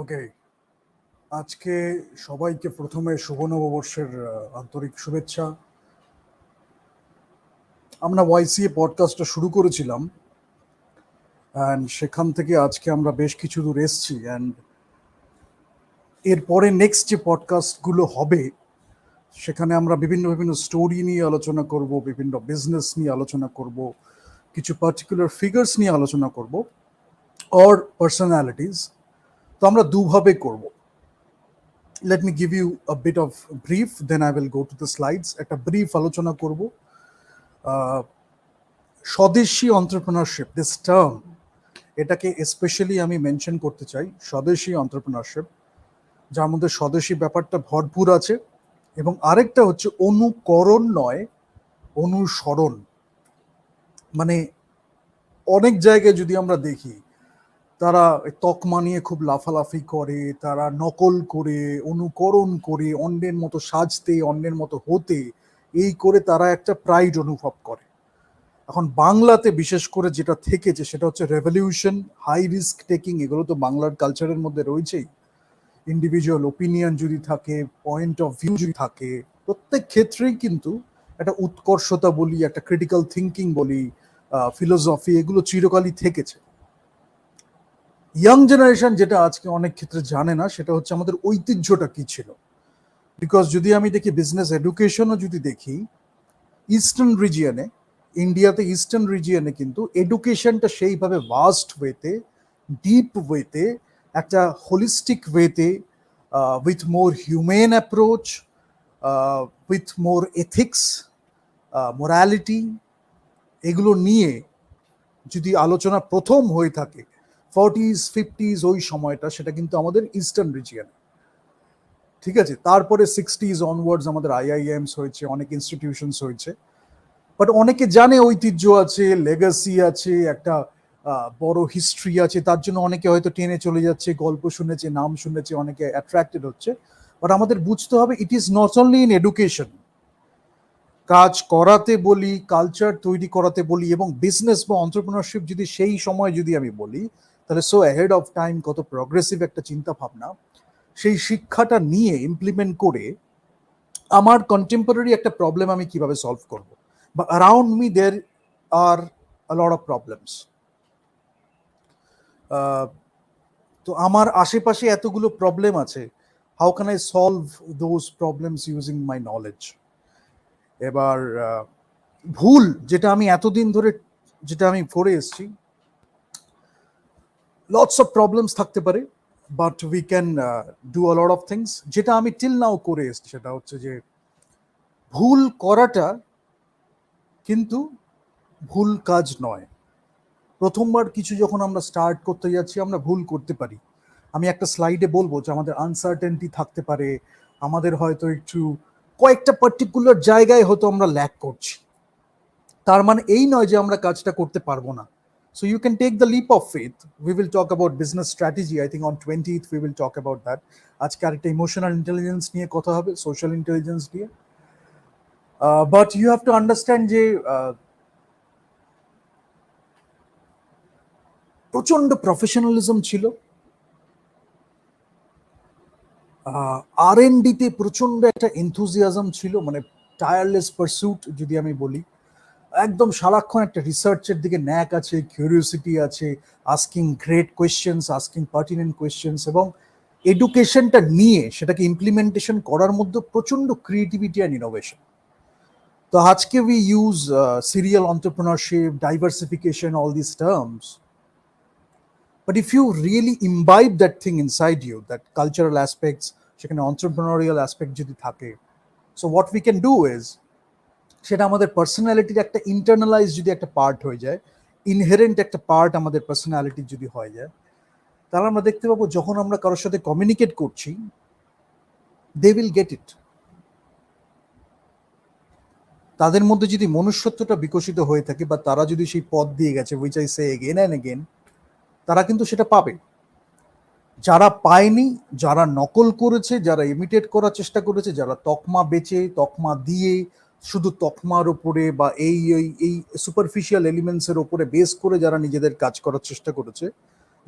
ওকে, আজকে সবাইকে প্রথমে শুভ নববর্ষের আন্তরিক শুভেচ্ছা। আমরা ওয়াইসিএ পডকাস্টটা শুরু করেছিলাম, অ্যান্ড সেখান থেকে আজকে আমরা বেশ কিছু দূর এসছি। অ্যান্ড এরপরে নেক্সট যে পডকাস্টগুলো হবে সেখানে আমরা বিভিন্ন বিভিন্ন স্টোরি নিয়ে আলোচনা করব, বিভিন্ন বিজনেস নিয়ে আলোচনা করব, কিছু পার্টিকুলার ফিগার্স নিয়ে আলোচনা করব, অর পার্সোনালিটিস। তো আমরা দুভাবে করব। Let me give you a bit of brief, then I will go to the slides. একটা ব্রিফ আলোচনা করব। স্বদেশী এন্টারপ্রেনারশিপ, দিস টার্ম, এটাকে স্পেশালি আমি মেনশন করতে চাই। স্বদেশী এন্টারপ্রেনারশিপ, যার মধ্যে স্বদেশী ব্যাপারটা ভরপুর আছে, এবং আরেকটা হচ্ছে অনুকরণ নয়, অনুসরণ। মানে অনেক জায়গায় যদি আমরা দেখি, তারা তকমা নিয়ে খুব লাফালাফি করে, তারা নকল করে, অনুকরণ করে, অন্যের মতো সাজতে, অন্যের মতো হতে, এই করে তারা একটা প্রাইড অনুভব করে। এখন বাংলাতে বিশেষ করে যেটা থেকেছে সেটা হচ্ছে রেভলিউশন, হাই রিস্ক টেকিং। এগুলো তো বাংলার কালচারের মধ্যে রয়েছেই। ইন্ডিভিজুয়াল ওপিনিয়ন যদি থাকে, পয়েন্ট অফ ভিউ যদি থাকে, প্রত্যেক ক্ষেত্রেই কিন্তু একটা উৎকর্ষতা বলি, একটা ক্রিটিক্যাল থিঙ্কিং বলি, ফিলোসফি, এগুলো চিরকালই থেকেছে। ইয়াং জেনারেশন যেটা আজকে অনেক ক্ষেত্রে জানে না, সেটা হচ্ছে আমাদের ঐতিহ্যটা কি ছিল। বিকজ যদি আমি দেখি বিজনেস এডুকেশনও যদি দেখি, ইস্টার্ন রিজিয়নে, ইন্ডিয়াতে ইস্টার্ন রিজিয়নে কিন্তু এডুকেশনটা সেইভাবে ভাস্ট ওয়েতে, ডিপ ওয়েতে, একটা হোলিস্টিক ওয়েতে, with more human approach, with more ethics, morality, এগুলো নিয়ে যদি আলোচনা প্রথম হয়ে থাকে 40s 50s, ওই সময়টা, সেটা কিন্তু আমাদের ইস্টার্ন রিজিয়ন। ঠিক আছে, তারপরে 60s অনওয়ার্ডস আমাদের আইআইএমস হয়েছে, অনেক ইনস্টিটিউশনস হয়েছে। বাট অনেকে জানে ঐতিহ্য আছে, লেগাসি আছে, একটা বড় হিস্ট্রি আছে, তার জন্য অনেকে হয়তো টেনে চলে যাচ্ছে, গল্প শুনেছে, নাম শুনেছে, অনেকে অ্যাট্রাক্টেড হচ্ছে। বাট আমাদের বুঝতে হবে, ইট is not only in education. কাজ করাতে বলি, কালচার তৈরি করাতে বলি, এবং বিজনেস বা এন্টারপ্রেনারশিপ যদি সেই সময় যদি আমি বলি, তাহলে সো অ্যাহেড অফ টাইম, কত প্রগ্রেসিভ একটা চিন্তা ভাবনা। সেই শিক্ষাটা নিয়ে ইমপ্লিমেন্ট করে আমার কন্টেম্পোরারি একটা প্রবলেম আমি কিভাবে সলভ করব, বা around me there are a lot of problems. তো আমার আশেপাশে এতগুলো প্রবলেম আছে, how can I solve those problems using my knowledge. এবার ভুল যেটা আমি এতদিন ধরে যেটা আমি করে এসেছি, লটস অফ প্রবলেমস থাকতে পারে, but we can do a lot of things. যেটা আমি টিল নাও করে এসেছি সেটা হচ্ছে যে ভুল করাটা কিন্তু ভুল কাজ নয়। প্রথমবার কিছু যখন আমরা স্টার্ট করতে যাচ্ছি, আমরা ভুল করতে পারি। আমি একটা স্লাইডে বলবো যে আমাদের আনসার্টেনটি থাকতে পারে, আমাদের হয়তো একটু কয়েকটা পার্টিকুলার জায়গায় হয়তো আমরা ল্যাক করছি। তার মানে এই নয় যে আমরা কাজটা করতে পারবো না। So you can take the leap of faith. We will talk about business strategy. I think on 20th we will talk about that. আজকে আরেকটা ইমোশনাল ইন্টেলিজেন্স নিয়ে কথা হবে, সোশ্যাল ইন্টেলিজেন্স নিয়ে। But you have to understand যে প্রচন্ড professionalism ছিল, R&D-তে প্রচন্ড একটা এনথুজিয়াজম ছিল, মানে টায়ারলেস পারসুট যদি আমি বলি। একদম সারাক্ষণ একটা রিসার্চের দিকে ন্যাক আছে, কিউরিওসিটি আছে, asking great questions, asking pertinent questions, এবং এডুকেশনটা নিয়ে সেটাকে ইমপ্লিমেন্টেশন করার মধ্যে প্রচন্ড ক্রিয়েটিভিটি অ্যান্ড ইনোভেশন। তো আজকে we use serial entrepreneurship, diversification, all this terms. But if you really imbibe that thing inside you, that cultural aspects, সেখানে entrepreneurial aspect যদি থাকে, so what we can do is, সেটা আমাদের পার্সোনালিটির একটা internalise যদি একটা পার্ট হয়ে যায়, ইনহেরেন্ট একটা পার্ট আমাদের পার্সোনালিটির যদি হয়ে যায়, তাহলে আমরা দেখতে পাবো যখন আমরা কারোর সাথে কমিউনিকেট করছি, দে উইল গেট ইট। তাদের মধ্যে যদি মনুষ্যত্বটা বিকশিত হয়ে থাকে, বা তারা যদি সেই পথ দিয়ে গেছে, which I say again and again, তারা কিন্তু সেটা পাবে। যারা পায়নি, যারা নকল করেছে, যারা ইমিটেট করার চেষ্টা করেছে, যারা তকমা বেচে, তকমা দিয়ে, শুধু তকমার ওপরে বা এই এই এই সুপারফিশিয়াল এলিমেন্টসের ওপরে বেস করে যারা নিজেদের কাজ করার চেষ্টা করেছে,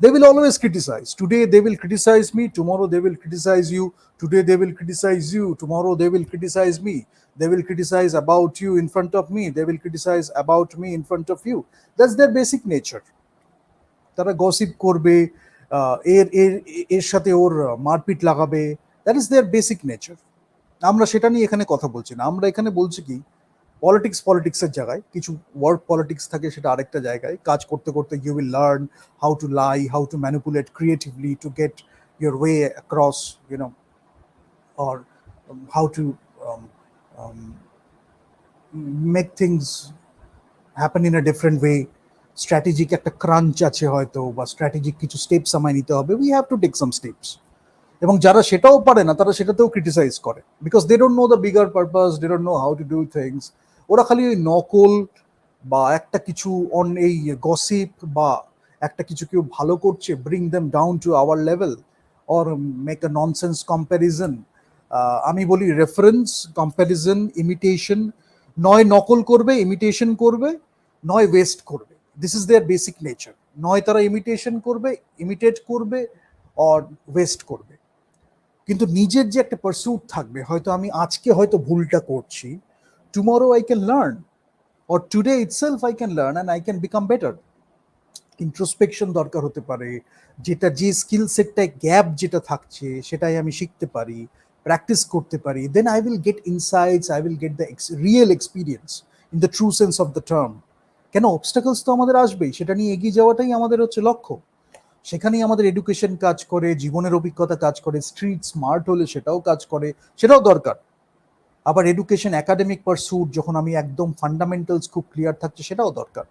They will always criticize. Today they will criticize me, tomorrow they will criticize you, today they will criticize you, tomorrow they will criticize me. They will criticize about you in front of me, they will criticize about me in front of you. That's their basic nature. তারা gossip করবে, এর এর এর সাথে ওর মারপিট লাগাবে, that is their basic nature. আমরা সেটা নিয়ে এখানে কথা বলছি না, আমরা এখানে বলছি কি পলিটিক্সের জায়গায় কিছু ওয়ার্ক পলিটিক্স থাকে, সেটা আরেকটা জায়গায় কাজ করতে করতে you will learn how to lie, how to manipulate creatively to get your way across, you know, or how to make things happen in a different way. Strategic একটা ক্রাঞ্চ আছে হয়তো, বা স্ট্র্যাটেজিক কিছু স্টেপস আমায় নিতে হবে, we have to take some steps. এবং যারা সেটাও পারে না তারা সেটাতেও ক্রিটিসাইজ করে, because they don't know the bigger purpose, they don't know how to do things. ওরা খালি ওই নকল বা একটা কিছু অন এই গসিপ বা একটা কিছু কেউ ভালো করছে, bring them down to our level, or make a nonsense comparison. আমি বলি রেফারেন্স, কম্প্যারিজন, ইমিটেশন, নয় নকল করবে, ইমিটেশন করবে, নয় ওয়েস্ট করবে। This is their basic nature. নয় তারা ইমিটেশন করবে, ইমিটেট করবে, অর ওয়েস্ট করবে। কিন্তু নিজের যে একটা পারসুট থাকবে, হয়তো আমি আজকে হয়তো ভুলটা করছি, tomorrow I can learn, or today itself I can learn and I can become better. Introspection দরকার হতে পারে, যেটা যে স্কিল সেটটায় গ্যাপ যেটা থাকছে সেটাই আমি শিখতে পারি, প্র্যাকটিস করতে পারি, then I will get insights, I will get the real experience in the true sense of the term. কেন অবস্টাকলস তো আমাদের আসবেই, সেটা নিয়ে এগিয়ে যাওয়াটাই আমাদের হচ্ছে লক্ষ্য। সেখানেই আমাদের এডুকেশন কাজ করে, জীবনের অভিজ্ঞতা কাজ করে, স্ট্রিট স্মার্ট হলে সেটাও কাজ করে, সেটাও দরকার। আবার এডুকেশন একাডেমিক পারসুট যখন আমি একদম ফান্ডামেন্টালস খুব ক্লিয়ার থাকছে, সেটাও দরকার।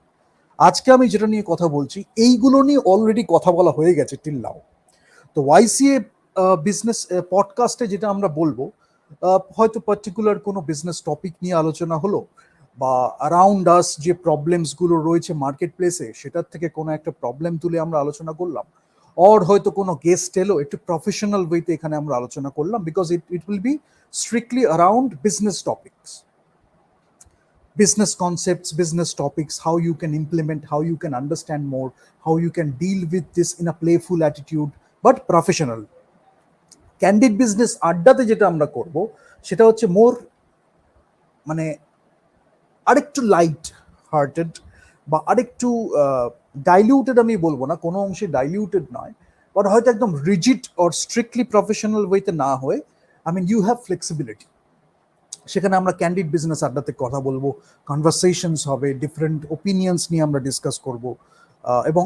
আজকে আমি যেটা নিয়ে কথা বলছি, এইগুলো নিয়ে অলরেডি কথা বলা হয়ে গেছে টিল নাও। তো ওয়াইসিএ বিজনেস পডকাস্টে যেটা আমরা বলবো, হয়তো পার্টিকুলার কোনো বিজনেস টপিক নিয়ে আলোচনা হলো, বা অ্যারাউন্ড আস যে প্রবলেমসগুলো রয়েছে মার্কেট প্লেসে সেটার থেকে কোনো একটা প্রবলেম তুলে আমরা আলোচনা করলাম, অর হয়তো কোনো গেস্ট এলো, একটু প্রফেশনাল ওয়েতে এখানে আমরা আলোচনা করলাম, because it will be strictly around business topics, business concepts, business topics, how you can implement, how you can understand more, how you can deal with this in a playful attitude, but professional. Candid business আড্ডাতে যেটা আমরা করব সেটা হচ্ছে মোর মানে আরেকটু light hearted, বা আরেকটু ডাইলিউটেড, আমি বলবো না কোনো অংশে ডাইলিউটেড নয়, বাট হয়তো একদম রিজিড অর স্ট্রিক্টলি প্রফেশনাল ওয়েতে না হয়ে, I mean you have flexibility. সেখানে আমরা ক্যান্ডিড বিজনেস আড্ডাতে কথা বলবো, কনভারসেশনস হবে, ডিফারেন্ট ওপিনিয়ন্স নিয়ে আমরা ডিসকাস করব, এবং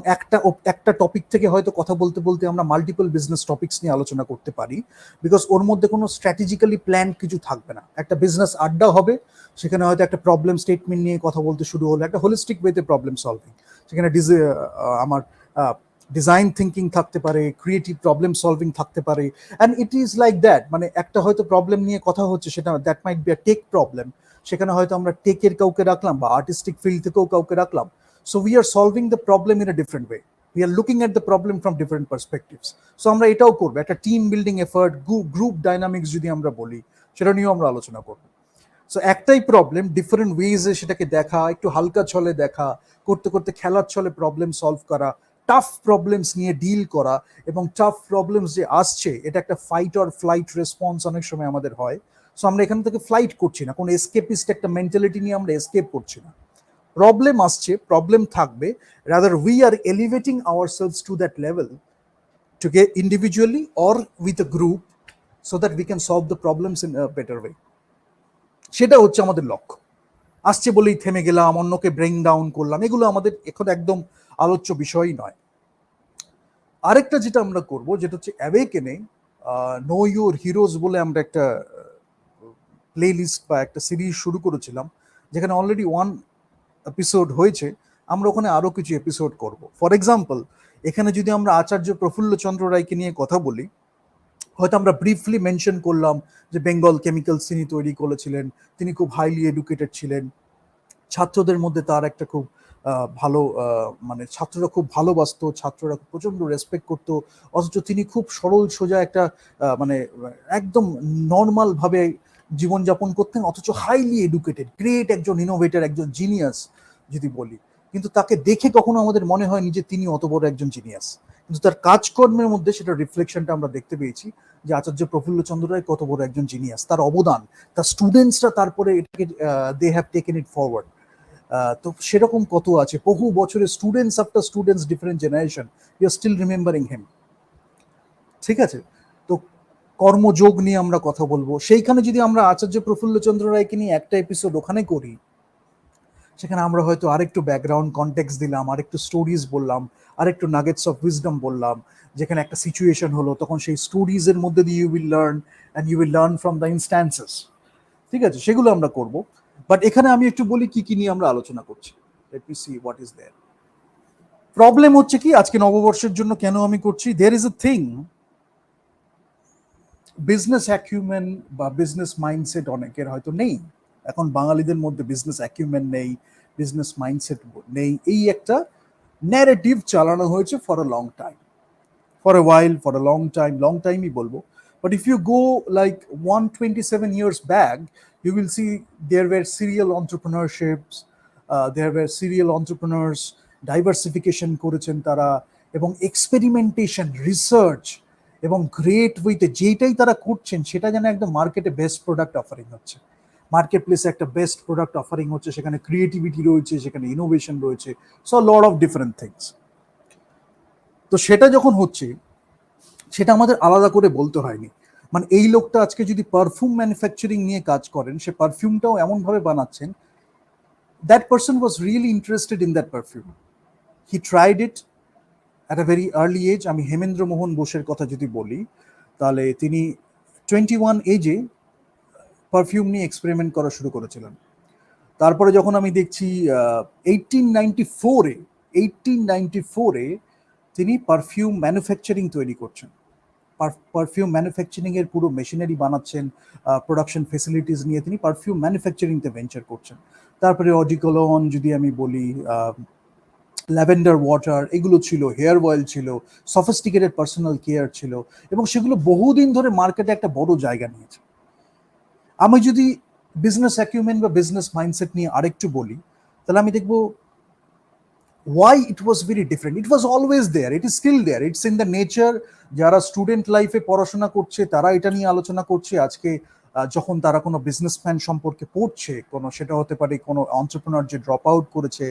একটা টপিক থেকে হয়তো কথা বলতে বলতে আমরা মাল্টিপল বিজনেস টপিকস নিয়ে আলোচনা করতে পারি, বিকজ ওর মধ্যে কোনো স্ট্র্যাটেজিক্যালি প্ল্যান কিছু থাকবে না। একটা বিজনেস আড্ডা হবে, সেখানে হয়তো একটা প্রবলেম স্টেটমেন্ট নিয়ে কথা বলতে শুরু হলো, একটা হোলিস্টিক ওয়েতে প্রবলেম সলভিং, সেখানে আমার ডিজাইন থিঙ্কিং থাকতে পারে, ক্রিয়েটিভ প্রবলেম সলভিং থাকতে পারে, and it is like that. মানে একটা হয়তো প্রবলেম নিয়ে কথা হচ্ছে, সেটা that might be a tech problem, সেখানে হয়তো আমরা টেকের কাউকে রাখলাম বা আর্টিস্টিক ফিল্ড থেকেও কাউকে রাখলাম। So we are solving the problem in a different way, we are looking at the problem from different perspectives. So আমরা এটাও করবো, একটা team building effort, group dynamics যদি আমরা বলি, সেটা নিয়েও আমরা আলোচনা করবো। সো একটাই প্রবলেম, ডিফারেন্ট ওয়েজে সেটাকে দেখা, একটু হালকা ছলে দেখা, করতে করতে খেলার ছলে প্রবলেম সলভ করা, টাফ প্রবলেমস নিয়ে ডিল করা, এবং টাফ প্রবলেমস যে আসছে এটা একটা ফাইট অর ফ্লাইট রেসপন্স অনেক সময় আমাদের হয়। সো আমরা এখান থেকে ফ্লাইট করছি না, কোনো এসকেপিস্ট একটা মেন্টালিটি নিয়ে আমরা এসকেপ করছি না। প্রবলেম আসছে, প্রবলেম থাকবে, rather we are elevating ourselves to that level to get individually or with a group, so that we can solve the problems in a better way. সেটা হচ্ছে আমাদের লক্ষ্য। আসছে বলেই থেমে গেলাম, অন্যকে ব্রেইন ডাউন করলাম, এগুলো আমাদের এখন একদম আলোচ্য বিষয়ই নয়। আরেকটা যেটা আমরা করব, যেটা হচ্ছে অ্যাওয়েকেনে নো ইউর হিরোজ বলে আমরা একটা প্লে লিস্ট বা একটা সিরিজ শুরু করেছিলাম, যেখানে অলরেডি 1 এপিসোড হয়েছে, আমরা ওখানে আরও কিছু এপিসোড করব। ফর এক্সাম্পল, এখানে যদি আমরা আচার্য প্রফুল্লচন্দ্র রায়কে নিয়ে কথা বলি, হয়তো আমরা ব্রিফলি মেনশন করলাম যে বেঙ্গল কেমিক্যালস তিনি তৈরি করেছিলেন, তিনি খুব হাইলি এডুকেটেড ছিলেন, ছাত্রদের মধ্যে তার একটা খুব ভালো মানে ছাত্ররা খুব ভালোবাসতো, ছাত্ররা প্রচণ্ড রেসপেক্ট করতো, অথচ তিনি খুব সরল সোজা একটা মানে একদম নর্মালভাবে জীবনযাপন করতেন, অথচ হাইলি এডুকেটেড, গ্রেট একজন ইনোভেটর, একজন জিনিয়াস যদি বলি। কিন্তু তাকে দেখে কখনো আমাদের মনে হয়নি যে তিনি অত বড় একজন জিনিয়াস, কিন্তু তার কাজকর্মের মধ্যে সেটা রিফ্লেকশনটা আমরা দেখতে পেয়েছি যে আচার্য প্রফুল্লচন্দ্র রায় কত বড় একজন জিনিয়াস, তার অবদান, তার স্টুডেন্টসরা তারপরে এটাকে they have taken it forward. তো সেরকম কত আছে, বহু বছরের students after students, different generation, you are still remembering him. ঠিক আছে, তো কর্মযোগ নিয়ে আমরা কথা বলবো। সেইখানে যদি আমরা আচার্য প্রফুল্লচন্দ্র রায়কে নিয়ে একটা এপিসোড ওখানে করি, সেখানে আমরা হয়তো আরেকটু ব্যাকগ্রাউন্ড কনটেক্সট দিলাম, আরেকটু স্টোরিজ বললাম, আরেকটু নাগেটস অফ উইজডম বললাম, যেখানে একটা সিচুয়েশন হলো তখন সেই স্টোরিজের মধ্যে দিয়ে you will learn, and you will learn from the instances. ঠিক আছে, সেগুলো আমরা করব। বাট এখানে আমি একটু বলি কি কি নিয়ে আমরা আলোচনা করছি। Let me see what is there. Problem হচ্ছে কি, আজকে নববর্ষের জন্য কেন আমি করছি, there is a thing, business acumen বা বিজনেস মাইন্ডসেট অনেকের হয়তো নেই। এখন বাঙালিদের মধ্যে বিজনেস অ্যাকিউমেন নেই, বিজনেস মাইন্ডসেট নেই, এই একটা ন্যারেটিভ চালানো হয়েছে for a long time, for a while, for a long টাইমই বলবো। But if you go like 127 years back, you will see there were serial entrepreneurships, there were serial entrepreneurs, diversification করেছেন তারা, এবং এক্সপেরিমেন্টেশন, রিসার্চ, এবং great ওয়েতে যেটাই তারা করছেন সেটা যেন একদম মার্কেটে বেস্ট প্রোডাক্ট অফারিং হচ্ছে, মার্কেট প্লেসে একটা বেস্ট প্রোডাক্ট অফারিং হচ্ছে, সেখানে ক্রিয়েটিভিটি রয়েছে, সেখানে ইনোভেশন রয়েছে, so lot of different things. তো সেটা যখন হচ্ছে, সেটা আমাদের আলাদা করে বলতে হয়নি। মানে এই লোকটা আজকে যদি পারফিউম ম্যানুফ্যাকচারিং নিয়ে কাজ করেন, সে পারফিউমটাও এমনভাবে বানাচ্ছেন, that person was really interested in that perfume, he tried it at a very early age. আমি হেমেন্দ্র মোহন বোসের কথা যদি বলি, তাহলে তিনি 21 এজে পারফিউম নিয়ে এক্সপেরিমেন্ট করা শুরু করেছিলেন। তারপরে যখন আমি দেখছি 1894-এ তিনি পারফিউম ম্যানুফ্যাকচারিং তৈরি করছেন, পারফিউম ম্যানুফ্যাকচারিং এর পুরো মেশিনারি বানাচ্ছেন, প্রোডাকশন ফেসিলিটিস নিয়ে তিনি পারফিউম ম্যানুফ্যাকচারিংতে ভেঞ্চার করছেন। তারপরে অডিকোলন যদি আমি বলি, ল্যাভেন্ডার ওয়াটার, এগুলো ছিল, হেয়ার অয়েল ছিল, সফিস্টিকেটেড পার্সোনাল কেয়ার ছিল, এবং সেগুলো বহুদিন ধরে মার্কেটে একটা বড় জায়গা নিয়েছে। আমি যদি বিজনেস অ্যাকিউমেন বা বিজনেস মাইন্ডসেট নিয়ে আরেকটু বলি, তাহলে আমি দেখবো why it was very different. It was always there, it is still there, it's in the nature. যারা স্টুডেন্ট লাইফে পড়াশোনা করছে তারা এটা নিয়ে আলোচনা করছে আজকে, যখন তারা কোনো বিজনেসম্যান সম্পর্কে পড়ছে, কোনো সেটা হতে পারে কোনো অন্টারপ্রেনার যে ড্রপ আউট করেছে,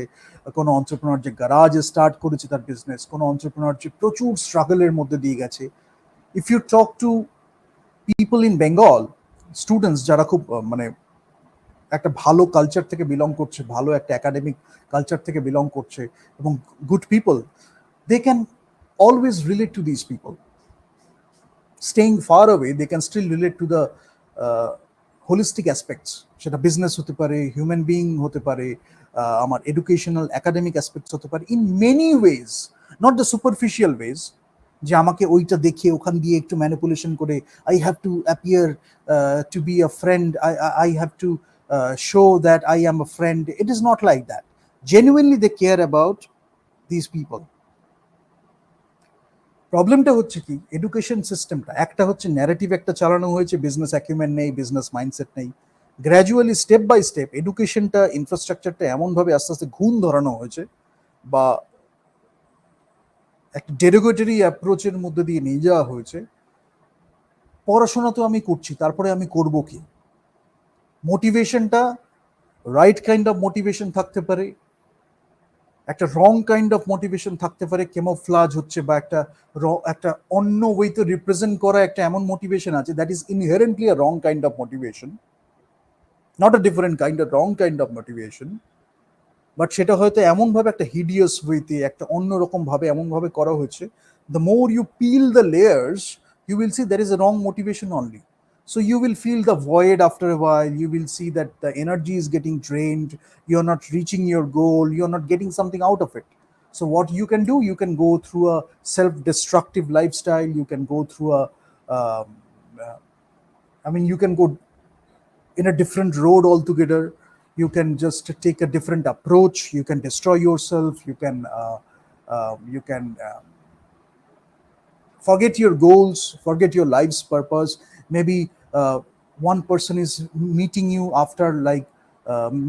কোনো অন্টারপ্রেনার যে গ্যারাজে স্টার্ট করেছে তার বিজনেস, কোনো অন্টারপ্রেনার যে প্রচুর স্ট্রাগলের মধ্যে দিয়ে গেছে। If you talk to people in Bengal, students যারা খুব মানে একটা ভালো কালচার থেকে বিলং করছে, ভালো একটা একাডেমিক কালচার থেকে বিলং করছে, এবং good people, they can always relate to this people. Staying far away, they can still relate to the holistic aspects. সেটা বিজনেস হতে পারে, হিউম্যান বিইং হতে পারে, আমার এডুকেশনাল একাডেমিক অ্যাসপেক্টস হতে পারে, in many ways, not the superficial ways, যে আমাকে ওইটা দেখে ওখান দিয়ে একটু ম্যানিপুলেশন করে I have to appear to be a friend, I have to show that I am a friend. It is not like that. Genuinely they care about these people. প্রবলেমটা হচ্ছে কি, এডুকেশন সিস্টেমটা একটা হচ্ছে ন্যারেটিভ একটা চালানো হয়েছে, বিজনেস অ্যাকিউমেন নেই, বিজনেস মাইন্ডসেট নেই। গ্র্যাজুয়ালি স্টেপ বাই স্টেপ এডুকেশনটা, ইনফ্রাস্ট্রাকচারটা এমনভাবে আস্তে আস্তে ঘুণ ধরানো হয়েছে, বা একটা ডেরোগেটরি অ্যাপ্রোচের মধ্যে দিয়ে নিয়ে যাওয়া হয়েছে। পড়াশোনা তো আমি করছি, তারপরে আমি করব কি? মোটিভেশনটা রাইট কাইন্ড অফ মোটিভেশন থাকতে পারে, একটা রং কাইন্ড অফ মোটিভেশন থাকতে পারে, কেমোফ্লাজ হচ্ছে, বা একটা অন্য ওয়েতে রিপ্রেজেন্ট করা একটা এমন মোটিভেশন আছে that is inherently a wrong kind of motivation, not a different kind, of wrong kind of motivation. But সেটা হয়তো এমনভাবে একটা হিডিয়াস ওয়েতে, একটা অন্যরকম ভাবে এমনভাবে করা হয়েছে, the more you peel the layers, you will see there is a wrong motivation only. So you will feel the void after a while, you will see that the energy is getting drained, you're not reaching your goal, you're not getting something out of it. So what you can do, you can go through a self-destructive lifestyle, you can go through um, you can go in a different road altogether, you can just take a different approach, you can destroy yourself, you can forget your goals, forget your life's purpose. Maybe one person is meeting you after like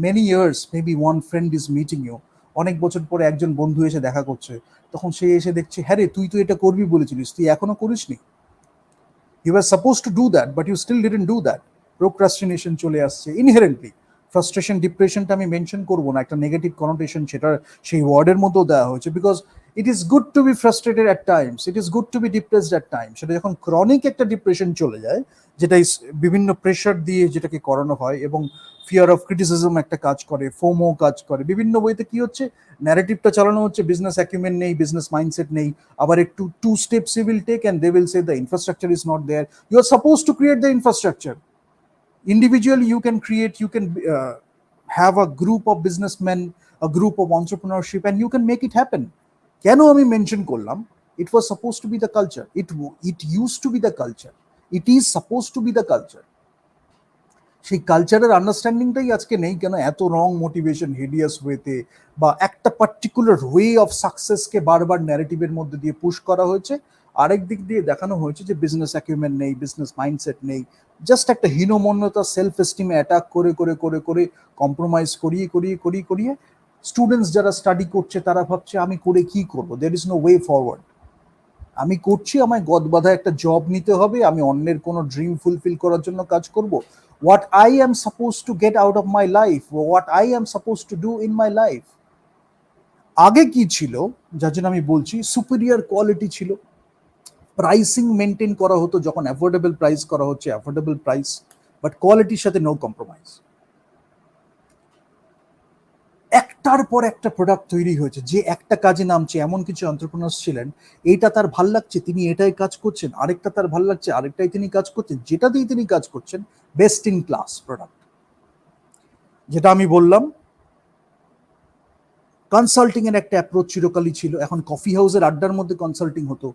many years, maybe one friend is meeting you, অনেক বছর পরে একজন বন্ধু এসে দেখা করছে, তখন সে এসে দেখছে, হ্যাঁ রে তুই তো এটা করবি বলেছিলিস, তুই এখনো করিসনি। You were supposed to do that, but you still didn't do that. Procrastination চলে আসছে ইনহেরেন্টলি। ফ্রাস্ট্রেশন, ডিপ্রেশনটা আমি মেনশন করবো না, একটা নেগেটিভ কনোটেশন সেটা সেই ওয়ার্ডের মধ্যেও দেওয়া হয়েছে, because it is good to be frustrated at times, it is good to be depressed at times. সেটা যখন ক্রনিক একটা ডিপ্রেশন চলে যায়, যেটা বিভিন্ন প্রেশার দিয়ে যেটাকে করানো হয়, এবং ফিয়ার অফ ক্রিটিসিজম একটা কাজ করে, ফোমো কাজ করে, বিভিন্ন বইতে কি হচ্ছে, ন্যারেটিভটা চালানো হচ্ছে বিজনেস অ্যাকুমেন্ট নেই, বিজনেস মাইন্ডসেট নেই। আবার একটু two steps you will take and they will say the infrastructure is not there. You are suppose to create the infrastructure individually. You can create, you can have a group of businessmen, a group of entrepreneurship, and you can make it happen. কেন আমি mention করলাম, it was supposed to be the culture, it used to be the culture, it is supposed to be the culture. সেই কালচারের আন্ডারস্ট্যান্ডিংটাই আজকে নেই। কেন এত রং motivation, hideous ওয়েতে, বা একটা পার্টিকুলার ওয়ে অফ সাকসেসকে বারবার ন্যারেটিভের মধ্যে দিয়ে পুশ করা হয়েছে। আরেক দিক দিয়ে দেখানো হয়েছে যে বিজনেস অ্যাকিউমেন্ট নেই, বিজনেস মাইন্ডসেট নেই, জাস্ট একটা হীনমন্যতা, সেলফ এস্টিমে অ্যাটাক করে করে করে করে কম্প্রোমাইজ করিয়ে করিয়ে করিয়ে করিয়ে স্টুডেন্টস যারা স্টাডি করছে তারা ভাবছে আমি করে কি করবো, there is no way forward. আমি করছি, আমায় গদবাঁধা একটা জব নিতে হবে, আমি অন্যের কোনো ড্রিম ফুলফিল করার জন্য কাজ করব। What I M suppose two get out of my life, what I M suppose to do in my life. আগে কি ছিল, যার জন্য আমি বলছি সুপিরিয়র কোয়ালিটি ছিল, প্রাইসিং মেনটেন করা হতো, যখন অ্যাফোর্ডেবল প্রাইস করা হচ্ছে অ্যাফোর্ডেবল প্রাইস, বাট কোয়ালিটির সাথে নো কম্প্রোমাইজ। একটার পর একটা প্রোডাক্ট তৈরি হয়েছে, যে একটা কাজে নামছে, এমন কিছু এন্টারপ্রেনার্স ছিলেন, এইটা তার ভাল লাগছে তিনি এটাই কাজ করছেন, আরেকটা তার ভাল লাগছে আরেকটাই তিনি কাজ করছেন, যেটাতেই তিনি কাজ করছেন বেস্ট ইন ক্লাস প্রোডাক্ট। যেটা আমি বললাম, কনসাল্টিং এর একটা অ্যাপ্রোচ চিরকালই ছিল। এখন কফি হাউসের আড্ডার মধ্যে কনসাল্টিং হতো,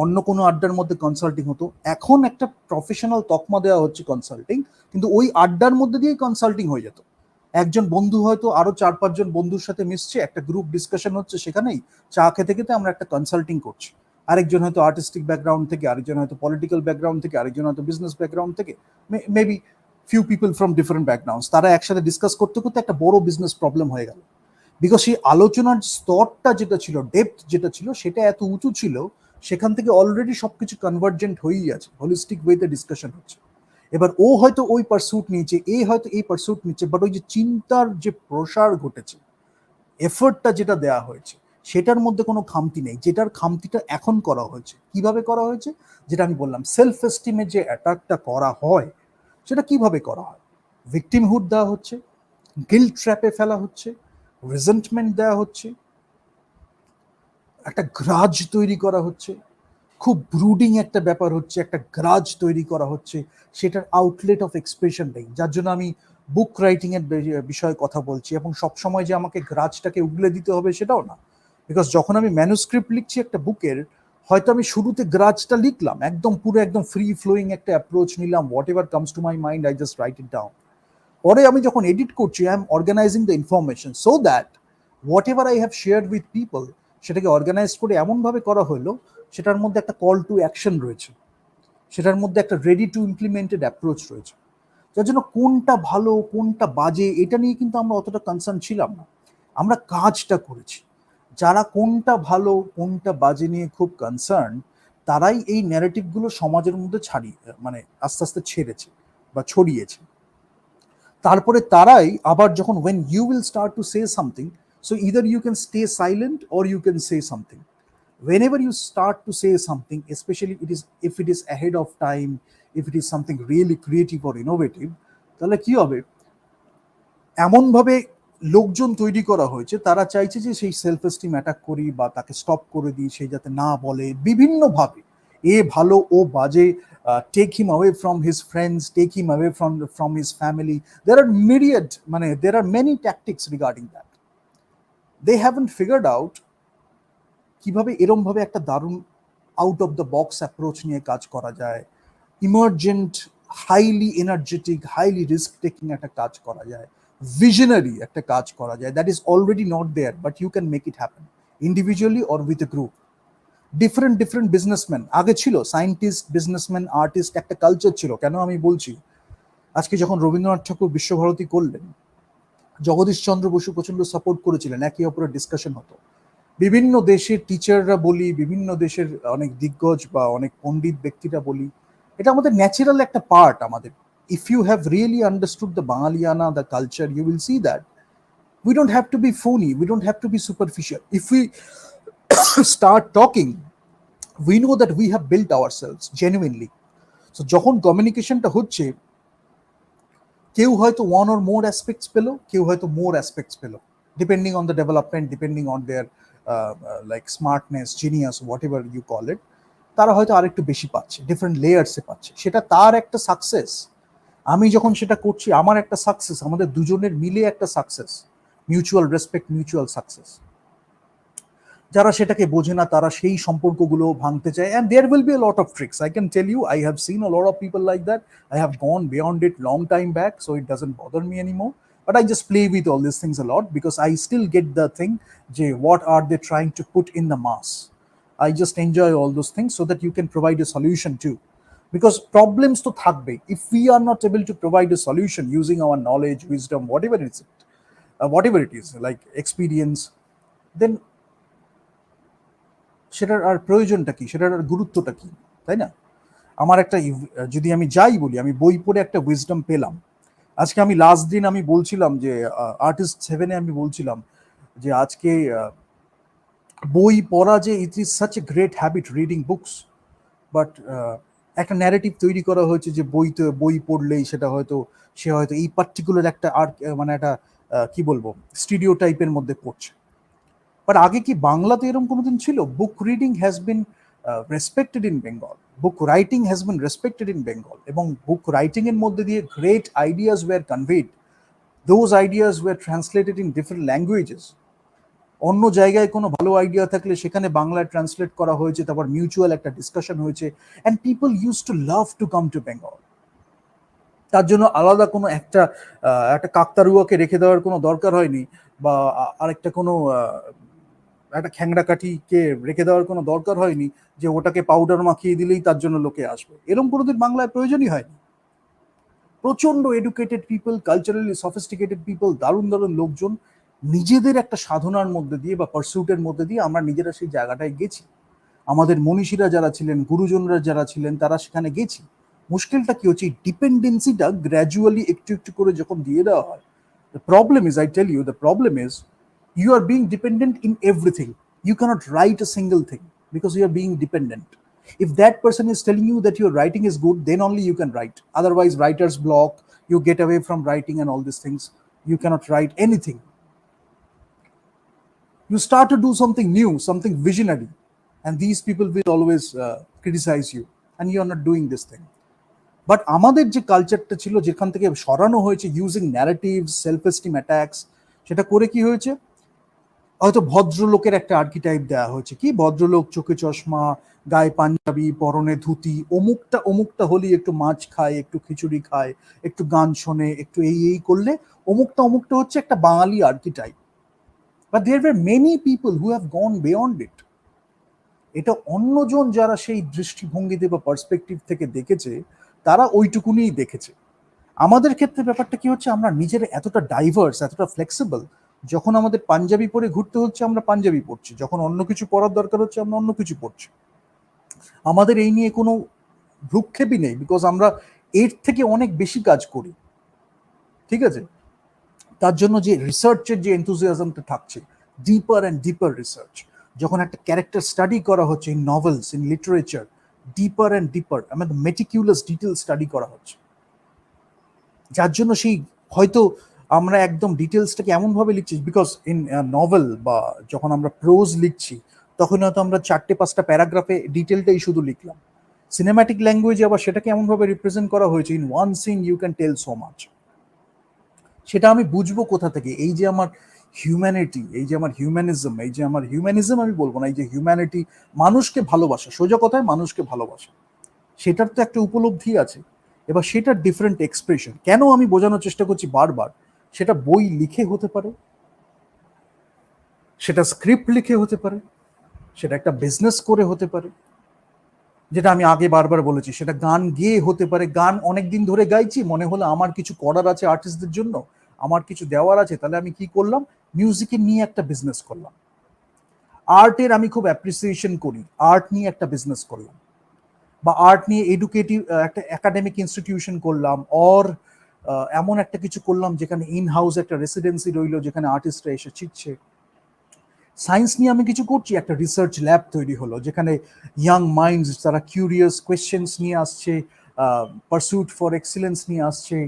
অন্য কোনো আড্ডার মধ্যে কনসাল্টিং হতো, এখন একটা প্রফেশনাল তকমা দেওয়া হচ্ছে কনসাল্টিং, কিন্তু ওই আড্ডার মধ্যে দিয়েই কনসাল্টিং হয়ে যেত। একজন বন্ধু হয়তো আরো 4-5 জন বন্ধুর সাথে মিশছে, একটা গ্রুপ ডিসকাশন হচ্ছে, সেখানেই চা খেতে খেতে আমরা একটা কনসাল্টিং করছি। আরেকজন হয়তো আর্টিস্টিক ব্যাকগ্রাউন্ড থেকে, আরেকজন হয়তো পলিটিক্যাল ব্যাকগ্রাউন্ড থেকে, আরেকজন হয়তো বিজনেস ব্যাকগ্রাউন্ড থেকে, maybe few people from different backgrounds, তারা একসাথে ডিসকাস করতে করতে একটা বড় বিজনেস প্রবলেম হয়ে গেল। বিকজ সেই আলোচনার স্তরটা যেটা ছিল, ডেপথ যেটা ছিল, সেটা এত উঁচু ছিল, সেখান থেকে অলরেডি সবকিছু কনভার্জেন্ট হয়েই আছে, হোলিস্টিক ওয়েতে ডিসকাশন হচ্ছে। এবার ও হয়তো ওই পারসুট নিচ্ছে, এ হয়তো এই পারসুট নিচ্ছে, বাট ওই যে চিন্তার যে প্রসার ঘটেছে, এফোর্টটা যেটা দেওয়া হয়েছে, সেটার মধ্যে কোনো খামতি নেই। যেটার খামতিটা এখন করা হয়েছে, কিভাবে করা হয়েছে, যেটা আমি বললাম, সেলফ এস্টিমের যে অ্যাটাকটা করা হয়, সেটা কিভাবে করা হয়, ভিকটিমহুড দেওয়া হচ্ছে, গিল্ট ট্র্যাপে ফেলা হচ্ছে, রেজেন্টমেন্ট দেওয়া হচ্ছে, একটা গ্রাজ তৈরি করা হচ্ছে, খুব ব্রুডিং একটা ব্যাপার হচ্ছে, একটা গ্রাজ তৈরি করা হচ্ছে, সেটার আউটলেট অফ এক্সপ্রেশন নেই। যার জন্য আমি বুক রাইটিং এর বিষয়ে কথা বলছি, এবং সবসময় যে আমাকে গ্রাজটাকে উগলে দিতে হবে সেটাও না। বিকজ যখন আমি ম্যানুস্ক্রিপ্ট লিখছি একটা বুকের, হয়তো আমি শুরুতে গ্রাজটা লিখলাম, একদম পুরো একদম ফ্রি ফ্লোয়িং একটা অ্যাপ্রোচ নিলাম, whatever comes to my mind I just write it down. পরে আমি যখন এডিট করছি, I am organising the information so that whatever I have share with people, সেটাকে অর্গানাইজ করে এমনভাবে করা হলো, সেটার মধ্যে একটা কল টু অ্যাকশন রয়েছে, সেটার মধ্যে একটা রেডি টু ইমপ্লিমেন্টেড অ্যাপ্রোচ রয়েছে। যার জন্য কোনটা ভালো কোনটা বাজে এটা নিয়ে কিন্তু আমরা অতটা কনসার্ন ছিলাম না, আমরা কাজটা করেছি। যারা কোনটা ভালো কোনটা বাজে নিয়ে খুব কনসার্ন, তারাই এই ন্যারেটিভগুলো সমাজের মধ্যে মানে আস্তে আস্তে ছেড়েছে বা ছড়িয়েছে। তারপরে তারাই আবার যখন when you will start to say something, so either you can stay silent or you can say something. Whenever you start to say something, especially if it is ahead of time, if it is something really creative or innovative, তাহলে কি হবে, এমনভাবে লোকজন তৈরি করা হয়েছে, তারা চাইছে যে সেই সেলফ এস্টিম অ্যাটাক করি বা তাকে স্টপ করে দিই, সেই যাতে না বলে, বিভিন্নভাবে এ ভালো ও বাজে, take him away from his friends, take him away from his family. There are myriad, there are many tactics regarding that. They haven't figured out কিভাবে এরম ভাবে একটা দারুণ out of the box approach নিয়ে কাজ করা যায়, emergent, highly energetic, highly risk taking একটা কাজ করা যায়, ভিশনারি একটা কাজ করা যায়, that is already not there, but you can make it happen individually or with a group. Different businessman আগে ছিল, সায়েন্টিস্ট, বিজনেসম্যান, আর্টিস্ট, একটা কালচার ছিল। কেন আমি বলছি, আজকে যখন রবীন্দ্রনাথ ঠাকুর বিশ্বভারতী করলেন, জগদীশচন্দ্র বসু প্রচন্ড সাপোর্ট করেছিলেন, একে অপরের ডিসকাশন হতো। বিভিন্ন দেশের টিচাররা বলি, বিভিন্ন দেশের অনেক দিগ্গজ বা অনেক পণ্ডিত ব্যক্তিরা বলি, এটা আমাদের ন্যাচারাল একটা পার্ট আমাদের। If you have really understood the বাঙালিয়ানা, the culture, you will see that we don't have to be phony, we don't have to be superficial. If we start talking, we know that we have built ourselves genuinely. So যখন কমিউনিকেশনটা হচ্ছে, কেউ হয়তো one or more aspects পেলো, কেউ হয়তো more aspects পেলো, depending on the development, depending on their like smartness, genius, what ever you call it. তারা হয়তো আরেকটু বেশি পাচ্ছে, ডিফারেন্ট লেয়ার্সে পাচ্ছে, সেটা তার একটা সাকসেস। আমি যখন সেটা করছি, আমার একটা সাকসেস, আমাদের দুজনের মিলে একটা success, mutual respect, mutual success. যারা সেটাকে বোঝে না, তারা সেই সম্পর্কগুলো ভাঙতে চায়, and there will be a lot of tricks. I can tell you, I have seen a lot of people like that. I have gone beyond it long time back, so it doesn't bother me anymore. But I just play with all these things a lot because I still get the thing, what are they trying to put in the mass? I just enjoy all those things so that you can provide a solution too. Because problems to thakbe, if we are not able to provide a solution using our knowledge, wisdom, whatever it is, like experience, then সেটার আর প্রয়োজনটা কি, সেটার আর গুরুত্বটা কি, তাই না? আমার একটা, যদি আমি যাই বলি, আমি বই পড়ে একটা উইজডম পেলাম। আজকে আমি লাস্ট দিন আমি বলছিলাম যে আর্টিস্ট 7-এ আমি বলছিলাম যে আজকে বই পড়া যে it is such a great habit, reading books, but একটা ন্যারেটিভ তৈরি করা হয়েছে যে বই পড়লেই সেটা হয়তো সে হয়তো এই পার্টিকুলার একটা আর মানে একটা কি বলবো, স্টুডিও টাইপের মধ্যে পড়ছে। বাট আগে কি বাংলাতে এরকম কোনোদিন ছিল? Book reading has been respected in Bengal, book writing has been respected in Bengal, এবং বুক রাইটিং এর মধ্যে দিয়ে great ideas were conveyed, those ideas were translated in different languages. অন্য জায়গায় কোনো ভালো আইডিয়া থাকলে সেখানে বাংলায় ট্রান্সলেট করা হয়েছে, তারপর মিউচুয়াল একটা ডিসকাশন হয়েছে, and people use to love to come to Bengal. তার জন্য আলাদা কোনো একটা কাকতারুয়াকে রেখে দেওয়ার কোনো দরকার হয়নি, বা আরেকটা কোনো একটা খ্যাংড়া কাঠিকে রেখে দেওয়ার কোনো দরকার হয়নি যে ওটাকে পাউডার মাখিয়ে দিলেই তার জন্য লোকে আসবে, এরকম কোনোদিন বাংলায় প্রয়োজনই হয়নি। প্রচন্ড educated people, culturally sophisticated people, দারুণ দারুণ লোকজন, নিজেদের একটা সাধনার মধ্যে দিয়ে বা পারসুটের মধ্যে দিয়ে আমরা নিজেরা সেই জায়গাটায় গেছি। আমাদের মনীষীরা যারা ছিলেন, গুরুজনরা যারা ছিলেন, তারা সেখানে গেছি। মুশকিলটা কি হচ্ছে, ডিপেন্ডেন্সিটা গ্র্যাজুয়ালি একটু একটু করে যখন দিয়ে দেওয়া হয়, the problem is, I tell you, the problem is you are being dependent in everything. You cannot write a single thing because you are being dependent. If that person is telling you that your writing is good, then only you can write. Otherwise, writer's block, you get away from writing and all these things. You cannot write anything. You start to do something new, something visionary, and these people will always criticize you, and you are not doing this thing. But আমাদের যে কালচারটা ছিল, যেখান থেকে সরানো হয়েছে using narrative, self esteem attacks, সেটা করে কি হয়েছে, হয়তো ভদ্রলোকের একটা আর্কিটাইপ দেওয়া হয়েছে, কি ভদ্রলোক, চোখে চশমা, গায়ে পাঞ্জাবি, পরনে ধুতি, অমুকটা অমুকটা হলেই একটু মাছ খায়, একটু খিচুড়ি খায়, একটু গান শোনে, একটু এই করলে অমুকটা অমুকটা হচ্ছে একটা Bangali archetype. But there were many people who have gone beyond it. এটা অন্যজন যারা সেই দৃষ্টিভঙ্গিতে বা পার্সপেক্টিভ থেকে দেখেছে, তারা ওইটুকুনিই দেখেছে। আমাদের ক্ষেত্রে ব্যাপারটা কি হচ্ছে, আমরা নিজের এতটা ডাইভার্স, এতটা ফ্লেক্সিবল, যখন আমাদের পাঞ্জাবি পরে ঘুরতে হচ্ছে আমরা পাঞ্জাবি পরছি, যখন অন্য কিছু পরার দরকার হচ্ছে আমরা অন্য কিছু পরছি। আমাদের এই নিয়ে কোনো ভ্রুক্ষেপই নেই, বিকজ আমরা এর থেকে অনেক বেশি কাজ করি, ঠিক আছে? তার জন্য যে রিসার্চের যে এনথুজিয়াজমটা থাকছে, ডিপার অ্যান্ড ডিপার রিসার্চ, যখন একটা ক্যারেক্টার স্টাডি করা হচ্ছে in novels, in literature, deeper and deeper, আমাদের মেটিকিউলাস ডিটেল স্টাডি করা হচ্ছে, যার জন্য সেই হয়তো আমরা একদম ডিটেলসটাকে এমনভাবে লিখছি, বিকজ ইন নভেল বা যখন আমরা প্রোজ লিখছি, তখন হয়তো আমরা 4-5টা প্যারাগ্রাফে ডিটেলটাই শুধু লিখলাম। সিনেম্যাটিক ল্যাঙ্গুয়েজে আবার সেটাকে এমনভাবে রিপ্রেজেন্ট করা হয়েছে, in one scene you can tell so much. সেটা আমি বুঝবো কোথা থেকে? এই যে আমার হিউম্যানিটি, এই যে আমার হিউম্যানিজম, এই যে আমার হিউম্যানিজম আমি বলবো না, এই যে হিউম্যানিটি, মানুষকে ভালোবাসা, সোজা কথায় মানুষকে ভালোবাসা, সেটার তো একটা উপলব্ধি আছে। এবার সেটার ডিফারেন্ট এক্সপ্রেশন কেন আমি বোঝানোর চেষ্টা করছি বারবার, সেটা বই লিখে হতে পারে, সেটা স্ক্রিপ্ট লিখে হতে পারে, সেটা একটা বিজনেস করে হতে পারে, যেটা আমি আগে বারবার বলেছি, সেটা গান গেয়ে হতে পারে। গান অনেকদিন ধরে গাইছি, মনে হলো আমার কিছু করার আছে আর্টিস্টদের জন্য, আমার কিছু দেওয়ার আছে, তাহলে আমি কি করলাম, মিউজিকে নিয়ে একটা বিজনেস করলাম। আর্টের আমি খুব অ্যাপ্রিসিয়েশন করি, আর্ট নিয়ে একটা বিজনেস করলাম, বা আর্ট নিয়ে এডুকেটিভ একটা একাডেমিক ইনস্টিটিউশন করলাম, অর এমন একটা কিছু করলাম যেখানে ইন হাউস একটা রেসিডেন্সি রইলো, যেখানে আর্টিস্টরা এসে শিখছে। সায়েন্স নিয়ে আমি কিছু করছি, একটা রিসার্চ ল্যাব তৈরি হলো, যেখানে ইয়াং মাইন্ডস তারা কিউরিয়াস কোয়েশ্চেন্স নিয়ে আসছে, পারসুট ফর এক্সিলেন্স নিয়ে আসছে,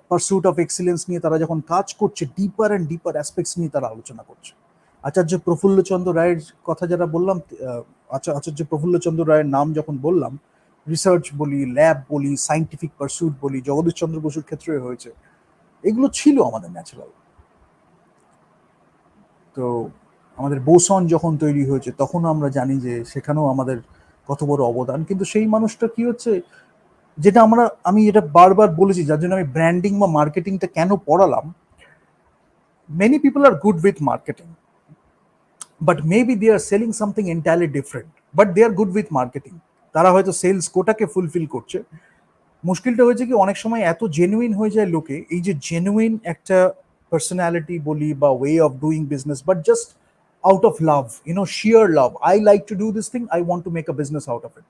পারসুট অফ এক্সিলেন্স নিয়ে তারা যখন কাজ করছে, ডিপার অ্যান্ড ডিপার অ্যাসপেক্টস নিয়ে তারা আলোচনা করছে। আচার্য প্রফুল্লচন্দ্র রায়ের কথা যারা বললাম, আচার্য প্রফুল্লচন্দ্র রায়ের নাম যখন বললাম, রিসার্চ বলি, ল্যাব বলি, সাইন্টিফিক পারসুট বলি, জগদীশচন্দ্র বসুর ক্ষেত্রে হয়েছে, এগুলো ছিল আমাদের ন্যাচারাল। তো আমাদের বোসন যখন তৈরি হয়েছে তখন আমরা জানি যে সেখানেও আমাদের কত বড় অবদান। কিন্তু সেই মানুষটা কি হচ্ছে, যেটা আমি এটা বারবার বলেছি, যার জন্য আমি ব্র্যান্ডিং বা মার্কেটিংটা কেন পড়ালাম, many people are good with marketing, but maybe they are selling something entirely different, but they are good with marketing. তারা হয়তো সেলস কোটাকে ফুলফিল করছে। মুশকিলটা হয়েছে কি, অনেক সময় এত জেনুইন হয়ে যায় লোকে, এই যে জেনুইন একটা পার্সোনালিটি বলি বা way of doing business, but just out of love, sheer love. I like to do this thing. I want to make a business out of it.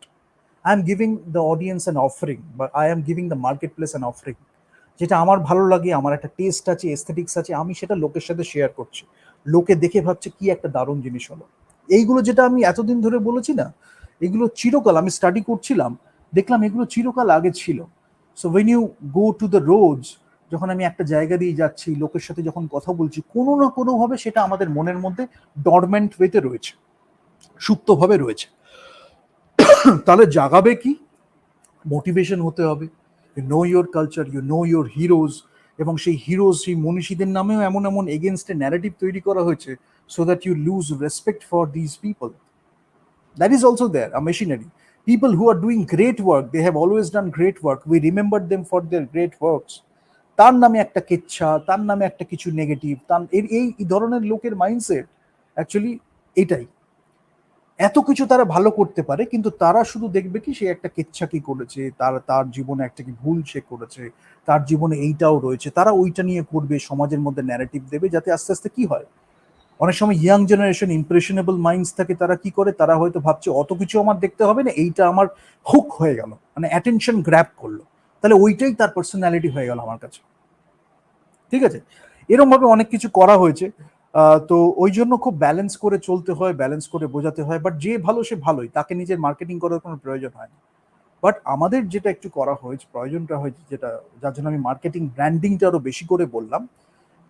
I am giving the audience an offering, but I am giving the marketplace an offering. যেটা আমার ভালো লাগে, আমার একটা test আছে, aesthetics আছে, আমি সেটা লোকের সাথে শেয়ার করছি। লোকে দেখে ভাবছে কি একটা দারুণ জিনিস হলো। এইগুলো যেটা আমি এতদিন ধরে বলেছি না, এগুলো চিরকাল আমি স্টাডি করছিলাম, দেখলাম এগুলো চিরকাল আগে ছিল। So when you go to the roads, যখন আমি একটা জায়গা দিয়ে যাচ্ছি, লোকের সাথে যখন কথা বলছি, কোনো না কোনোভাবে সেটা আমাদের মনের মধ্যে ডরমেন্ট ওয়েতে রয়েছে, সুপ্তভাবে রয়েছে। তাহলে জাগাবে কি, মোটিভেশন হতে হবে, you know your culture, you know your heroes, এবং সেই হিরোজ, সেই মনীষীদের নামেও এমন এমন এগেনস্টে ন্যারেটিভ তৈরি করা হয়েছে, so that you lose respect for this people. That is also there, a machinery. People who are doing great work, they have always done great work. We remember them for their great works. তার নামে একটা কেচ্ছা, তার নামে একটা কিছু negative, তার এই ধরনের লোকের মাইন্ডসেট অ্যাকচুয়ালি এটাই। এত কিছু তারা ভালো করতে পারে, কিন্তু তারা শুধু দেখবে কি সে একটা কেচ্ছা কি করেছে, তার জীবনে একটা কি ভুল সে করেছে, তার জীবনে এইটাও রয়েছে, তারা ওইটা নিয়ে করবে, সমাজের মধ্যে ন্যারেটিভ দেবে, যাতে আস্তে আস্তে কি হয়, অনেক সময় ইয়াং জেনারেশন ইমপ্রেশনেবল মাইন্ডস থাকে, তারা কি করে, তারা হয়তো ভাবছে অত কিছু আমার দেখতে হবে না, এইটা আমার হুক হয়ে গেল, মানে অ্যাটেনশন গ্র্যাব করলো, তাহলে ওইটাই তার পার্সোনালিটি হয়ে গেল আমার কাছে। ঠিক আছে, এরকম ভাবে অনেক কিছু করা হয়েছে। তো ওই জন্য খুব ব্যালেন্স করে চলতে হয়, ব্যালেন্স করে বোঝাতে হয়। বাট যে ভালো সে ভালোই, তাকে নিজের মার্কেটিং করার কোনো প্রয়োজন হয় না। বাট আমাদের যেটা একটু করা হয়েছে, প্রয়োজনটা হয়েছে, যেটা যার জন্য আমি মার্কেটিং ব্র্যান্ডিংটা আরো বেশি করে বললাম,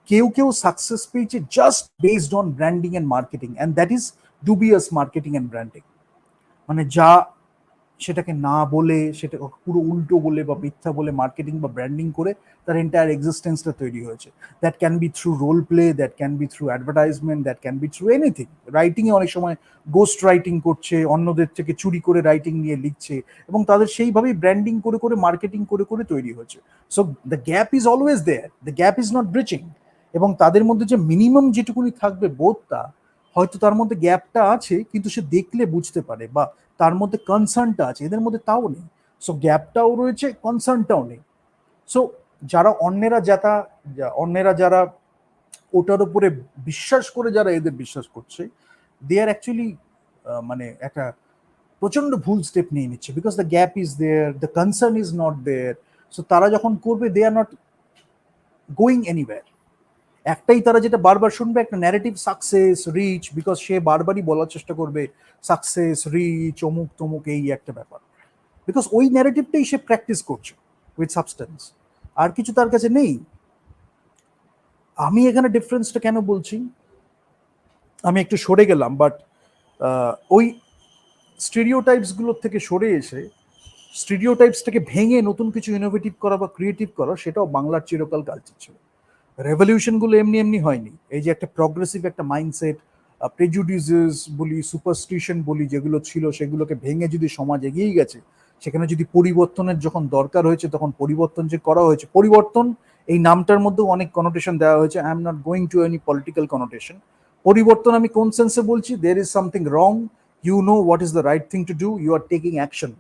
কেউ কেউ সাকসেস পেয়েছে just based on branding and marketing, and that is dubious marketing and branding. মানে যা সেটাকে না বলে, সেটা পুরো উল্টো বলে বা মিথ্যা বলে মার্কেটিং বা ব্র্যান্ডিং করে তার এন্টায়ার এক্সিস্টেন্সটা তৈরি হয়েছে। That can be through role play, that can be through advertisement, that can be through anything. রাইটিংয়ে অনেক সময় গোস্ট রাইটিং করছে, অন্যদের থেকে চুরি করে রাইটিং নিয়ে লিখছে, এবং তাদের সেইভাবেই ব্র্যান্ডিং করে করে মার্কেটিং করে করে তৈরি হয়েছে। So the gap is always there, the gap is not breaching. এবং তাদের মধ্যে যে মিনিমাম যেটুকুনি থাকবে বোধটা, হয়তো তার মধ্যে গ্যাপটা আছে, কিন্তু সে দেখলে বুঝতে পারে, বা তার মধ্যে কনসার্নটা আছে, এদের মধ্যে তাও নেই। সো গ্যাপটাও রয়েছে, কনসার্নটাও নেই। সো যারা অন্যেরা যারা ওটার উপরে বিশ্বাস করে, যারা এদের বিশ্বাস করছে, দে আর অ্যাকচুয়ালি মানে একটা প্রচন্ড ভুল স্টেপ নিয়ে নিচ্ছে, because the gap is there, the concern is not there. So তারা যখন করবে, they are not going anywhere. একটাই তারা যেটা বারবার শুনবে, একটা ন্যারেটিভ, সাকসেস, রিচ, বিকজ সে বারবারই বলার চেষ্টা করবে সাকসেস, রিচ, অমুক তমুক, এই একটা ব্যাপার, বিকজ ওই ন্যারেটিভটাই সে প্র্যাকটিস করছে উইথ সাবস্টেন্স, আর কিছু তার কাছে নেই। আমি এখানে ডিফারেন্সটা কেন বলছি, আমি একটু সরে গেলাম, বাট ওই স্টিরিওটাইপসগুলোর থেকে সরে এসে স্টিরিওটাইপসটাকে ভেঙে নতুন কিছু ইনোভেটিভ করা বা ক্রিয়েটিভ করা, সেটাও বাংলার চিরকাল কালচার ছিল। রেভলিউশনগুলো এমনি এমনি হয়নি। এই যে একটা প্রগ্রেসিভ একটা মাইন্ডসেট, প্রেজুডিসেস বলি, সুপারস্টিশন বলি, যেগুলো ছিল, সেগুলোকে ভেঙে যদি সমাজ এগিয়ে গেছে, সেখানে যদি পরিবর্তনের যখন দরকার হয়েছে, তখন পরিবর্তন যে করা হয়েছে, পরিবর্তন এই নামটার মধ্যেও অনেক কনোটেশন দেওয়া হয়েছে। I am not going to any political connotation. পরিবর্তন আমি কোন সেন্সে বলছি, there is something wrong, you know what is the right thing to do, you are taking action,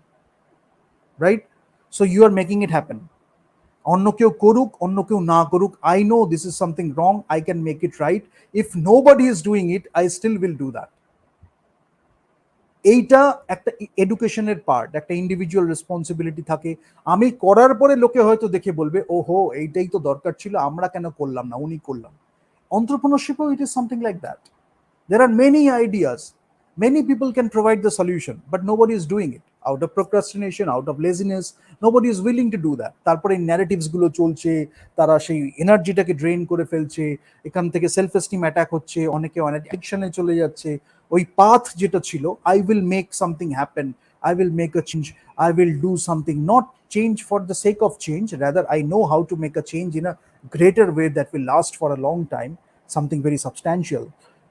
right? So you are making it happen. অন্য কেউ করুক, অন্য কেউ না করুক, I know this is something wrong, I can make it right, if nobody is doing it I still will do that. এইটা একটা এডুকেশনের পার্ট, একটা ইন্ডিভিজুয়াল রেসপন্সিবিলিটি থাকে। আমি করার পরে লোকে হয়তো দেখে বলবে ওহো এইটাই তো দরকার ছিল, আমরা কেন করলাম না, উনি করলাম। entrepreneurship it is something like that. There are many ideas, many people can provide the solution, but nobody is doing it out of procrastination, out of laziness. Nobody is willing to do that. তারপরে narratives গুলো চলছে, তারা সেই এনার্জিটাকে drain করে ফেলছে, এখান থেকে self esteem attack হচ্ছে, অনেকে অনেক অ্যাডিকশনে চলে যাচ্ছে। ওই পাথ যেটা ছিল, I will make something happen, I will make a change, I will do something, not change for the sake of change, rather I know how to make a change in a greater way that will last for a long time, something very substantial.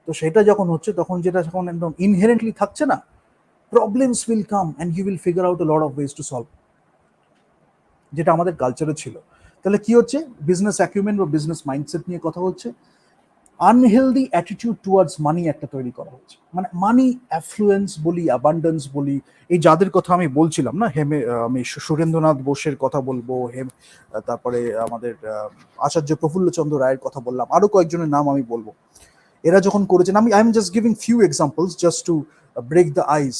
তো সেটা যখন হচ্ছে, তখন যেটা যখন একদম inherently থাকছে না, problems will come and you will figure out a lot of ways to solve, যেটা আমাদের কালচারে ছিল। তাহলে কি হচ্ছে, বিজনেস অ্যাকিউমেন্ট বা বিজনেস মাইন্ডসেট নিয়ে কথা হচ্ছে। আনহেলদি অ্যাটিটিউড টুয়ার্ডস মানি একটা তৈরি করা হয়েছে, মানে মানি অ্যাফ্লুয়েন্স বলি, অ্যাবান্ডেন্স বলি, এই যাদের কথা আমি বলছিলাম না, আমি সুরেন্দ্রনাথ বোসের কথা বলবো, তারপরে আমাদের আচার্য প্রফুল্লচন্দ্র রায়ের কথা বললাম, আরো কয়েকজনের নাম আমি বলবো। এরা যখন করেছেন, আমি I am just giving few examples just to break the ice.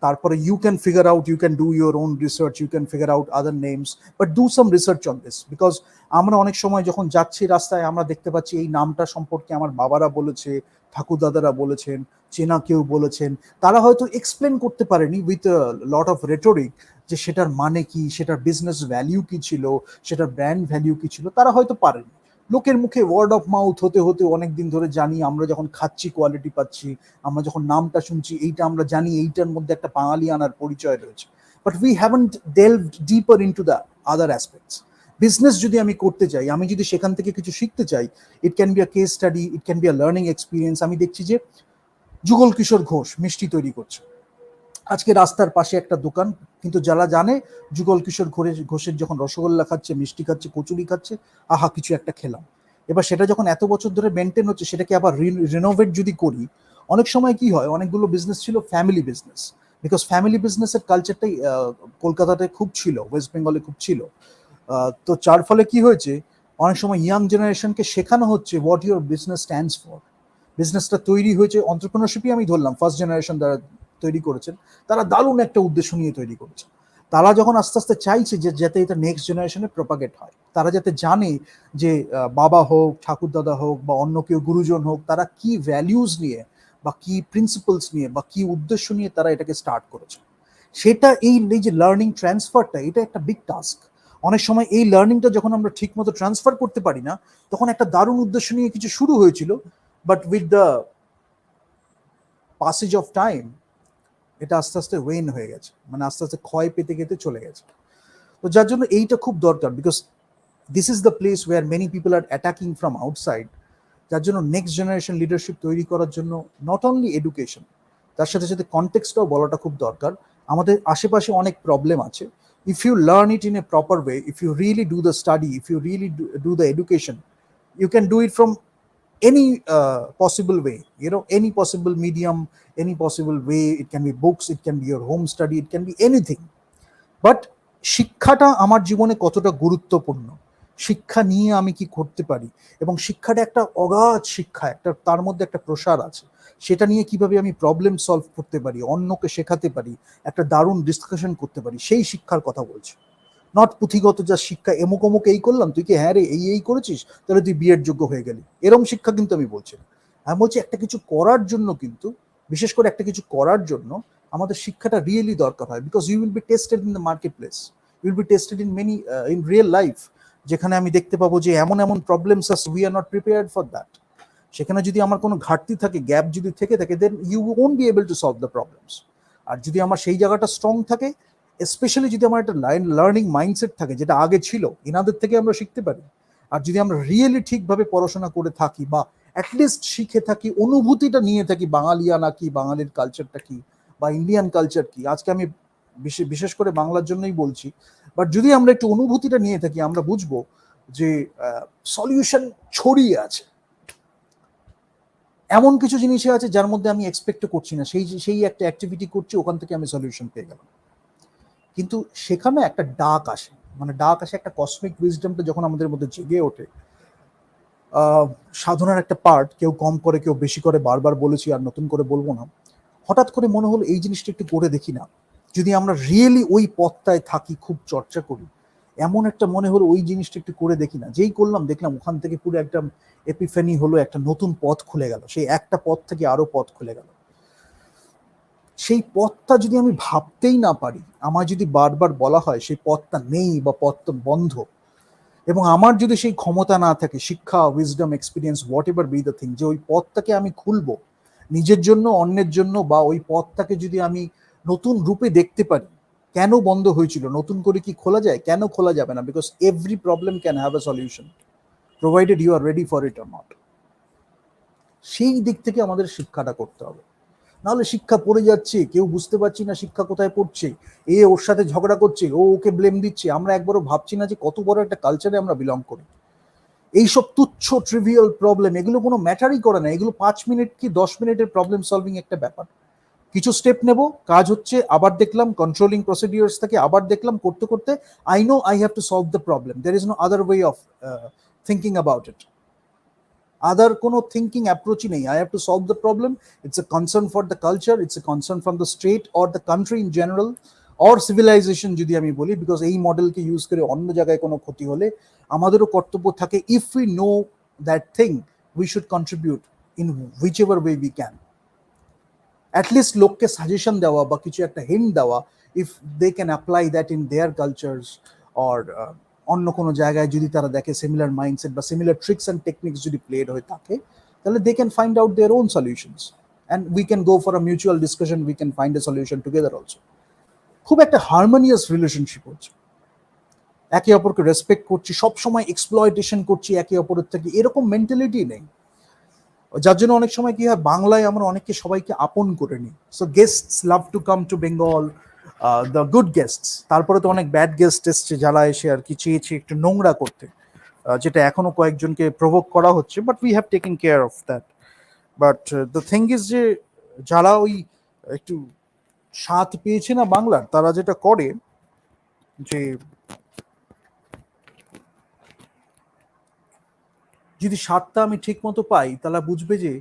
তারপরে you can figure out, you can do your own research, you can figure out other names, but do some research on this, because আমরা অনেক সময় যখন যাচ্ছি রাস্তায় আমরা দেখতে পাচ্ছি এই নামটা সম্পর্কে আমার বাবারা বলেছে, ঠাকুর দাদারা বলেছেন, চেনা কেউ বলেছেন, তারা হয়তো এক্সপ্লেন করতে পারেনি উইথ লট অফ রেটোরিক যে সেটার মানে কি, সেটার বিজনেস ভ্যালিউ কি ছিল, সেটার ব্র্যান্ড ভ্যালিউ কি ছিল, তারা হয়তো পারেনি। লোকের মুখে ওয়ার্ড অফ মাউথ হতে হতে অনেকদিন ধরে জানি, আমরা যখন খাচ্ছি কোয়ালিটি পাচ্ছি, আমরা যখন নামটা শুনছি এইটা আমরা জানি এইটার মধ্যে একটা বাঙালি আনার পরিচয় রয়েছে, but we haven't delved deeper into the other aspects. Business যদি আমি করতে চাই, আমি যদি সেখান থেকে কিছু শিখতে চাই, it can be a case study, it can be a learning experience. আমি দেখছি যে যুগল কিশোর ঘোষ মিষ্টি তৈরি করছে, আজকে রাস্তার পাশে একটা দোকান, কিন্তু যারা জানে যুগল কিশোর ঘোষের যখন রসগোল্লা খাচ্ছে, মিষ্টি খাচ্ছে, কচুরি খাচ্ছে, আহা কিছু একটা খেলাম। এবার সেটা যখন এত বছর ধরে মেনটেন হচ্ছে, সেটাকে আবার রিনোভেট যদি করি, অনেক সময় কি হয়, অনেকগুলো বিজনেস ছিল ফ্যামিলি বিজনেস, বিকজ ফ্যামিলি বিজনেসের কালচারটাই কলকাতাতে খুব ছিল, ওয়েস্ট বেঙ্গলে খুব ছিল। তো যার ফলে কি হয়েছে, অনেক সময় ইয়াং জেনারেশনকে শেখানো হচ্ছে what your business stands for. বিজনেসটা তৈরি হয়েছে, অন্টারপ্রেনারশিপই আমি ধরলাম, ফার্স্ট জেনারেশন দ্বারা তৈরি করেছেন, তারা দারুণ একটা উদ্দেশ্য নিয়ে তৈরি করেছে। তারা যখন আস্তে আস্তে চাইছে যে যাতে এটা নেক্সট জেনারেশনে প্রপাগেট হয়, তারা যাতে জানে যে বাবা হোক, ঠাকুর দাদা হোক, বা অন্য কেউ গুরুজন হোক, তারা কি ভ্যালিউজ নিয়ে বা কি প্রিন্সিপালস নিয়ে বা কি উদ্দেশ্য নিয়ে তারা এটাকে স্টার্ট করেছে, সেটা এই যে লার্নিং ট্রান্সফারটা, এটা একটা বিগ টাস্ক। অনেক সময় এই লার্নিংটা যখন আমরা ঠিক মতো ট্রান্সফার করতে পারি না, তখন একটা দারুণ উদ্দেশ্য নিয়ে কিছু শুরু হয়েছিল, but with the passage of time এটা আস্তে আস্তে ওয়েন হয়ে গেছে, মানে আস্তে আস্তে ক্ষয় পেতে পেতে চলে গেছে। তো যার জন্য এইটা খুব দরকার, because this is the place where many people are attacking from outside. যার জন্য নেক্সট জেনারেশন লিডারশিপ তৈরি করার জন্য নট অনলি এডুকেশন, তার সাথে সাথে কনটেক্সটটাও বলাটা খুব দরকার। আমাদের আশেপাশে অনেক প্রবলেম আছে, if you learn it in a proper way, if you really do the study, if you really do the education, you can do it from any possible way, any possible medium, any possible way. It can be books, it can be your home study, it can be anything. But শিক্ষাটা আমার জীবনে কতটা গুরুত্বপূর্ণ, শিক্ষা নিয়ে আমি কি করতে পারি, এবং শিক্ষাটা একটা অগাধ শিক্ষা, একটা তার মধ্যে একটা প্রসার আছে, সেটা নিয়ে কিভাবে আমি প্রবলেম সলভ করতে পারি, অন্যকে শেখাতে পারি, একটা দারুণ ডিসকাশন করতে পারি, সেই শিক্ষার কথা বলছি। নট পুঁথিগত যা শিক্ষা, এমুক অমুক এই করলাম, তুই কি হ্যাঁ রে এই করেছিস, তাহলে তুই বিয়ের যোগ্য হয়ে গেলি, এরম শিক্ষা কিন্তু আমি বলছি না। আমি বলছি একটা কিছু করার জন্য, কিন্তু বিশেষ করে একটা কিছু করার জন্য আমাদের শিক্ষাটা রিয়েলি দরকার হয়, because you will be tested in the market place, you will be tested in many in real life, যেখানে আমি দেখতে পাবো যে এমন এমন প্রবলেমস আছে, we are not prepared for that. সেখানে যদি আমার কোনো ঘাটতি থাকে, গ্যাপ যদি থেকে থাকে, then you won't be able to solve the problems. আর যদি আমার সেই জায়গাটা স্ট্রং থাকে, স্পেশালি যদি আমার একটা লার্নিং মাইন্ডসেট থাকে, যেটা আগে ছিল, এনাদের থেকে আমরা শিখতে পারি। আর যদি আমরা রিয়েলি ঠিকভাবে পড়াশোনা করে থাকি, বা অ্যাটলিস্ট শিখে থাকি, অনুভূতিটা নিয়ে থাকি, বাঙালিয়ানা কি, বাঙালির কালচারটা কি, বা ইন্ডিয়ান কালচার কি, আজকে আমি বিশেষ করে বাংলার জন্যই বলছি, বাট যদি আমরা একটু অনুভূতিটা নিয়ে থাকি, আমরা বুঝবো যে সলিউশন ছড়িয়ে আছে, এমন কিছু জিনিসে আছে যার মধ্যে আমি এক্সপেক্ট করছি না, সেই একটা অ্যাক্টিভিটি করছি, ওখান থেকে আমি সলিউশন পেয়ে গেলাম। কিন্তু সেখানে একটা ডাক আসে, মানে ডাক আসে একটা কসমিক উইজডমটা যখন আমাদের মধ্যে জেগে ওঠে, সাধনার একটা পার্ট, কেউ কম করে কেউ বেশি করে, বারবার বলেছি আর নতুন করে বলবো না। হঠাৎ করে মনে হলো এই জিনিসটা একটু করে দেখি না, যদি আমরা রিয়েলি ওই পথটায় থাকি, খুব চর্চা করি, এমন একটা মনে হলো ওই জিনিসটা একটু করে দেখি না। যেই করলাম দেখলাম ওখান থেকে পুরো একটা এপিফ্যানি হলো, একটা নতুন পথ খুলে গেল, সেই একটা পথ থেকে আরো পথ খুলে গেল। সেই পথটা যদি আমি ভাবতেই না পারি, আমার যদি বারবার বলা হয় সেই পথটা নেই বা পথটা বন্ধ, এবং আমার যদি সেই ক্ষমতা না থাকে, শিক্ষা, wisdom, experience, what ever be the thing, যে ওই পথটাকে আমি খুলবো নিজের জন্য, অন্যের জন্য, বা ওই পথটাকে যদি আমি নতুন রূপে দেখতে পারি, কেন বন্ধ হয়েছিল, নতুন করে কি খোলা যায়, কেন খোলা যাবে না, because every problem can have a solution provided you are ready for it or not. সেই দিক থেকে আমাদের শিক্ষাটা করতে হবে। নাহলে শিক্ষা পড়ে যাচ্ছে, কেউ বুঝতে পারছি না শিক্ষা কোথায় পড়ছে, এ ওর সাথে ঝগড়া করছে, ও ওকে ব্লেম দিচ্ছে, আমরা একবারও ভাবছি না যে কত বড় একটা কালচারে আমরা বিলং করি। এইসব তুচ্ছ ট্রিভিয়াল প্রবলেম, এগুলো কোনো ম্যাটারই করে না, এগুলো 5 মিনিট কি 10 মিনিটের প্রবলেম সলভিং একটা ব্যাপার। কিছু স্টেপ নেব, কাজ হচ্ছে, আবার দেখলাম কন্ট্রোলিং প্রসিডিওর্স থেকে, আবার দেখলাম, করতে করতে I know I have to solve the problem, there is no other way of thinking about it, other কোনো থিঙ্কিং অ্যাপ্রোচই নেই। I have to solve the problem, it's a concern for the culture, it's a concern from the state or the country in general or civilization যদি আমি বলি, because এই মডেলকে use করে অন্য জায়গায় কোনো ক্ষতি হলে আমাদেরও কর্তব্য থাকে, if we know that thing we should contribute in whichever way we can, at least লোককে সাজেশন দেওয়া বা কিছু একটা হিন্ট দেওয়া, if they can apply that in their cultures or অন্য কোনো জায়গায় যদি তারা দেখে সিমিলার মাইন্ডসেট বা সিমিলার ট্রিক্স অ্যান্ড টেকনিক্স যদি প্লেড হয়ে থাকে, তাহলে they can find out their own solutions and we can go for a mutual discussion, we can find a solution together also. খুব একটা হারমোনিয়াস রিলেশনশিপ হচ্ছে, একে অপরকে রেসপেক্ট করছি, সবসময় এক্সপ্লয়টেশন করছি একে অপরের থেকে, এরকম মেন্টালিটি নেই। যার জন্য অনেক সময় কি হয়, বাংলায় আমরা অনেককে সবাইকে আপন করে নিই। So guests love to come to Bengal, the good guests. তারপরে তো অনেক ব্যাড গেস্ট এসছে যারা এসে আর কি চেয়েছে একটু নোংরা করতে, যেটা এখনো কয়েকজনকে প্রভোক করা হচ্ছে, but we have taken care of that. But the thing is যে যারা ওই একটু স্বাদ পেয়েছে না বাংলার, তারা যেটা করে যে যদি স্বাদটা আমি ঠিক মতো পাই, তাহলে বুঝবে যে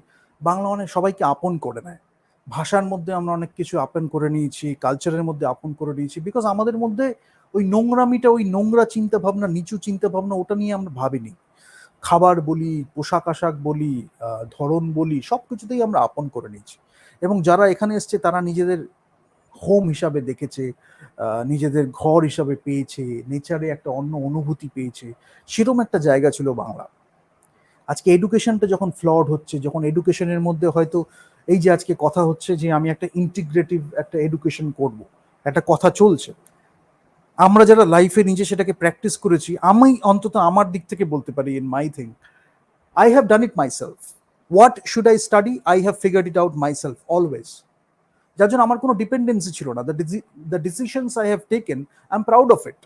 বাংলা অনেক সবাইকে আপন করে নেয়। ভাষার মধ্যে আমরা অনেক কিছু আপন করে নিয়েছি, কালচারের মধ্যে আপন করে নিয়েছি, বিকজ আমাদের মধ্যে ওই নোংরামিটা, ওই নোংরা চিন্তা ভাবনা, নিচু চিন্তা ভাবনা, ওটা নিয়ে আমরা ভাবিনি। খাবার বলি, পোশাক আশাক বলি, ধরন বলি, সব কিছুতেই আমরা আপন করে নিয়েছি। এবং যারা এখানে এসছে তারা নিজেদের হোম হিসাবে দেখেছে, নিজেদের ঘর হিসাবে পেয়েছে, নেচারে একটা অন্য অনুভূতি পেয়েছে, সেরকম একটা জায়গা ছিল বাংলা। আজকে এডুকেশনটা যখন ফ্লড হচ্ছে, যখন এডুকেশনের মধ্যে হয়তো এই যে আজকে কথা হচ্ছে যে আমি একটা ইন্টিগ্রেটিভ একটা এডুকেশন করব, একটা কথা চলছে, আমরা যারা লাইফে নিজে সেটাকে প্র্যাকটিস করেছি, আমি অন্তত আমার দিক থেকে বলতে পারি, in my thing, I have done it myself. What should I study, I have figured it out myself always. যার জন্য আমার কোনো ডিপেন্ডেন্সি ছিল না। The decisions I have taken, I am proud of it.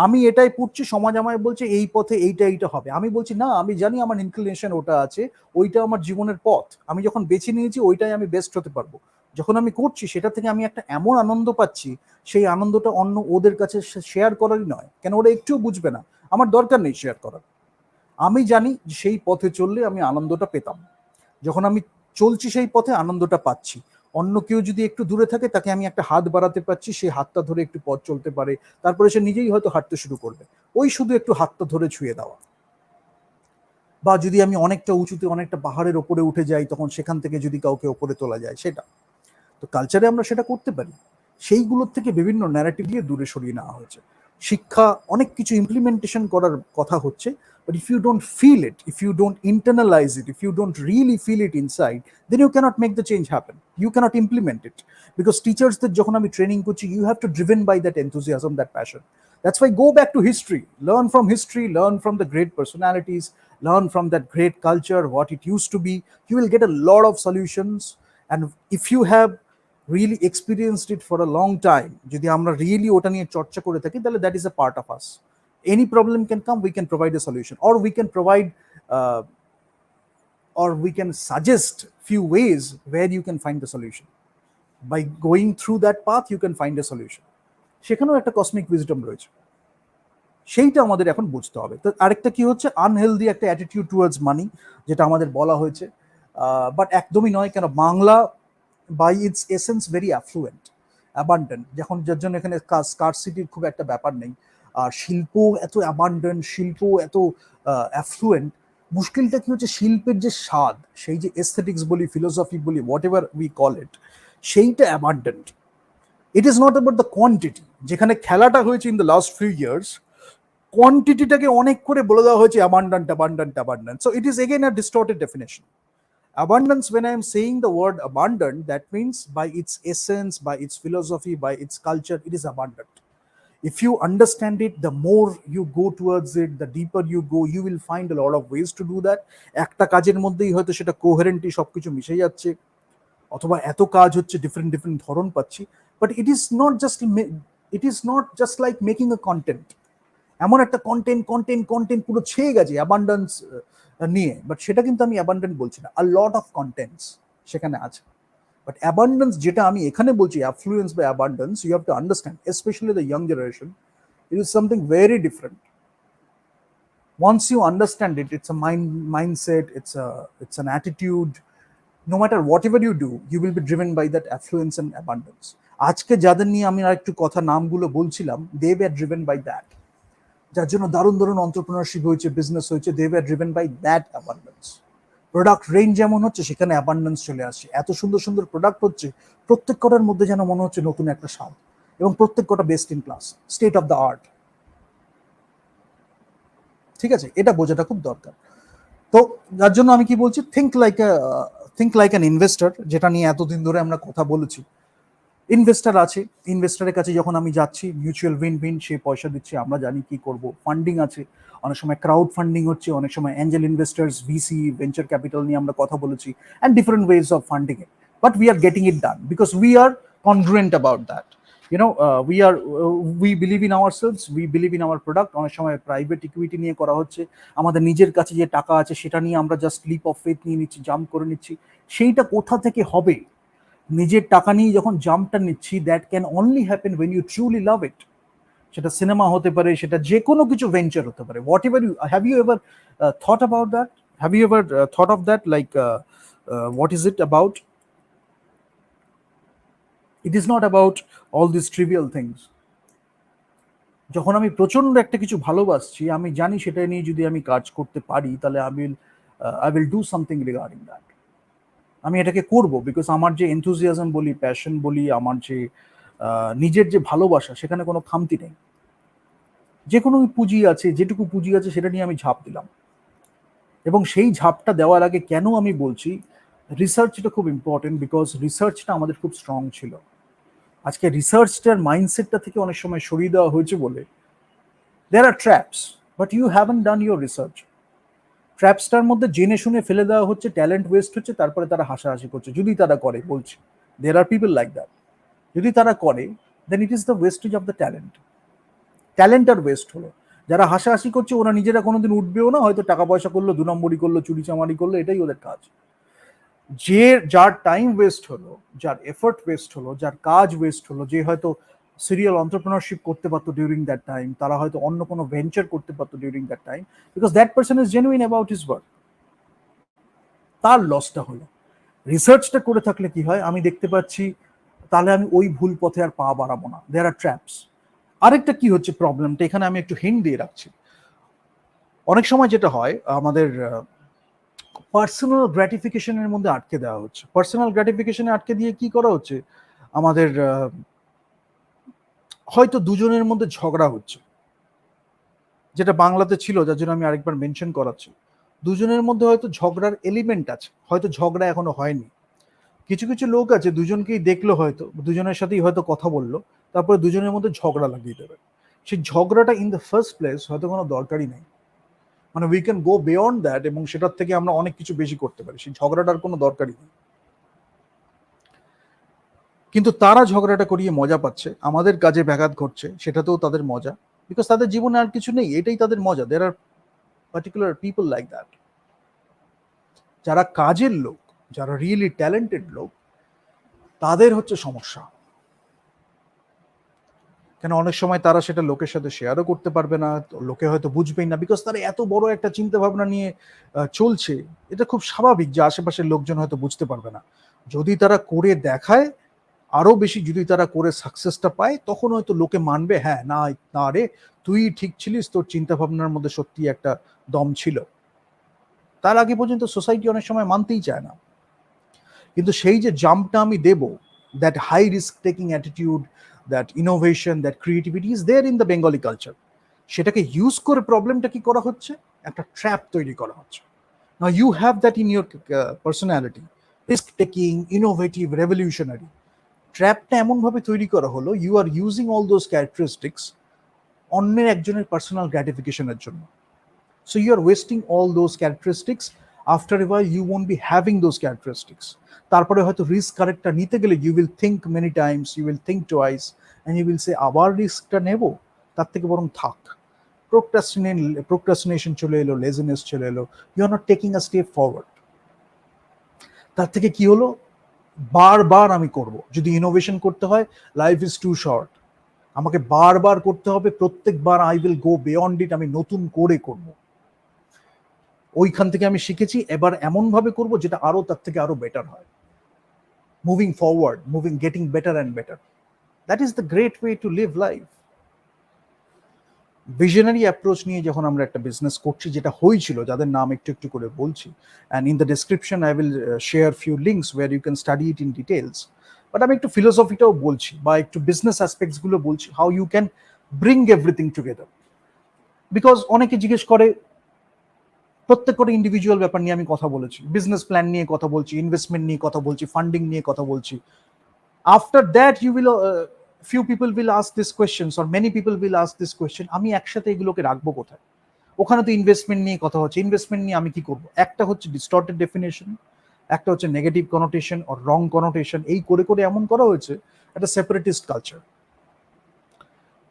আমি এটাই পড়ছি, সমাজ আমায় বলছে এই পথে এইটা এইটা হবে, আমি বলছি না, আমি জানি আমার ইনক্লিনেশন ওটা আছে, ওইটা আমার জীবনের পথ, আমি যখন বেছে নিয়েছি ওইটাই আমি বেস্ট হতে পারবো। যখন আমি করছি সেটা থেকে আমি একটা এমন আনন্দ পাচ্ছি, সেই আনন্দটা অন্য ওদের কাছে শেয়ার করারই নয়, কেন ওরা একটুও বুঝবে না, আমার দরকার নেই শেয়ার করার। আমি জানি যে সেই পথে চললে আমি আনন্দটা পেতাম, যখন আমি চলছি সেই পথে আনন্দটা পাচ্ছি। অন্য কেউ যদি একটু দূরে থাকে, তাকে আমি একটা হাত বাড়াতে পারছি, সেই হাতটা ধরে একটু পথ চলতে পারে, তারপরে সে নিজেই হয়তো হাঁটতে শুরু করবে, ওই শুধু একটু হাতটা ধরে ছুঁয়ে দেওয়া। বা যদি আমি অনেকটা উঁচুতে, অনেকটা পাহাড়ের ওপরে উঠে যাই, তখন সেখান থেকে যদি কাউকে ওপরে তোলা যায়, সেটা তো কালচারে আমরা সেটা করতে পারি। সেইগুলোর থেকে বিভিন্ন ন্যারেটিভ দিয়ে দূরে সরিয়ে নেওয়া হয়েছে। শিক্ষা অনেক কিছু ইমপ্লিমেন্টেশন করার কথা হচ্ছে, but if you don't feel it, if you don't internalize it, if you don't really feel it inside, then you cannot make the change happen, you cannot implement it. Because teachers দের যখন আমি training করছি, you have to driven by that enthusiasm, that passion. That's why go back to history, learn from history, learn from the great personalities, learn from that great culture, what it used to be. You will get a lot of solutions. And if you have really experienced it for a long time, যদি আমরা really ওটা নিয়ে চর্চা করে থাকি, তাহলে that is a part of us. Any problem can come, we can provide a solution, or we can provide uh, or we can suggest few ways where you can find the solution. By going through that path, you can find a solution. সেখানেও একটা cosmic wisdom রয়েছে। সেইটা আমাদের এখন বুঝতে হবে। তো আরেকটা কি হচ্ছে, আনহেলদি একটা অ্যাটিটিউড টুয়ার্ডস মানি, যেটা আমাদের বলা হয়েছে, বাট একদমই নয়। কেন Bangla by its essence very affluent, abundant, যখন যার জন্য এখানে স্কারসিটির খুব একটা ব্যাপার নেই। আর শিল্প এত অ্যাবান্ডেন্ট, শিল্প এত অ্যাফ্লুয়েন্ট। মুশকিলটা কি হচ্ছে, শিল্পের যে স্বাদ, সেই যে এস্থেটিক্স বলি, ফিলোসফি বলি, whatever we call it, সেইটা abundant. It is not about the quantity. যেখানে খেলাটা হয়েছে in the last few years, কোয়ান্টিটিটাকে অনেক করে বলে দেওয়া হয়েছে abundant, abundant, abundant. So it is again a distorted definition. Abundance, when I am saying the word abundant, that means by its essence, by its philosophy, by its culture, it is abundant. If you understand it, the more you go towards it, the deeper you go, you will find a lot of ways to do that. একটা কাজের মধ্যেই হয়তো সেটা কোহেরেন্টলি সবকিছু মিশে যাচ্ছে, অথবা এত কাজ হচ্ছে, ডিফারেন্ট ডিফারেন্ট ধরন পাচ্ছি। But it is not just like making a content. এমন একটা কন্টেন্ট কন্টেন্ট কন্টেন্ট পুরো ছেয়ে গেছে অ্যাবান্ডেন্স নিয়ে, বাট সেটা কিন্তু আমি অ্যাবান্ডেন্ট বলছি না। আ লট অফ কন্টেন্টস সেখানে আছে, বাট অ্যাবান্ডেন্স যেটা আমি এখানে বলছি, অ্যাফ্লুয়েন্স বা abundance, you have to understand, specially the young generation, it is something very different. Once you understand it, it's a mindset, it's an attitude. No matter whatever you do, you will be driven by that affluence and abundance. আজকে যাদের নিয়ে আমি আর একটু কথা নামগুলো বলছিলাম, they were driven by that. যার জন্য দারুণ দারুণ এন্টারপ্রেনারশিপ হয়েছে, বিজনেস হয়েছে, they were driven by that abundance. Product range যেমন হচ্ছে, সেখানে অ্যাবান্ডেন্স চলে আসছে। এত সুন্দর সুন্দর প্রোডাক্ট হচ্ছে, প্রত্যেক কটার মধ্যে যেন মনে হচ্ছে নতুন একটা স্বাদ, এবং প্রত্যেক কটা best in class, state of the art. ঠিক আছে, এটা বোঝাটা খুব দরকার। তো যার জন্য আমি কি বলছি, থিঙ্ক লাইক অ্যান ইনভেস্টর, যেটা নিয়ে এতদিন ধরে আমরা কথা বলেছি। ইনভেস্টার আছে, ইনভেস্টারের কাছে যখন আমি যাচ্ছি, মিউচুয়াল উইন, সে পয়সা দিচ্ছে, আমরা জানি কি করব। ফান্ডিং আছে, অনেক সময় ক্রাউড ফান্ডিং হচ্ছে, অনেক সময় Angel investors, VC, venture capital নিয়ে আমরা কথা বলেছি, and different ways of funding it. But we are getting it done because we R congruent about that. we believe in ourselves, we believe in our product. অনেক সময় private equity নিয়ে করা হচ্ছে, আমাদের নিজের কাছে যে টাকা আছে সেটা নিয়ে আমরা জাস্ট লিপ অফ ফেথ নিয়ে নিচ্ছি, জাম্প করে নিচ্ছি। সেইটা কোথা থেকে হবে? নিজের টাকা নিয়ে যখন জাম্পটা নিচ্ছি, that can only happen when you truly love it. সেটা সিনেমা হতে পারে, সেটা যে কোনো কিছু ভেঞ্চার হতে পারে, what ever you have you ever thought about that, have you ever thought of that, like what is it about? It is not about all this trivial things. যখন আমি প্রচন্ড একটা কিছু ভালোবাসছি, আমি জানি সেটা নিয়ে যদি আমি কাজ করতে পারি, তাহলে I will do something regarding that. আমি এটাকে করব বিকজ আমার যে এনথুজিয়াজম বলি, প্যাশন বলি, আমার যে নিজের যে ভালোবাসা, সেখানে কোনো খামতি নেই। যে কোনো পুঁজি আছে, যেটুকু পুঁজি আছে সেটা নিয়ে আমি ঝাঁপ দিলাম। এবং সেই ঝাঁপটা দেওয়ার আগে কেন আমি বলছি, রিসার্চটা খুব ইম্পর্টেন্ট, বিকজ রিসার্চটা আমাদের খুব স্ট্রং ছিল। আজকে রিসার্চটার মাইন্ডসেটটা থেকে অনেক সময় সরিয়ে দেওয়া হয়েছে বলে there are traps, but you haven't done your research. ট্র্যাপসটার মধ্যে জেনে শুনে ফেলে দেওয়া হচ্ছে, ট্যালেন্ট ওয়েস্ট হচ্ছে, তারপরে তারা হাসাহাসি করছে। যদি তারা করে, বলছি, there are people like that. যদি তারা করে, then it is the wastage of the talent. Talent আর ওয়েস্ট হলো। যারা হাসাহাসি করছে, ওরা নিজেরা কোনোদিন উঠবেও না, হয়তো টাকা পয়সা করলো, 2 নম্বরই করলো, চুরি চামারি করলো, এটাই ওদের কাজ। যার টাইম ওয়েস্ট হলো, যার এফোর্ট ওয়েস্ট হলো, যার কাজ ওয়েস্ট হলো, যে হয়তো সিরিয়াল এন্টারপ্রেনারশিপ করতে পারতো ডিউরিং দ্যাট টাইম, তারা হয়তো অন্য কোনো ভেঞ্চার করতে পারতো during that time, because that person is genuine about his work. তার লসটা হলো। রিসার্চটা করে থাকলে কি হয়, আমি দেখতে পাচ্ছি, তাহলে আমি ওই ভুল পথে আর পা বাড়াবো না। দেয়ার আর ট্র্যাপস। আরেকটা কি হচ্ছে প্রবলেমটা, এখানে আমি একটু হিন্ট দিয়ে রাখছি। অনেক সময় যেটা হয়, আমাদের পার্সোনাল গ্র্যাটিফিকেশনের মধ্যে আটকে দেওয়া হচ্ছে। পার্সোনাল গ্র্যাটিফিকেশনে আটকে দিয়ে কি করা হচ্ছে, আমাদের হয়তো দুজনের মধ্যে ঝগড়া হচ্ছে, যেটা বাংলাতে ছিল, যার জন্য আমি আরেকবার মেনশন করাচ্ছি। দুজনের মধ্যে হয়তো ঝগড়ার এলিমেন্ট আছে, হয়তো ঝগড়া এখনো হয়নি। কিছু কিছু লোক আছে, দুজনকেই দেখলো, হয়তো দুজনের সাথেই হয়তো কথা বললো, তারপরে দুজনের মধ্যে ঝগড়া লাগিয়ে দেবে। সেই ঝগড়াটা ইন দ্য ফার্স্ট প্লেস হয়তো কোনো দরকারই নেই, মানে we can go beyond that, এবং সেটার থেকে আমরা অনেক কিছু বেশি করতে পারি। সেই ঝগড়াটার কোনো দরকারই নেই, কিন্তু তারা ঝগড়াটা করিয়ে মজা পাচ্ছে, আমাদের কাজে ব্যাঘাত ঘটছে, সেটাতেও তাদের মজা, বিকজ তাদের জীবনে আর কিছু নেই, এটাই তাদের মজা। দের আর পার্টিকুলার পিপল লাইক দ্যাট। যারা কাজের লোক, যারা রিয়েলি ট্যালেন্টেড লোক, তাদের হচ্ছে সমস্যা। কেন অনেক সময় তারা সেটা লোকের সাথে শেয়ারও করতে পারবে না, লোকে হয়তো বুঝবেই না, বিকজ তারা এত বড় একটা চিন্তা ভাবনা নিয়ে চলছে। এটা খুব স্বাভাবিক যে আশেপাশের লোকজন হয়তো বুঝতে পারবে না। যদি তারা করে দেখায় আরো বেশি, যদি তারা করে সাকসেসটা পায়, তখন হয়তো লোকে মানবে, হ্যাঁ না না রে, তুই ঠিক ছিলিস, তোর চিন্তা ভাবনার মধ্যে সত্যি একটা দম ছিল। তার আগে পর্যন্ত সোসাইটি অনেক সময় মানতেই চায় না। কিন্তু সেই যে জাম্পটা আমি দেব, that high risk taking attitude, that innovation, that creativity is there in the Bengali culture. সেটাকে ইউজ করে প্রবলেমটা কি করা হচ্ছে, একটা ট্র্যাপ তৈরি করা হচ্ছে। Now you have that in your personality, risk taking, innovative, revolutionary. ট্র্যাপটা এমনভাবে তৈরি করা হলো, you are using all those characteristics অন্যের একজনের পার্সোনাল গ্র্যাটিফিকেশনের জন্য। So you are wasting all those characteristics. After a while, you won't be having those characteristics. তারপরে হয়তো রিস্ক কারেক্টটা নিতে গেলে you will think many times, you will think twice, and you will say আবার রিস্কটা নেব, তার থেকে বরং থাক। প্রোক্রাস্টিনেশন চলে এলো, লেজিনেস চলে এলো, you are not taking a step forward. তার থেকে কি হলো, বারবার আমি করব। যদি ইনোভেশন করতে হয়, লাইফ ইজ টু শর্ট, আমাকে বারবার করতে হবে, প্রত্যেকবার আই উইল গো বিয়ন্ড ইট, আমি নতুন করে করব। ওইখান থেকে আমি শিখেছি, এবার এমন ভাবে করব যেটা আরো তার থেকে আরো বেটার হয়। Moving forward, getting better and better, that is the great way to live life. Visionary approach নিয়ে যখন আমরা একটা বিজনেস করছি, যেটা হয়েছিল, যাদের নাম একটু একটু করে বলছি, and in the description I will share few links where you can study it in details. But আমি একটু ফিলোসফিটাও বলছি, বা একটু বিজনেস অ্যাসপেক্টস গুলো বলছি, how you can bring everything together. Because অনেকে জিজ্ঞেস করে, প্রত্যেক করে ইন্ডিভিজুয়াল ব্যাপার নিয়ে আমি কথা বলেছি, বিজনেস প্ল্যান নিয়ে কথা বলছি, ইনভেস্টমেন্ট নিয়ে কথা বলছি, ফান্ডিং নিয়ে কথা বলছি। After that you will few people will ask this questions, or many people will ask this question, আমি একসাথে এগুলোকে রাখবো কোথায়? ওখানে তো ইনভেস্টমেন্ট নিয়ে কথা হচ্ছে, ইনভেস্টমেন্ট নিয়ে আমি কি করব? একটা হচ্ছে ডিস্টর্টেড ডেফিনেশন, একটা হচ্ছে negative connotation or wrong connotation, এই করে করে এমন করা হয়েছে একটা সেপারেটিস্ট কালচার।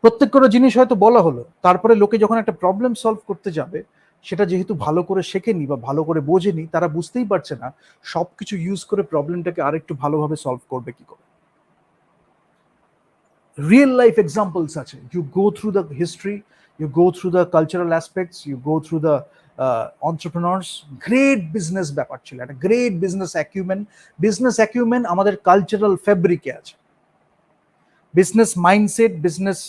প্রত্যেক কোনো জিনিস হয়তো বলা হলো, তারপরে লোকে যখন একটা প্রবলেম সলভ করতে যাবে, সেটা যেহেতু ভালো করে শেখেনি বা ভালো করে বোঝেনি, তারা বুঝতেই পারছে না সবকিছু ইউজ করে প্রবলেমটাকে আরেকটু ভালোভাবে সলভ করবে কি করে। রিয়েল লাইফ এক্সাম্পলস আছে, you go through the history, you go through the cultural aspects, you go through the entrepreneurs. Great business ব্যাপার ছিল, একটা great business acumen. Business acumen আমাদের কালচারাল ফ্যাব্রিকে আছে, বিজনেস মাইন্ডসেট, বিজনেস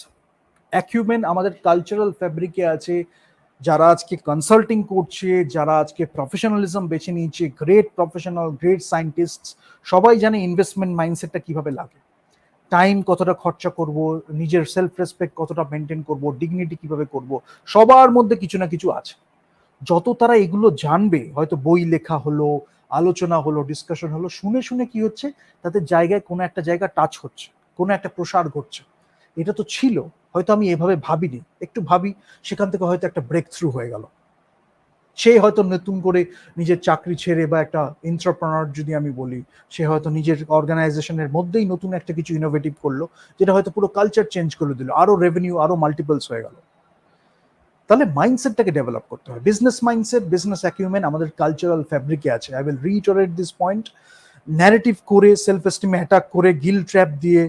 অ্যাকিউমেন আমাদের cultural ফ্যাব্রিকে আছে। যারা আজকে কনসাল্টিং করছে, যারা আজকে প্রফেশনালিজম বেছে নিয়েছে, গ্রেট প্রফেশনাল, গ্রেট সায়েন্টিস্ট, সবাই জানে ইনভেস্টমেন্ট মাইন্ডসেটটা কিভাবে লাগে, টাইম কতটা খরচা করব, নিজের সেলফ রেসপেক্ট কতটা মেনটেন করব, ডিগনিটি কিভাবে করব, সবার মধ্যে কিছু না কিছু আছে। যত তারা এগুলো জানবে, হয়তো বই লেখা হলো, আলোচনা হলো, ডিসকাশন হলো, শুনে শুনে কি হচ্ছে, তাদের জায়গায় কোনো একটা জায়গা টাচ হচ্ছে, কোনো একটা প্রসার ঘটছে। এটা তো ছিল, হয়তো আমি এভাবে ভাবিনি, একটু ভাবি, সেখান থেকে হয়তো একটা ব্রেক থ্রু হয়ে গেল। সে হয়তো নতুন করে নিজের চাকরি ছেড়ে, বা একটা এন্টারপ্রেনার যদি আমি বলি, সে হয়তো নিজের অর্গানাইজেশনের মধ্যেই নতুন একটা কিছু ইনোভেটিভ করলো, যেটা হয়তো পুরো কালচার চেঞ্জ করে দিল, আরো রেভিনিউ আরো মাল্টিপলস হয়ে গেল। তাহলে মাইন্ডসেটটাকে ডেভেলপ করতে হয়, বিজনেস মাইন্ডসেট, বিজনেস অ্যাকিউমেন আমাদের কালচারাল ফ্যাব্রিকে আছে। I will reiterate this point. Narrative করে, সেলফ এস্টিমে অ্যাটাক করে, গিল ট্র্যাপ দিয়ে,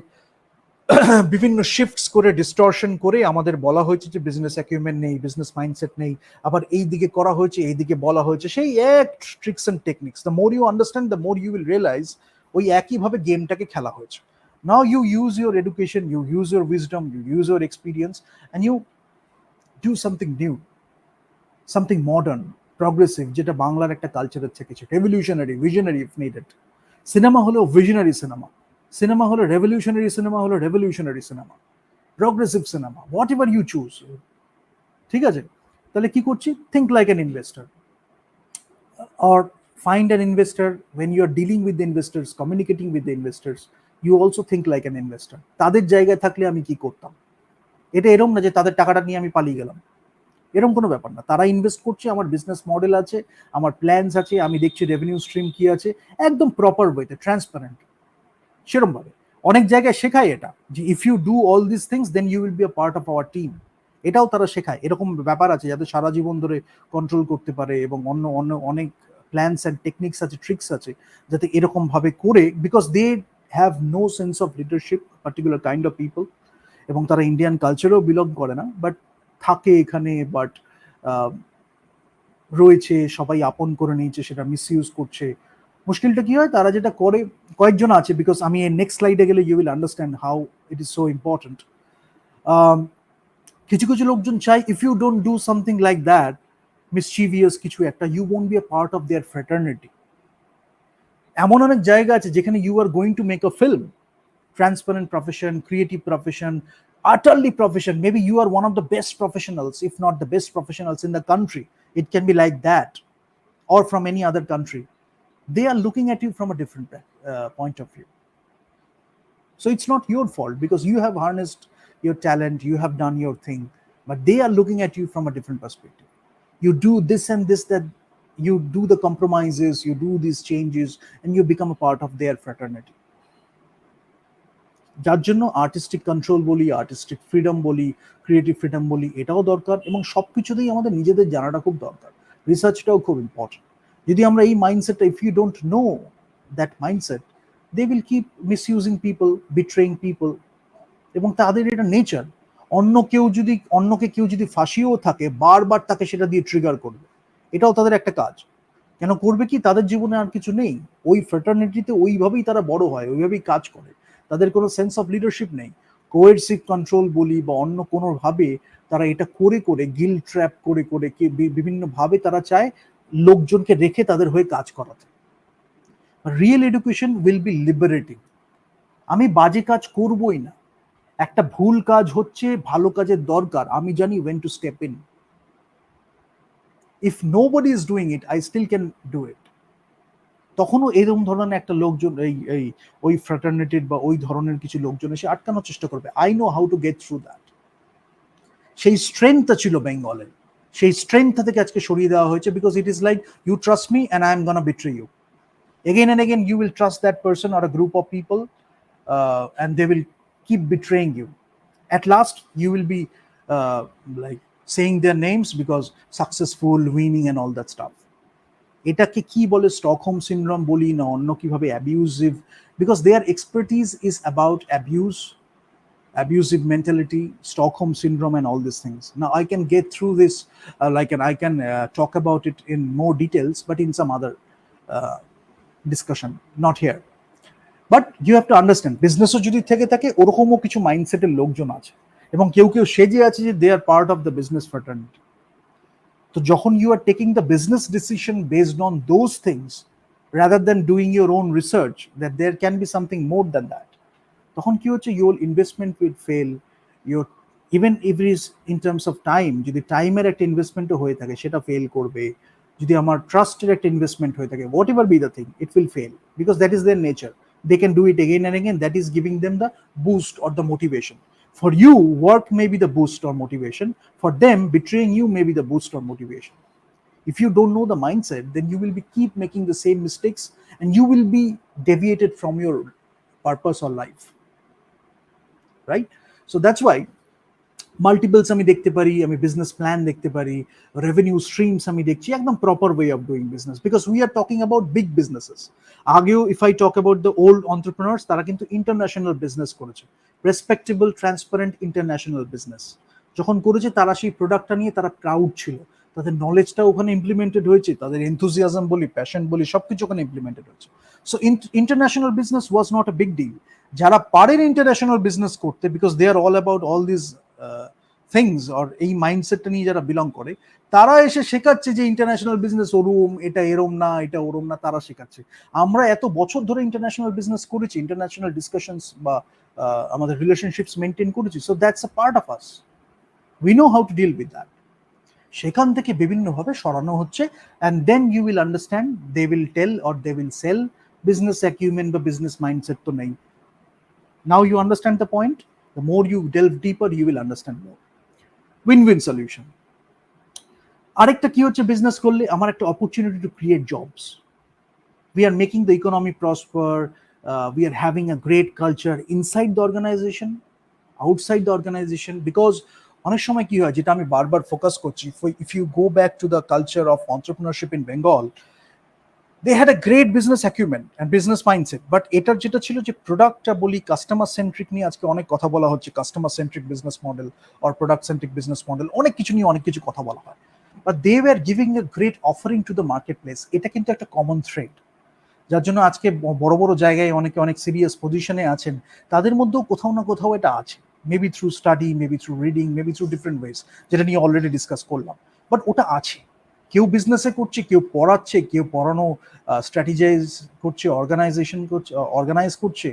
বিভিন্ন শিফটস করে, ডিস্টরশন করে আমাদের বলা হয়েছে যে বিজনেস অ্যাকিউমেন্ট নেই, বিজনেস মাইন্ডসেট নেই, আবার এই দিকে করা হয়েছে, এই দিকে বলা হয়েছে, সেই এক tricks and techniques. The more you understand, the more you will realize ওই একইভাবে গেমটাকে খেলা হয়েছে। Now you use your education, you use your wisdom, you use your experience, and you do something new, something modern, progressive, যেটা বাংলার একটা কালচারের থেকে, revolutionary, visionary if needed. Cinema হলো ভিশনারি সিনেমা, সিনেমা হলো রেভলিউশনারি সিনেমা, হলো revolutionary cinema, progressive cinema, what ever you choose. ঠিক আছে, তাহলে কি করছি, think like an investor, or find an investor. When you are dealing with the investors, communicating with the investors, you also think like an investor. তাদের জায়গায় থাকলে আমি কি করতাম। এটা এরকম না যে তাদের টাকাটা নিয়ে আমি পালিয়ে গেলাম, এরকম কোনো ব্যাপার না। তারা ইনভেস্ট করছে, আমার বিজনেস মডেল আছে, আমার প্ল্যানস আছে, আমি দেখছি রেভিনিউ স্ট্রিম কি আছে, একদম প্রপার ওয়েতে, ট্রান্সপারেন্ট। সেরকম ভাবে অনেক জায়গায় শেখায় এটা, যে if you do all this things then you will be a part of our team. এটাও তারা শেখায়, এরকম ব্যাপার আছে যাতে সারা জীবন ধরে কন্ট্রোল করতে পারে, এবং অন্য অন্য অনেক প্ল্যানস অ্যান্ড টেকনিক্স আছে, ট্রিক্স আছে, যাতে এরকম ভাবে করে, because they have no sense of leadership, particular kind of people, এবং তারা ইন্ডিয়ান কালচারেও বিলং করে না, বাট থাকে এখানে, বাট রয়েছে, সবাই আপন করে নিয়েছে, সেটা মিসইউজ করছে। মুশকিলটা কি হয়, তারা যেটা করে, কয়েকজন আছে, বিকজ আমি এই নেক্সট স্লাইডে গেলে you will understand how it is so important. কিছু কিছু লোকজন চাই, if you don't do something like that, mischievous কিছু একটা, you won't be a part of their fraternity. এমন অনেক জায়গা আছে যেখানে you are going to make a film, transparent profession, creative profession, utterly profession. Maybe you are one of the best professionals, if not the best professionals in the country. It can be like that, or from any other country. They are looking at you from a different point of view. So it's not your fault, because you have harnessed your talent, you have done your thing, but they are looking at you from a different perspective. You do this and this, that you do the compromises, you do these changes, and you become a part of their fraternity. যার জন্য artistic control বলি, artistic freedom বলি, creative freedom বলি, এটাও দরকার, এবং সব কিছুতেই আমাদের নিজেদের জানাটা খুব দরকার। রিসার্চটাও খুব ইম্পর্টেন্ট। যদি আমরা এই মাইন্ডসেটটা, if you don't know that mindset, they will keep misusing people, betraying people, এবং তাদের এটা নেচার। অন্যকে কেউ যদি ফাঁসিয়েও থাকে, বারবার তাকে সেটা দিয়ে ট্রিগার করবে, এটাও তাদের একটা কাজ। কেন করবে কি, তাদের জীবনে আর কিছু নেই, ওই ফ্র্যাটার্নিটিতে ওইভাবেই তারা বড় হয়, ওইভাবেই কাজ করে, তাদের কোনো সেন্স অফ লিডারশিপ নেই। কোয়েরসিভ কন্ট্রোল বলি বা অন্য কোনোভাবে তারা এটা করে করে, গিল ট্র্যাপ করে করে, বিভিন্নভাবে তারা চায় লোকজনকে রেখে তাদের হয়ে কাজ করাতে। Real education will be liberating. আমি বাজে কাজ করবই না, একটা ভুল কাজ হচ্ছে, ভালো কাজের দরকার, আমি জানি when to step in. If nobody is doing it, I still can do it. তখনও এরকম ধরনের একটা লোকজন, ওই ফ্র্যাটার্নিটির বা ওই ধরনের কিছু লোকজন এসে আটকানোর চেষ্টা করবে। I know how to gate through that. সেই স্ট্রেংথটা ছিল বেঙ্গলের, সেই স্ট্রেংথটা থেকে আজকে সরিয়ে দেওয়া হয়েছে, because it is like, you trust me and I am gonna betray you. Again and again you will trust that person or a group of people, and they will keep betraying you. At last you will be like saying their names, because successful, winning and all that stuff. এটাকে কি বলে, Stockholm syndrome বলি না অন্য কিভাবে, abusive, because their expertise is about abusive mentality, Stockholm syndrome and all these things. Now I can get through this and I can talk about it in more details, but in some other discussion, not here. But you have to understand, বিজনেসও যদি থেকে থাকে, ওরকমও কিছু মাইন্ডসেটের লোকজন আছে, এবং কেউ কেউ সেজে আছে যে they are part of the business fraternity. তো যখন you are taking the business decision based on those things, rather than doing your own research that there can be something more than that, তখন কি হচ্ছে, your investment will fail. Your even if it is in terms of time, যদি টাইমের একটা ইনভেস্টমেন্টও হয়ে থাকে, সেটা fail করবে। যদি আমার ট্রাস্টের একটা ইনভেস্টমেন্ট হয়ে থাকে, what ever be the thing, it will fail, because that is there nature. They can do it again and again. That is giving them the boost or the motivation. For you, work may be the boost or motivation. For them, betraying you may be the boost or motivation. If you don't know the mindset, then you will be keep making the same mistakes, and you will be deviated from your purpose or life. Right? So that's why multiples আমি দেখতে পারি, আমি business plan দেখতে পারি, revenue streams আমি দেখছি, একদম proper way of doing business, because we are talking about big businesses. আগেও if I talk about the old entrepreneurs, তারা কিন্তু ইন্টারন্যাশনাল বিজনেস করেছে, রেসপেক্টেবল, ট্রান্সপারেন্ট ইন্টারন্যাশনাল বিজনেস যখন করেছে, তারা সেই প্রোডাক্টটা নিয়ে তারা প্রাউড ছিল, তাদের নলেজটা ওখানে ইমপ্লিমেন্টেড হয়েছে, তাদের এনথুজিয়াজম বলি, প্যাশন বলি, সবকিছু ওখানে ইমপ্লিমেন্টেড হয়েছে। So international business was not a big deal. যারা পারেন ইন্টারন্যাশনাল বিজনেস করতে, because they are all about all this things, আর এই মাইন্ডসেটটা নিয়ে যারা বিলং করে, তারা এসে শেখাচ্ছে যে ইন্টারন্যাশনাল বিজনেস ওরম, এটা এরম না, এটা ওরম না, তারা শেখাচ্ছে। আমরা এত বছর ধরে ইন্টারন্যাশনাল বিজনেস করেছি, ইন্টারন্যাশনাল ডিসকাশনস বা আমাদের রিলেশনশিপস মেনটেন করেছি, so that's a part of us, we know how to deal with that. সেখান থেকে বিভিন্নভাবে সরানো হচ্ছে, and then you will understand, they will tell or they will sell, business acumen বা business mindset তো নেই। Now you understand the point, the more you delve deeper, you will understand more. Win win solution. আরেকটা কি হচ্ছে, business করলে আমার একটা opportunity to create jobs. We are making the economy prosper, we are having a great culture inside the organisation, outside the organisation, because অনেক সময় কি হয়, যেটা আমি বারবার ফোকাস করছি, if you go back to the culture of entrepreneurship in Bengal, they had a great business acumen and business mindset, but এটার যেটা ছিল যে প্রোডাক্টটা বলি কাস্টমার সেন্ট্রিক নিয়ে আজকে অনেক কথা বলা হচ্ছে, customer centric business model or product centric business model, অনেক কিছু নিয়ে অনেক কিছু কথা বলা হয়, but they were giving a great offering to the market place. এটা কিন্তু একটা কমন থ্রেড, যার জন্য আজকে বড় বড় জায়গায় অনেকে অনেক সিরিয়াস পজিশনে আছেন, তাদের মধ্যেও কোথাও না কোথাও এটা আছে, maybe through study, maybe through reading, maybe through different ways, যেটা নিয়ে অলরেডি ডিসকাস করলাম, বাট ওটা আছে। কেউ বিজনেসে করছে, কেউ পড়াচ্ছে, কেউ পড়ানো স্ট্র্যাটেজাইজ করছে, অর্গানাইজেশন করছে, অর্গানাইজ করছে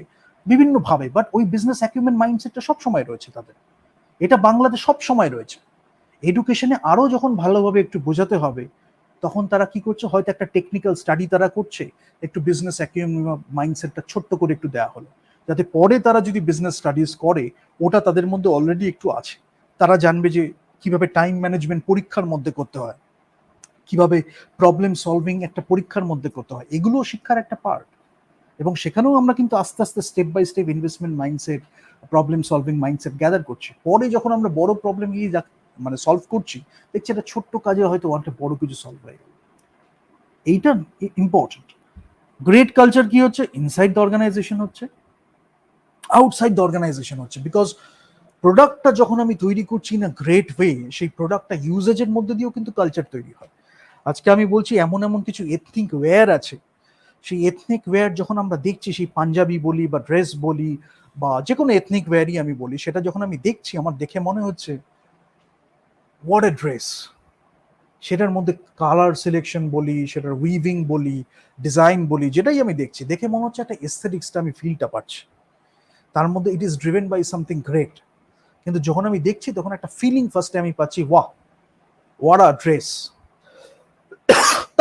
বিভিন্নভাবে, বাট ওই বিজনেস অ্যাকিউমেন্ট মাইন্ডসেটটা সবসময় রয়েছে তাদের। এটা বাংলাদেশ সব সময় রয়েছে। এডুকেশনে আরো যখন ভালোভাবে একটু বোঝাতে হবে, তখন তারা কি করছে, হয়তো একটা টেকনিক্যাল স্টাডি তারা করছে, একটু বিজনেস অ্যাকিউমেন্ট মাইন্ডসেটটা ছোট্ট করে একটু দেওয়া হলো, যাতে পরে তারা যদি বিজনেস স্টাডিজ করে ওটা তাদের মধ্যে অলরেডি একটু আছে। তারা জানবে যে কিভাবে টাইম ম্যানেজমেন্ট পরীক্ষার মধ্যে করতে হয়, কিভাবে প্রবলেম সলভিং একটা পরীক্ষার মধ্যে করতে হয়, এগুলো শিক্ষার একটা পার্ট। এবং সেখানেও আমরা কিন্তু আস্তে আস্তে step by step investment mindset, problem solving mindset gather করছি। পরে যখন আমরা বড় প্রবলেম গিয়ে মানে সলভ করছি, দেখছি একটা ছোট্ট কাজে হয়তো অনেকটা বড় কিছু সলভ হয়ে গেল। এইটা ইম্পর্টেন্ট। গ্রেট কালচার কি হচ্ছে, ইনসাইড দ্য অর্গানাইজেশন হচ্ছে, আউটসাইড দ্য অর্গানাইজেশন হচ্ছে, বিকজ প্রোডাক্টটা যখন আমি তৈরি করছি না গ্রেট ওয়ে, সেই প্রোডাক্টটা ইউজেজের মধ্যে দিয়েও কিন্তু কালচার তৈরি হয়। আজকে আমি বলছি এমন এমন কিছু এথনিক ওয়্যার আছে, সেই এথনিক ওয়্যার যখন আমরা দেখছি, সেই পাঞ্জাবি বলি বা ড্রেস বলি বা যে কোনো এথনিক ওয়্যারই আমি বলি, সেটা যখন আমি দেখছি আমার দেখে মনে হচ্ছে হোয়াট এ ড্রেস। সেটার মধ্যে কালার সিলেকশন বলি, সেটার উইভিং বলি, ডিজাইন বলি, যেটাই আমি দেখছি দেখে মনে হচ্ছে একটা এস্থেটিক্সটা আমি ফিলটা পাচ্ছি তার মধ্যে, it is driven by something great. কিন্তু যখন আমি দেখছি তখন একটা ফিলিং ফার্স্টে আমি পাচ্ছি, ওয়াহ হোয়াট আ ড্রেস,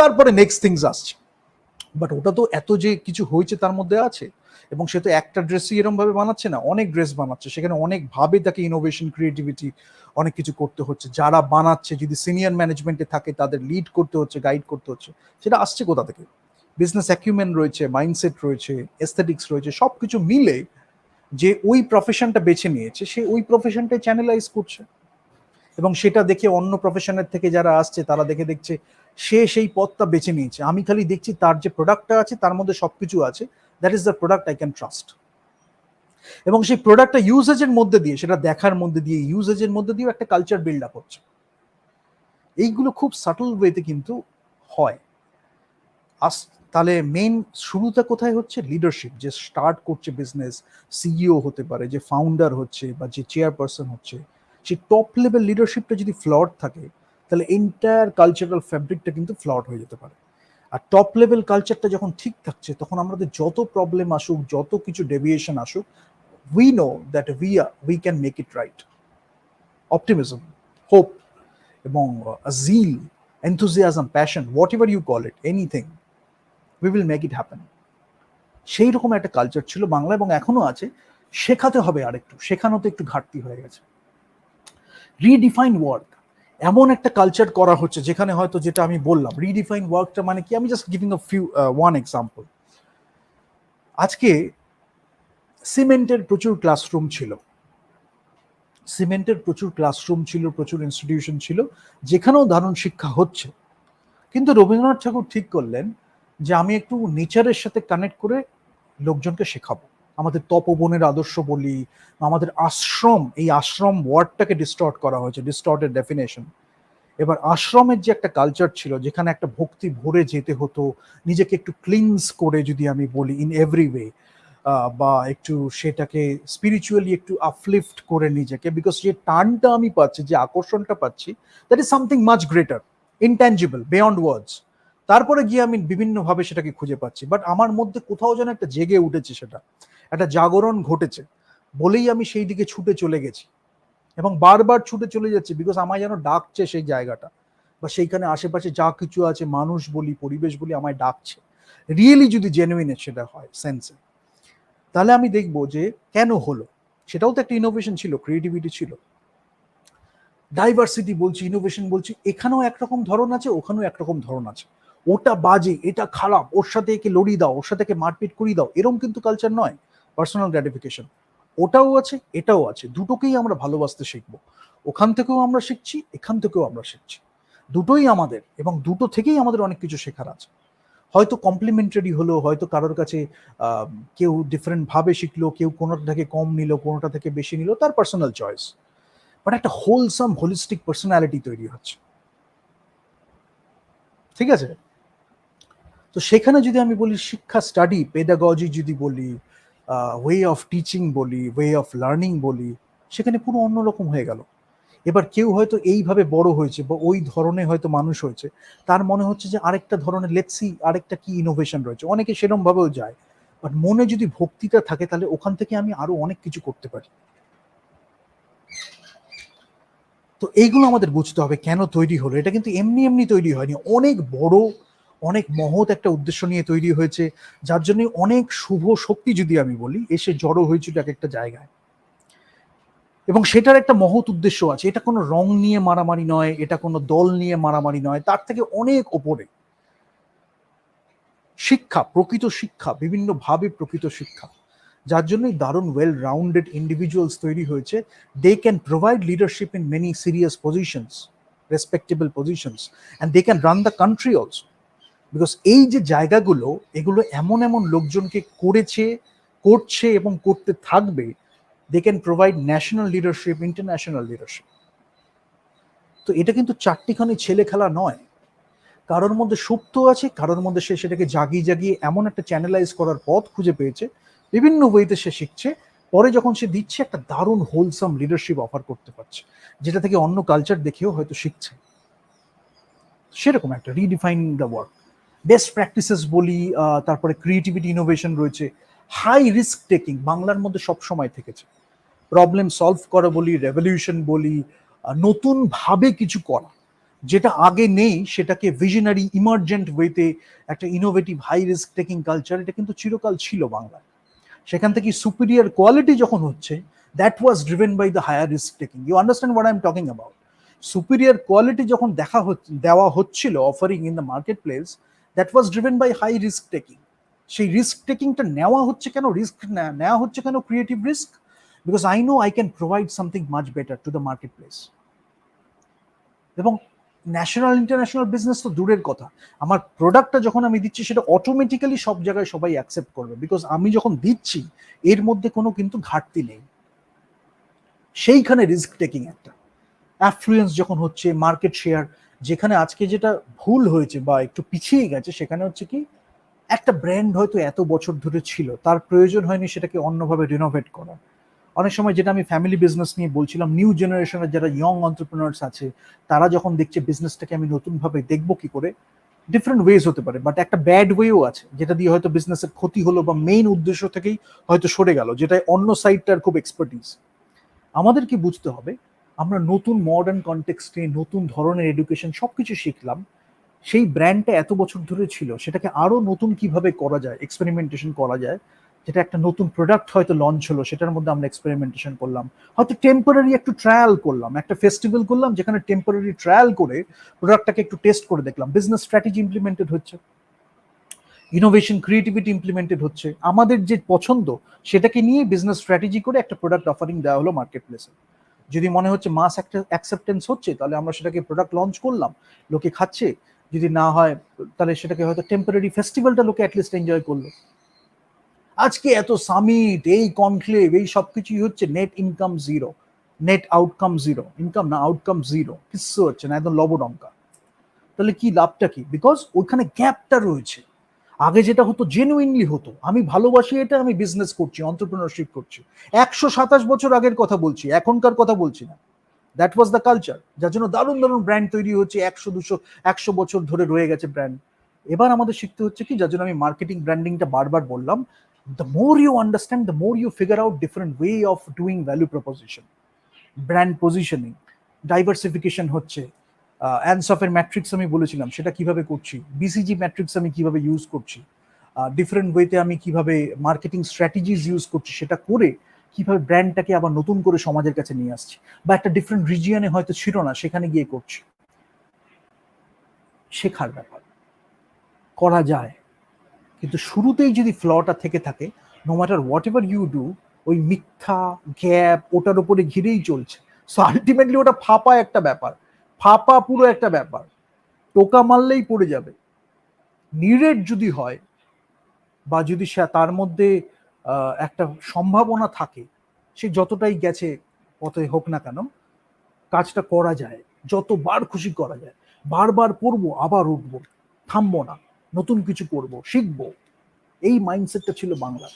তারপরে নেক্সট থিংস আসছে। বাট ওটা তো এত যে কিছু হয়েছে তার মধ্যে আছে, এবং সে তো একটা ড্রেসই এরকম ভাবে বানাচ্ছে না, অনেক ড্রেস বানাচ্ছে, সেখানে অনেক ভাবে তাকে ইনোভেশন, ক্রিয়েটিভিটি অনেক কিছু করতে হচ্ছে। যারা বানাচ্ছে যদি সিনিয়র ম্যানেজমেন্টে থাকে তাদের লিড করতে হচ্ছে, গাইড করতে হচ্ছে। সেটা আসছে কোথা থেকে? বিজনেস অ্যাকিউমেন রয়েছে, মাইন্ডসেট রয়েছে, এস্থেটিক্স রয়েছে, সবকিছু মিলে যে ওই প্রফেশনটা বেছে নিয়েছে সে ওই প্রফেশনটাই চ্যানেলাইজ করছে, এবং সেটা দেখে অন্য প্রফেশনের থেকে যারা আসছে তারা দেখে দেখছে সে সেই পথটা বেছে নিয়েছে। আমি খালি দেখছি তার যে প্রোডাক্টটা আছে তার মধ্যে সবকিছু আছে, that is the product I can trust. এবং সেই প্রোডাক্টটা ইউজেজের মধ্যে দিয়ে, সেটা দেখার মধ্যে দিয়ে, ইউজেজের মধ্যে দিয়েও একটা কালচার বিল্ড আপ হচ্ছে। এইগুলো খুব সাটল ওয়েতে কিন্তু হয়। তাহলে মেইন শুরুটা কোথায় হচ্ছে? লিডারশিপ, যে স্টার্ট করছে বিজনেস, সিইও হতে পারে, যে ফাউন্ডার হচ্ছে বা যে চেয়ারপারসন হচ্ছে, সেই টপ লেভেল লিডারশিপটা যদি ফ্লড থাকে, তাহলে এন্টায়ার কালচারাল ফ্যাব্রিকটা কিন্তু ফ্লড হয়ে যেতে পারে। আর টপ লেভেল কালচারটা যখন ঠিক থাকছে, তখন আমাদের যত প্রবলেম আসুক, যত কিছু ডেভিয়েশন আসুক, we know that we can make it right. Optimism, hope, এবং zeal, enthusiasm, passion, whatever you call it, anything, we will make it happen. সেই রকম একটা কালচার ছিল বাংলা, এবং এখনো আছে। শেখাতে হবে আরেকটু, শেখানোতে একটু ঘাটতি হয়ে গেছে। রিডিফাইন ওয়ার্ক, এমন একটা কালচার করা হচ্ছে যেখানে হয়তো, যেটা আমি বললাম, রিডিফাইন ওয়ার্কটা মানে কি, আমি জাস্ট গিভিং ওয়ান এক্সাম্পল। আজকে সিমেন্টের প্রচুর ক্লাসরুম ছিল, প্রচুর ইনস্টিটিউশন ছিল, যেখানেও দারুণ শিক্ষা হচ্ছে। কিন্তু রবীন্দ্রনাথ ঠাকুর ঠিক করলেন যে আমি একটু নেচারের সাথে কানেক্ট করে লোকজনকে শেখাবো। আমাদের তপবনের আদর্শ বলি, আমাদের আশ্রম, এই আশ্রম ওয়ার্ডটাকে ডিস্টর্ট করা হয়েছে, ডিস্টর্টেড ডেফিনেশন। এবার আশ্রমের যে একটা কালচার ছিল, যেখানে একটা ভক্তি ভরে যেতে হতো, নিজেকে একটু ক্লিনস করে যদি আমি বলি, ইন এভরি ওয়ে, বা একটু সেটাকে স্পিরিচুয়ালি একটু আপলিফট করে নিজেকে, বিকজ যে টানটা আমি পাচ্ছি, যে আকর্ষণটা পাচ্ছি, that is something much greater, intangible, beyond words. তারপরে গিয়ে আমি বিভিন্নভাবে সেটাকে খুঁজে পাচ্ছি, বাট আমার মধ্যে কোথাও যেন একটা জেগে উঠেছে, সেটা একটা জাগরণ ঘটেছে বলেই আমি সেই দিকে ছুটে চলে গেছি, এবং বারবার ছুটে চলে যাচ্ছি, বিকজ আমায় যেন ডাকছে সেই জায়গাটা, বা সেইখানে আশেপাশে যা কিছু আছে, মানুষ বলি, পরিবেশ বলি, আমায় ডাকছে। রিয়েলি যদি জেনুইন সেটা হয় সেন্সে, তাহলে আমি দেখবো যে কেন হলো। সেটাও তো একটা ইনোভেশন ছিল, ক্রিয়েটিভিটি ছিল। ডাইভার্সিটি বলছি, ইনোভেশন বলছি, এখানেও একরকম ধরন আছে, ওখানেও একরকম ধরন আছে। ওটা বাজে, এটা খারাপ, ওর সাথে একে লড়িয়ে দাও, ওর সাথে একে মারপিট করিয়ে দাও, এরকম কিন্তু কালচার নয়। পার্সোনাল গ্র্যাটিফিকেশন ওটাও আছে, এটাও আছে, দুটোকেই আমরা ভালোবাসতে শিখবো। ওখান থেকেও আমরা শিখছি, এখান থেকেও আমরা শিখছি, দুটোই আমাদের, এবং দুটো থেকেই আমাদের অনেক কিছু শেখার আছে। হয়তো কমপ্লিমেন্টারি হলো, হয়তো কারোর কাছে কেউ ডিফারেন্ট ভাবে শিখলো, কেউ কোনোটা থেকে কম নিল, কোনোটা থেকে বেশি নিল, তার পার্সোনাল চয়েস, বাট একটা হোলসাম হোলিস্টিক পার্সোনালিটি তৈরি হচ্ছে। ঠিক আছে? তো সেখানে যদি আমি বলি শিক্ষা, স্টাডি, পেডাগজি যদি বলি, ওয়ে অফ টিচিং বলি, ওয়ে অফ লার্নিং বলি, সেখানে পুরো অন্যরকম হয়ে গেল। এবার কেউ হয়তো এইভাবে বড় হয়েছে বা ওই ধরনের হয়তো মানুষ হয়েছে, তার মনে হচ্ছে যে আরেকটা ধরনের লেটসি, আরেকটা কি ইনোভেশন রয়েছে, অনেকে সেরকম ভাবেও যায়। বাট মনে যদি ভক্তিটা থাকে, তাহলে ওখান থেকে আমি আরো অনেক কিছু করতে পারি। তো এইগুলো আমাদের বুঝতে হবে কেন তৈরি হলো। এটা কিন্তু এমনি এমনি তৈরি হয়নি, অনেক বড়, অনেক মহৎ একটা উদ্দেশ্য নিয়ে তৈরি হয়েছে, যার জন্য অনেক শুভ শক্তি যদি আমি বলি এসে জড়ো হয়েছিল এক একটা জায়গায়, এবং সেটার একটা মহৎ উদ্দেশ্য আছে। এটা কোনো রং নিয়ে মারামারি নয়, এটা কোনো দল নিয়ে মারামারি নয়, তার থেকে অনেক ওপরে শিক্ষা, প্রকৃত শিক্ষা, বিভিন্ন ভাবে প্রকৃত শিক্ষা, যার জন্যই দারুণ ওয়েল রাউন্ডেড ইন্ডিভিজুয়ালস তৈরি হয়েছে। They can provide leadership in many serious positions, respectable positions, and they can run the country also. Because এই যে জায়গাগুলো, এগুলো এমন এমন লোকজনকে করেছে, করছে এবং করতে থাকবে। They can provide national leadership, international leadership. তো এটা কিন্তু চারটিখানি ছেলে খেলা নয়, কারোর মধ্যে সুপ্ত আছে, কারোর মধ্যে সে সেটাকে জাগিয়ে জাগিয়ে এমন একটা চ্যানেলাইজ করার পথ খুঁজে পেয়েছে, বিভিন্ন ওয়েতে সে শিখছে, পরে যখন সে দিচ্ছে একটা দারুণ হোলসাম লিডারশিপ অফার করতে পারছে, যেটা থেকে অন্য কালচার দেখেও হয়তো শিখছে। সেরকম একটা রিডিফাইনিং দ্য ওয়ার্ক, বেস্ট প্র্যাকটিসেস বলি, তারপরে ক্রিয়েটিভিটি, ইনোভেশন রয়েছে, হাই রিস্ক টেকিং বাংলার মধ্যে সব সময় থেকেছে, প্রবলেম সলভ করা বলি, রেভলিউশন বলি, নতুন ভাবে কিছু করা, যেটা আগে নেই সেটাকে ভিশনারি ইমার্জেন্ট ওয়েতে একটা innovative high risk taking culture, এটা কিন্তু চিরকাল ছিল বাংলায়। সেখান থেকে সুপিরিয়র কোয়ালিটি যখন হচ্ছে, that was driven by the higher risk taking. You understand what I am talking about? Superior quality যখন দেওয়া হচ্ছিল, offering in the market place, that was driven by high risk taking. সেই risk টেকিংটা নেওয়া হচ্ছে কেন, রিস্ক নেওয়া হচ্ছে কেন, creative risk, because I know I can provide something much better to the market place. এবং ন্যাশনাল ইন্টারন্যাশনাল বিজনেস তো দূরের কথা, আমার প্রোডাক্টটা যখন আমি দিচ্ছি সেটা অটোমেটিক্যালি সব জায়গায় সবাই অ্যাকসেপ্ট করবে, বিকজ আমি যখন দিচ্ছি এর মধ্যে কোনো কিন্তু ঘাটতি নেই। সেইখানে রিস্ক টেকিং একটা অ্যাফ্লুয়েন্স যখন হচ্ছে, মার্কেট শেয়ার, যেখানে আজকে যেটা ভুল হয়েছে বা একটু পিছিয়ে গেছে, সেখানে হচ্ছে কি একটা ব্র্যান্ড হয়তো এত বছর ধরে ছিল, তার প্রয়োজন হয়নি সেটাকে অন্যভাবে রিনোভেট করা। অনেক সময় যেটা আমি ফ্যামিলি বিজনেস নিয়ে বলছিলাম, নিউ জেনারেশনের যারা ইয়ং এন্টারপ্রেনার্স আছে, তারা যখন দেখছে বিজনেসটাকে আমি নতুনভাবে দেখবো কি করে, ডিফারেন্ট ওয়েজ হতে পারে, বাট একটা ব্যাড ওয়েও আছে যেটা দিয়ে হয়তো বিজনেসের ক্ষতি হলো বা মেইন উদ্দেশ্য থেকেই হয়তো সরে গেল, যেটা অন্য সাইডটার খুব এক্সপার্টিস। আমাদের কি বুঝতে হবে, আমরা নতুন মডার্ন কনটেক্সটে নতুন ধরনের এডুকেশন সবকিছু শিখলাম, সেই ব্র্যান্ডটা এত বছর ধরে ছিল, সেটাকে আরো নতুন কিভাবে করা যায়, এক্সপেরিমেন্টেশন করা যায়। যেটা একটা নতুন প্রোডাক্ট হয়তো লঞ্চ হলো, সেটার মধ্যে আমরা এক্সপেরিমেন্টেশন করলাম, হয়তো টেম্পোরারি একটু ট্রায়াল করলাম, একটা ফেস্টিভ্যাল করলাম যেখানে টেম্পোরারি ট্রায়াল করে প্রোডাক্টটাকে একটু টেস্ট করে দেখলাম, বিজনেস স্ট্র্যাটেজি ইমপ্লিমেন্টেড হচ্ছে, ইনোভেশন, ক্রিয়েটিভিটি ইমপ্লিমেন্টেড হচ্ছে, আমাদের যে পছন্দ সেটাকে নিয়ে বিজনেস স্ট্র্যাটেজি করে একটা প্রোডাক্ট অফারিং দেওয়া হলো মার্কেট প্লেসে। যদি মনে হচ্ছে মাস একটা অ্যাকসেপ্টেন্স হচ্ছে, তাহলে আমরা সেটাকে প্রোডাক্ট লঞ্চ করলাম, লোকে খাচ্ছে। যদি না হয়, তাহলে সেটাকে হয়তো টেম্পোরারি ফেস্টিভ্যালটা লোকে অ্যাটলিস্ট এনজয় করলো। আজকে এত সামিট, এই কনক্লেভ, এই সবকিছুই হচ্ছে net income zero, net outcome zero, income না আউটকাম জিরো, কিচ্ছু হচ্ছে না, একদম লবডঙ্কা। তাহলে কি লাভটা কি? বিকজ ওইখানে গ্যাপটা রয়েছে। আগে যেটা হতো জেনুইনলি হতো, আমি ভালোবাসি এটা, আমি বিজনেস করছি, অন্টারপ্রেনারশিপ করছি, 127 বছর আগের কথা বলছি, এখনকার কথা বলছি না। দ্যাট ওয়াজ দ্য কালচার, যার জন্য দারুণ দারুণ ব্র্যান্ড তৈরি হচ্ছে, 100 200 100 বছর ধরে রয়ে গেছে ব্র্যান্ড। এবার আমাদের শিখতে হচ্ছে কি, যার জন্য আমি মার্কেটিং ব্র্যান্ডিংটা বারবার বললাম, the more you understand, the more you figure out different way of doing value proposition, brand positioning, diversification হচ্ছে, অ্যানসফের ম্যাট্রিক্স আমি বলেছিলাম সেটা কিভাবে করছি, বিসিজি ম্যাট্রিক্স আমি কিভাবে ইউজ করছি, ডিফারেন্ট ওয়েতে আমি কিভাবে মার্কেটিং স্ট্র্যাটেজিস ইউজ করছি, সেটা করে কিভাবে ব্র্যান্ডটাকে আবার নতুন করে সমাজের কাছে নিয়ে আসছি, বা একটা ডিফারেন্ট রিজিয়নে হয়তো ছিল না, সেখানে গিয়ে করছি। শেখার ব্যাপার, করা যায়, কিন্তু শুরুতেই যদি ফ্লটা থেকে থাকে, no matter what ever you do, ওই মিথ্যা গ্যাপ ওটার উপরে ঘিরেই চলছে। সো আলটিমেটলি ওটা ফাঁপা একটা ব্যাপার, ফাঁপা পুরো একটা ব্যাপার, টোকা মারলেই পড়ে যাবে। নিডেড যদি হয় বা যদি সে তার মধ্যে একটা সম্ভাবনা থাকে, সে যতটাই গেছে পথে হোক না কেন, কাজটা করা যায়, যতবার খুশি করা যায়। বারবার পড়বো, আবার উঠবো, থামবো না, নতুন কিছু করবো, শিখবো। এই মাইন্ডসেটটা ছিল বাংলার।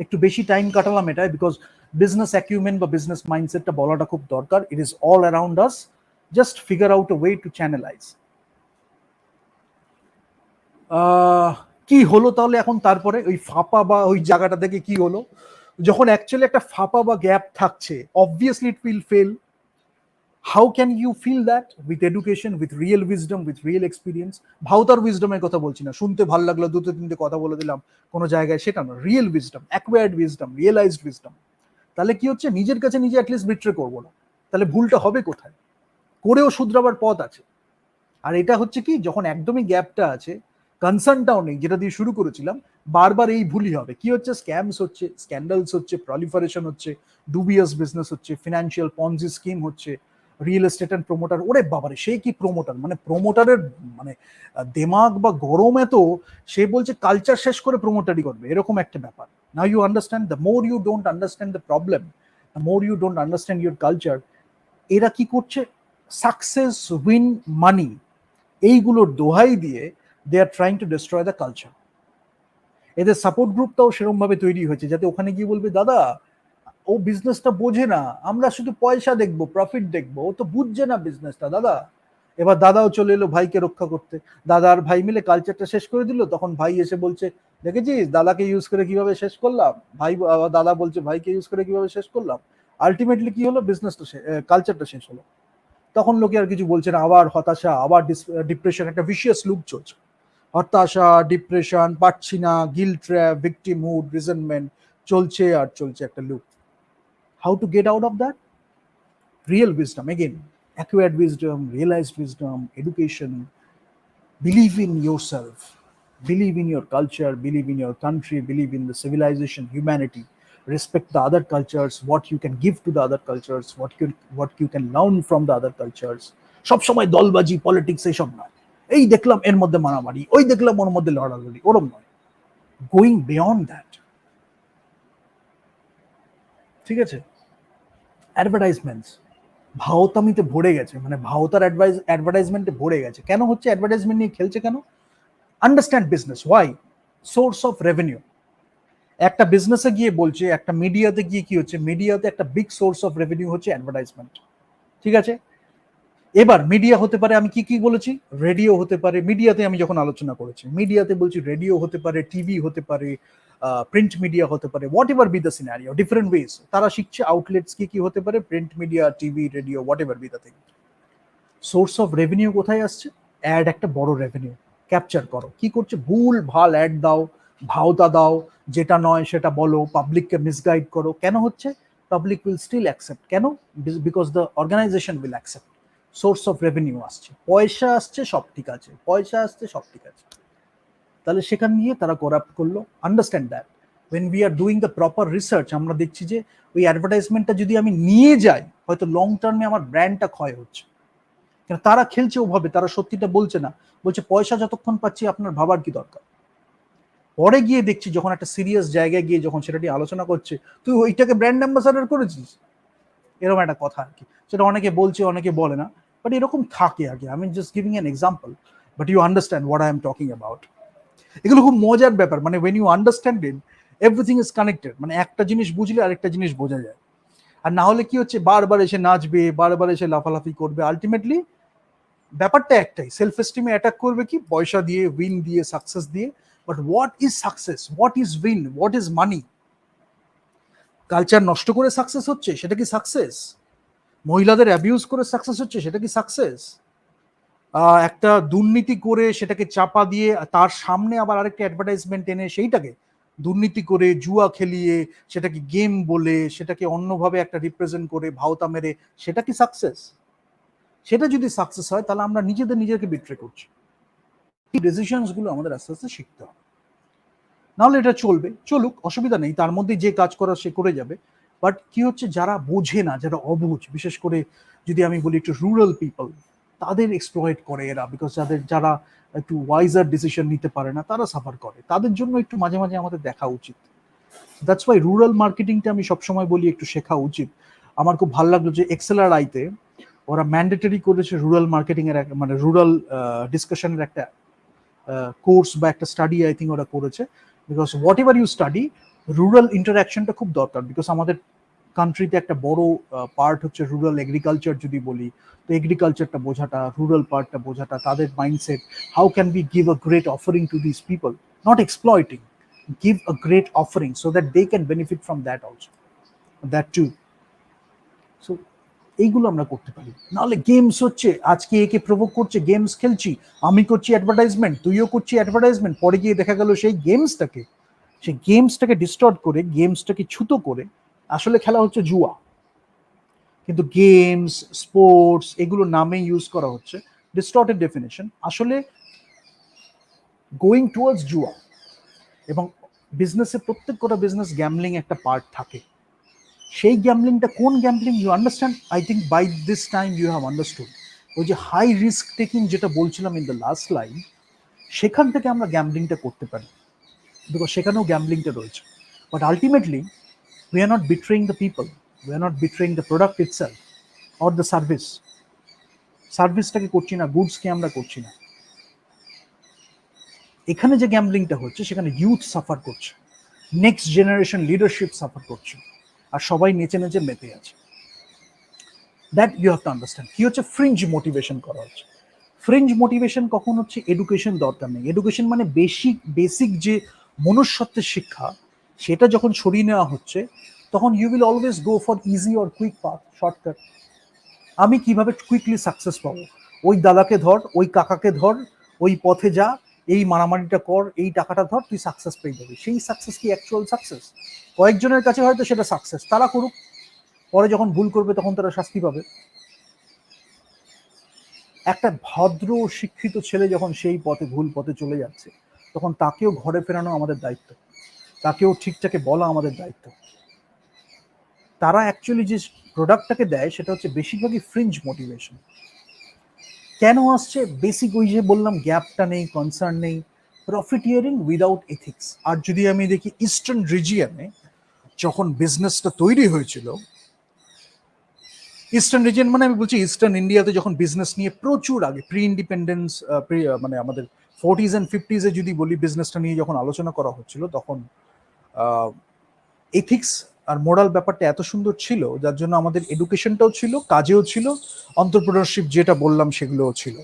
একটু বেশি টাইম কাটালাম এটা, বিকজ বিজনেস অ্যাকিউমেন বা বিজনেস মাইন্ডসেটটা বলাটা খুব দরকার। It is all around us, just figure out a way to channelize. কি হলো তাহলে এখন? তারপরে ওই ফাঁপা বা ওই জায়গাটা থেকে কি হলো? যখন অ্যাকচুয়ালি একটা ফাঁপা বা গ্যাপ থাকছে, obviously it will fail. How can you fill that? With education, with real wisdom, with real experience. ভাওতার উইজডমের কথা বলছি না, শুনতে ভালো লাগলো, দুটো তিনটে কথা বলে দিলাম কোনো জায়গায়, সেটা না। Real wisdom, acquired wisdom, realized wisdom. তাহলে কি হচ্ছে? নিজের কাছে নিজে অ্যাটলিস্ট বিট্রে করবো না। তাহলে ভুলটা হবে কোথায়? করেও শুধরাবার পথ আছে। আর এটা হচ্ছে কি, যখন একদমই গ্যাপটা আছে, কনসার্নটাও নেই, যেটা দিয়ে শুরু করেছিলাম, বারবার এই ভুলই হবে। কি হচ্ছে? স্ক্যামস হচ্ছে, স্ক্যান্ডালস হচ্ছে, প্রলিফারেশন হচ্ছে, ডুবিয়াস বিজনেস হচ্ছে, ফিনান্সিয়াল পনজি স্কিম হচ্ছে, রিয়েল এস্টেট অ্যান্ড প্রমোটার। ওরে বাবারে, সে কি প্রমোটার! মানে প্রমোটারের মানে দেমাগ বা গরম এত, সে বলছে কালচার শেষ করে প্রমোটারই করবে, এরকম একটা ব্যাপার। Now you understand, the more you don't understand the problem, the more you don't understand your culture. এরা কি করছে? সাকসেস, উইন, মানি, এইগুলোর দোহাই দিয়ে they are trying to destroy the culture. এদের সাপোর্ট গ্রুপটাও সেরকম ভাবে তৈরি হয়েছে, যাতে ওখানে গিয়ে বলবে, দাদা ও বিজনেসটা বোঝে না, আমরা শুধু পয়সা দেখবো, প্রফিট দেখবো, ও তো বুঝছে না বিজনেসটা দাদা। এবার দাদাও চলে এলো ভাইকে রক্ষা করতে। দাদা আর ভাই মিলে কালচারটা শেষ করে দিল। তখন ভাই এসে বলছে, দেখেছিস দাদাকে ইউজ করে কিভাবে শেষ করলাম। ভাই, দাদা বলছে ভাইকে ইউজ করে কিভাবে শেষ করলাম। আলটিমেটলি কি হলো? বিজনেসটা, কালচারটা শেষ হলো। তখন লোকে আর কিছু বলছে না, আবার হতাশা, আবার ডিপ্রেশন, একটা ভিশিয়াস লুপ চলছে। হতাশা, ডিপ্রেশন, পারছি না, গিল্ট ট্র্যাপ, ভিক্টিমহুড, রিজেন্টমেন্ট, চলছে আর চলছে একটা loop. How to get out of that? Real wisdom, again, acquired wisdom, realized wisdom, education, believe in yourself, believe in your culture, believe in your country, believe in the civilization, humanity, respect the other cultures, what you can give to the other cultures, what you can learn from the other cultures. সব সময় দলবাজি, politics এইসব নয়। এই দেখলাম এর মধ্যে মারামারি, ওই দেখলাম ওর মধ্যে লড়ালড়ি, ওরম নয়। Going beyond that. ঠিক আছে? অ্যাডভার্টাইজমেন্টস ভাওতামিতে ভরে গেছে, মানে ভাওতার অ্যাডভার্টাইজমেন্টে ভরে গেছে। কেন হচ্ছে? অ্যাডভার্টাইজমেন্ট নিয়ে খেলছে কেন? Understand business, why? Source of revenue. একটা বিজনেসে গিয়ে বলছে, একটা মিডিয়াতে গিয়ে কি হচ্ছে? মিডিয়াতে একটা বিগ সোর্স অফ রেভিনিউ হচ্ছে অ্যাডভার্টাইজমেন্ট। ঠিক আছে? এবার মিডিয়া হতে পারে, আমি কি কি বলেছি, রেডিও হতে পারে। মিডিয়াতে আমি যখন আলোচনা করেছি, মিডিয়াতে বলছি রেডিও হতে পারে, টিভি হতে পারে, প্রিন্ট মিডিয়া হতে পারে, what ever be the scenario, different ways তারা শিখছে। আউটলেটস কি কি হতে পারে? Print media, TV, radio, what ever be the thing. Source of revenue কোথায় আসছে? অ্যাড একটা বড় রেভিনিউ ক্যাপচার করো। কি করছে? ভুল ভাল অ্যাড দাও, ভাওতা দাও, যেটা নয় সেটা বলো, পাবলিককে মিসগাইড করো। কেন হচ্ছে? Public will still accept. কেন? Because the organisation will accept. Source of revenue আসছে, পয়সা আসছে, সব ঠিক আছে, পয়সা আসছে, সব ঠিক আছে। তাহলে সেখানে গিয়ে তারা করাপ্ট করলো। Understand that. When we are doing the proper research, আমরা দেখছি যে ওই অ্যাডভার্টাইজমেন্টটা যদি আমি নিয়ে যাই, হয়তো লং টার্মে আমার ব্র্যান্ডটা ক্ষয় হচ্ছে। কেন? তারা খেলছে ওভাবে, তারা সত্যিটা বলছে না, বলছে পয়সা যতক্ষণ পাচ্ছি আপনার ভাবার কি দরকার। পরে গিয়ে দেখছি, যখন একটা সিরিয়াস জায়গায় গিয়ে যখন সেটা নিয়ে আলোচনা করছে, তুই ওইটাকে ব্র্যান্ড অ্যাম্বাসাডার করেছিস, এরকম একটা কথা আর কি। সেটা অনেকে বলছে, অনেকে বলে না, বাট এরকম থাকে আগে। আমি just giving an example, but you understand what I am talking about. এগুলো খুব মজার ব্যাপার, মানে when you understand it, everything is connected. মানে একটা জিনিস বুঝলে আরেকটা জিনিস বোঝা যায়। আর না হলে কি হচ্ছে? বারবার এসে নাচবে, বারবার এসে লাফালাফি করবে, আলটিমেটলি ব্যাপারটা একটাই, সেলফ এস্টিমে অ্যাটাক করবে কি? পয়সা দিয়ে, উইন দিয়ে, সাকসেস দিয়ে। But what is success? What is win? What is money? Culture নষ্ট করে সাকসেস হচ্ছে, সেটা কি সাকসেস? মহিলাদের অ্যাবিউজ করে সাকসেস হচ্ছে, সেটা কি সাকসেস? একটা দুর্নীতি করে সেটাকে চাপা দিয়ে তার সামনে আবার আরেকটা অ্যাডভার্টাইজমেন্ট এনে সেইটাকে দুর্নীতি করে, জুয়া খেলিয়ে, সেটাকে গেম বলে, সেটাকে অন্যভাবে একটা রিপ্রেজেন্ট করে, ভাওতা মেরে, সেটা কি সাকসেস? সেটা যদি সাকসেস হয়, তাহলে আমরা নিজেদেরকে বিট্রে করছি। এই ডিসিশনস গুলো আমাদের আস্তে আস্তে শিখতে হবে, নাহলে এটা চলবে। চলুক, অসুবিধা নেই, তার মধ্যে যে কাজ করার সে করে যাবে। বাট কি হচ্ছে? যারা বোঝে না, যারা অবুঝ, বিশেষ করে যদি আমি বলি একটু রুরাল পিপল, তাদের এক্সপ্লয়েট করে এরা, বিকজ যারা একটু ওয়াইজার ডিসিশন নিতে পারে না তারা সাফার করে, তাদের জন্য একটু মাঝে মাঝে আমাদের দেখা উচিত। দ্যাটস ওয়াই রুরাল মার্কেটিংটা আমি সবসময় বলি একটু শেখা উচিত। আমার খুব ভালো লাগলো যে এক্সএলআরআইতে ওরা ম্যান্ডেটরি করেছে রুরাল মার্কেটিং এর মানে রুরাল ডিসকাশনের একটা কোর্স বা একটা স্টাডি আই থিঙ্ক ওরা করেছে, because what ever you study rural ইন্টারাকশনটা খুব দরকার, বিকজ আমাদের কান্ট্রিতে একটা বড় পার্ট হচ্ছে রুরাল এগ্রিকালচার যদি বলি, তো এগ্রিকালচারটা বোঝাটা, রুরাল পার্টটা বোঝাটা, তাদের mindset, how can be give a great offering two this people, not exploiting, give a great offering so that they can benefit from that also, that too. So এইগুলো আমরা করতে পারি। নাহলে গেমস হচ্ছে, আজকে একে প্রভোগ করছে, গেমস খেলছি, আমি করছি অ্যাডভার্টাইজমেন্ট, তুইও করছি অ্যাডভার্টাইজমেন্ট, পরে গিয়ে দেখা গেল সেই গেমসটাকে ডিস্টর্ট করে, গেমসটাকে ছুতো করে আসলে খেলা হচ্ছে জুয়া। কিন্তু গেমস, স্পোর্টস এগুলো নামে ইউজ করা হচ্ছে, ডিস্টর্টেড ডেফিনেশন, আসলে গোয়িং টুয়ার্ডস জুয়া। এবং বিজনেসে প্রত্যেক কটা বিজনেস গ্যামলিং একটা পার্ট থাকে। সেই গ্যামলিংটা কোন gambling, you understand, I think by this time you have understood. ওই যে হাই রিস্ক টেকিং যেটা বলছিলাম ইন দ্য লাস্ট লাইন, সেখান থেকে আমরা গ্যামলিংটা করতে পারি, বিকজ সেখানেও গ্যামলিংটা রয়েছে। But ultimately we are not betraying the people, we are not betraying the product itself or the service. সার্ভিসটাকে করছি না, গুডসকে আমরা করছি না। এখানে যে গ্যামলিংটা হচ্ছে সেখানে ইউথ সাফার করছে, নেক্সট জেনারেশন লিডারশিপ সাফার করছে, আর সবাই নেচে নেচে মেতে আছে। That you have to understand. কি হচ্ছে ফ্রিঞ্জ মোটিভেশন করা হচ্ছে। ফ্রিঞ্জ মোটিভেশন কখন হচ্ছে, এডুকেশন দরকার নেই, এডুকেশন মানে বেসিক যে মনুষ্যত্বের শিক্ষা, সেটা যখন সরিয়ে নেওয়া হচ্ছে, তখন you will always go for easy or quick path, shortcut. আমি কিভাবে কুইকলি সাকসেস পাবো, ওই দাদাকে ধর, ওই কাকাকে ধর, ওই পথে যা, এই মারামারিটা কর, এই টাকাটা ধর, তুই সাকসেস পেয়ে যাবি। সেই সাকসেস কি অ্যাকচুয়াল সাকসেস? কয়েকজনের কাছে হয়তো সেটা সাকসেস, তারা করুক, পরে যখন ভুল করবে তখন তারা শাস্তি পাবে। একটা ভদ্র শিক্ষিত ছেলে যখন সেই পথে, ভুল পথে চলে যাচ্ছে, তখন তাকেও ঘরে ফেরানো আমাদের দায়িত্ব, তাকেও ঠিকঠাক বলা আমাদের দায়িত্ব। তারা অ্যাকচুয়ালি যে প্রোডাক্টটাকে দেয় সেটা হচ্ছে বেশিরভাগই ফ্রিঞ্জ মোটিভেশন। কেন আসছে? বেসিক ওই যে বললাম, গ্যাপটা নেই, কনসার্ন নেই, প্রফিটিয়ারিং উইদাউট এথিক্স। আর যদি আমি দেখি ইস্টার্ন রিজিয়নে যখন বিজনেসটা তৈরি হয়েছিল, ইস্টার্ন রিজিয়ন মানে আমি বলছি ইস্টার্ন ইন্ডিয়াতে যখন বিজনেস নিয়ে প্রচুর আগে, প্রি ইন্ডিপেন্ডেন্স, মানে আমাদের 40s and 50s যদি বলি, বিজনেসটা নিয়ে যখন আলোচনা করা হচ্ছিল, তখন এথিক্স আর মোরাল ব্যাপারটা এত সুন্দর ছিল, যার জন্য আমাদের এডুকেশনটাও ছিল, কাজেও ছিল, এন্টারপ্রেনারশিপ যেটা বললাম সেগুলোও ছিল।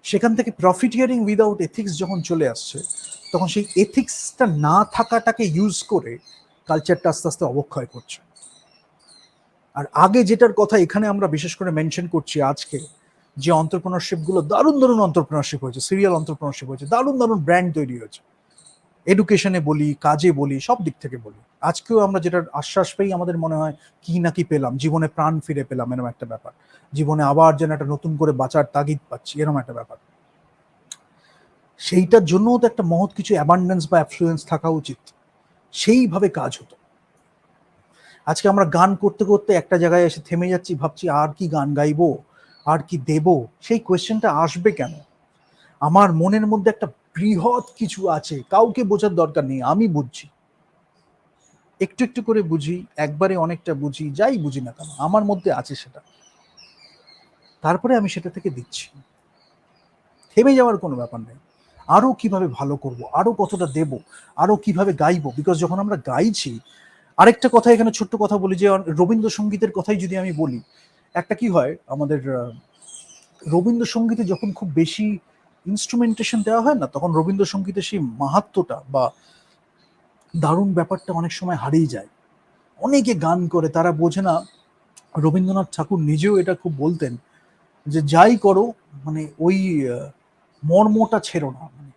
সেখান থেকে প্রফিটিয়ারিং উইদাউট এথিক্স যখন চলে আসছে, তখন সেই এথিক্সটা না থাকাটাকে ইউজ করে কালচারটা আস্তে আস্তে অবক্ষয় করছে। আর আগে যেটার কথা এখানে আমরা বিশেষ করে মেনশন করছি আজকে, যে এন্টারপ্রেনারশিপগুলো দারুণ দারুণ এন্টারপ্রেনারশিপ হয়েছে, সিরিয়াল এন্টারপ্রেনারশিপ হয়েছে, দারুণ দারুণ ব্র্যান্ড তৈরি হয়েছে, এডুকেশনে বলি, কাজে বলি, সব দিক থেকে বলি। আজকেও আমরা যেটার আশ্বাস পেই, আমাদের মনে হয় কি না কি পেলাম, জীবনে প্রাণ ফিরে পেলাম, এরকম একটা ব্যাপার, জীবনে আবার যেন একটা নতুন করে বাঁচার তাগিদ পাচ্ছি, এরকম একটা ব্যাপার। সেইটার জন্যও তো একটা মহৎ কিছু অ্যাবান্ডেন্স বা অ্যাফ্লুয়েন্স থাকা উচিত, সেইভাবে কাজ হতো। আজকে আমরা গান করতে করতে একটা জায়গায় এসে থেমে যাচ্ছি, ভাবছি আর কি গান গাইবো, আর কি দেব। সেই কোয়েশ্চেনটা আসবে কেন? আমার মনের মধ্যে একটা বৃহৎ কিছু আছে, কাউকে বোঝার দরকার নেই, আমি বুঝছি, একটু একটু করে বুঝি, একবারে অনেকটা বুঝি, যাই বুঝি না কেন আমার মধ্যে আছে সেটা, তারপরে আমি সেটা থেকে দিচ্ছি। থেমে যাওয়ার কোনো ব্যাপার নেই, আরো কিভাবে ভালো করব, আরো কতটা দেব, আরো কিভাবে গাইবো। বিকজ যখন আমরা গাইছি, আরেকটা কথা এখানে ছোট্ট কথা বলি, যে রবীন্দ্রসঙ্গীতের কথাই যদি আমি বলি, একটা কি হয় আমাদের রবীন্দ্রসঙ্গীতে যখন খুব বেশি ইনস্ট্রুমেন্টেশন দেওয়া হয় না, তখন রবীন্দ্রসঙ্গীতের সেই মাহাত্ম্যটা বা দারুণ ব্যাপারটা অনেক সময় হারিয়ে যায়। অনেকে গান করে, তারা বোঝে না, রবীন্দ্রনাথ ঠাকুর নিজেও এটা খুব বলতেন, যে যাই করো মানে ওই মর্মটা ছেড়ো না, মানে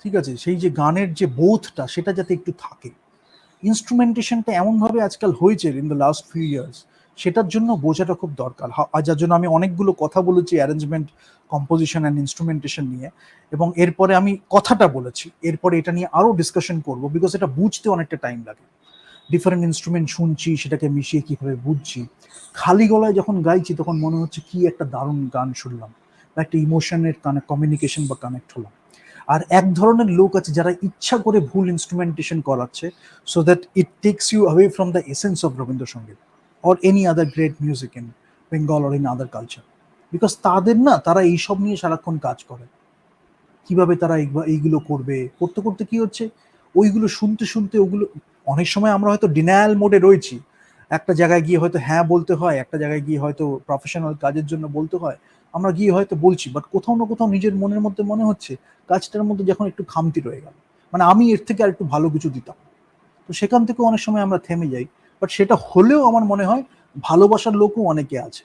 ঠিক আছে, সেই যে গানের যে বোধটা সেটা যাতে একটু থাকে। ইনস্ট্রুমেন্টেশনটা এমনভাবে আজকাল হয়েছে in the last few years, সেটার জন্য বোঝাটা খুব দরকার। আর যার জন্য আমি অনেকগুলো কথা বলেছি অ্যারেঞ্জমেন্ট, কম্পোজিশন অ্যান্ড ইনস্ট্রুমেন্টেশন নিয়ে, এবং এরপরে আমি কথাটা বলেছি, এরপরে এটা নিয়ে আরো ডিসকাশন করব, বিকজ এটা বুঝতে অনেকটা টাইম লাগে। ডিফারেন্ট ইনস্ট্রুমেন্ট শুনছি, সেটাকে মিশিয়ে কীভাবে বুঝছি। খালি গলায় যখন গাইছি তখন মনে হচ্ছে কি একটা দারুণ গান শুনলাম, বা একটা ইমোশনের কমিউনিকেশন বা কানেক্ট হলাম। আর এক ধরনের লোক আছে যারা ইচ্ছা করে ভুল ইনস্ট্রুমেন্টেশন করাচ্ছে, so that it takes you away from the essence of Rabindrasangeet or any other great music in Bengal or in other culture. Because তাদের না, তারা এইসব নিয়ে সারাক্ষণ কাজ করে, কিভাবে তারা এইগুলো করবে। করতে করতে কি হচ্ছে, ওইগুলো শুনতে শুনতে ওগুলো, অনেক সময় আমরা হয়তো ডিনায়াল মোডে রয়েছি, একটা জায়গায় গিয়ে হয়তো হ্যাঁ বলতে হয়, একটা জায়গায় গিয়ে হয়তো প্রফেশনাল কাজের জন্য বলতে হয়, আমরা গিয়ে হয়তো বলছি, বাট কোথাও না কোথাও নিজের মনের মধ্যে মনে হচ্ছে কাজটার মধ্যে যখন একটু খামতি রয়ে গেল, মানে আমি এর থেকে আর একটু ভালো কিছু দিতাম। তো সেখান থেকে অনেক সময় আমরা থেমে যাই। বাট সেটা হলেও আমার মনে হয় ভালোবাসার লোকও অনেকে আছে,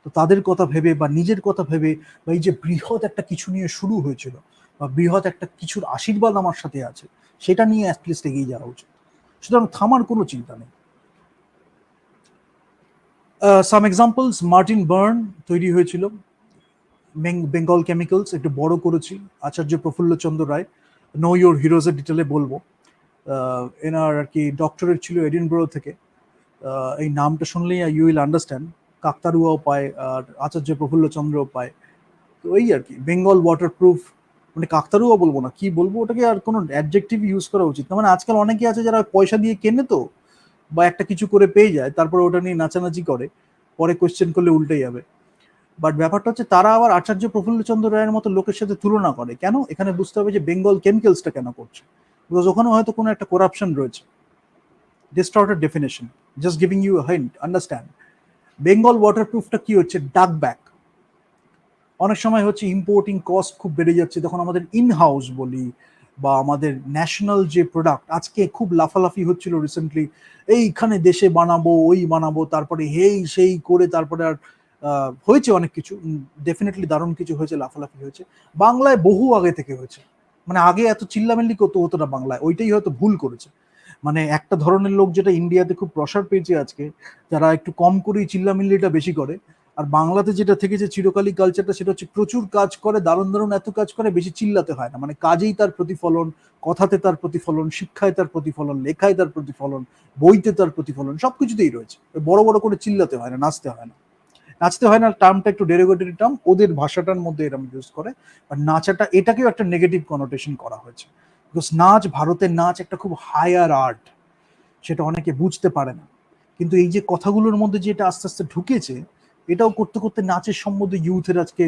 তো তাদের কথা ভেবে বা নিজের কথা ভেবে, বা এই যে বৃহৎ একটা কিছু নিয়ে শুরু হয়েছিল, বা বৃহৎ একটা কিছুর আশীর্বাদ আমার সাথে আছে, সেটা নিয়ে অ্যাটলিস্ট এগিয়ে যাওয়া উচিত। সুতরাং থামার কোনো চিন্তা নেই। সাম এক্সাম্পলস, মার্টিন বার্ন তৈরি হয়েছিল, বেঙ্গল কেমিক্যালস একটু বড় করেছি, আচার্য প্রফুল্লচন্দ্র রায়, নো ইউর হিরোজের ডিটেলে বলবো। এনার আর কি ডক্টরেট ছিল এডিনব্রো থেকে। এই নামটা শুনলেই ইউ উইল আন্ডারস্ট্যান্ড, কাকতারুয়াও পায় আর আচার্য প্রফুল্লচন্দ্রও পায়। তো এই আর কি, বেঙ্গল ওয়াটারপ্রুফ, মানে কাকতারুয়া বলবো না, কি বলবো ওটাকে, আর কোনো অ্যাডজেক্টিভ ইউজ করা উচিত না। মানে আজকাল অনেকে আছে যারা পয়সা দিয়ে কেনে তো, বা একটা কিছু করে পেয়ে যায়, তারপরে ওটা নিয়ে নাচানাচি করে, পরে কোয়েশ্চেন করলে উল্টে যাবে। বাট ব্যাপারটা হচ্ছে তারা আবার আচার্য প্রফুল্লচন্দ্র রায়ের মতো লোকের সাথে তুলনা করে কেন, এখানে বুঝতে হবে যে বেঙ্গল কেমিক্যালসটা কেন করছে, বিকজ ওখানে হয়তো কোনো একটা করাপশন রয়েছে। Distorted definition, just giving you hint, understand. Bengal ওয়াটারপ্রুফটা কি হচ্ছে, ডাক ব্যাক। অনেক সময় হচ্ছে ইম্পোর্টিং কস্ট খুব বেড়ে যাচ্ছে, তখন আমাদের ইন হাউস বলি, বা আমাদের ন্যাশনাল যে প্রোডাক্ট, আজকে খুব লাফালাফি হচ্ছিল রিসেন্টলি, এইখানে দেশে বানাবো, ওই বানাবো, তারপরে হেই সেই করে, তারপরে আর হয়েছে অনেক কিছু, ডেফিনেটলি দারুণ কিছু হয়েছে, লাফালাফি হয়েছে। বাংলায় বহু আগে থেকে হয়েছে, মানে আগে এত চিল্লামিল্লি করতে হতো না বাংলায়, ওইটাই হয়তো ভুল করেছে। মানে একটা ধরনের লোক যেটা ইন্ডিয়াতে খুব প্রসার পেয়েছে আজকে, যারা একটু কম করেই চিল্লামিল্লিটা বেশি করে। আর বাংলাতে যেটা থেকেছে চিরকালই কালচারটা, সেটা হচ্ছে প্রচুর কাজ করে, দারুণ দারুণ এত কাজ করে, বেশি চিল্লাতে হয় না, মানে কাজেই তার প্রতিফলন, কথাতে তার প্রতিফলন, শিক্ষায় তার প্রতিফলন, লেখায় তার প্রতিফলন, বইতে তার প্রতিফলন, সবকিছুতেই রয়েছে। বড় বড় করে চিল্লাতে হয় না, নাচতে হয় না। নাচতে হয় না টার্মটা একটু ডেরিভেটিভ টার্ম, ওদের ভাষাটার মধ্যে এরকম ইউজ করে। আর নাচাটা, এটাকেও একটা নেগেটিভ কনোটেশন করা হয়েছে, বিকজ নাচ, ভারতের নাচ একটা খুব হায়ার আর্ট, সেটা অনেকে বুঝতে পারে না। কিন্তু এই যে কথাগুলোর মধ্যে যে এটা আস্তে আস্তে ঢুকেছে, এটাও করতে করতে নাচের সম্বন্ধে ইউথের আজকে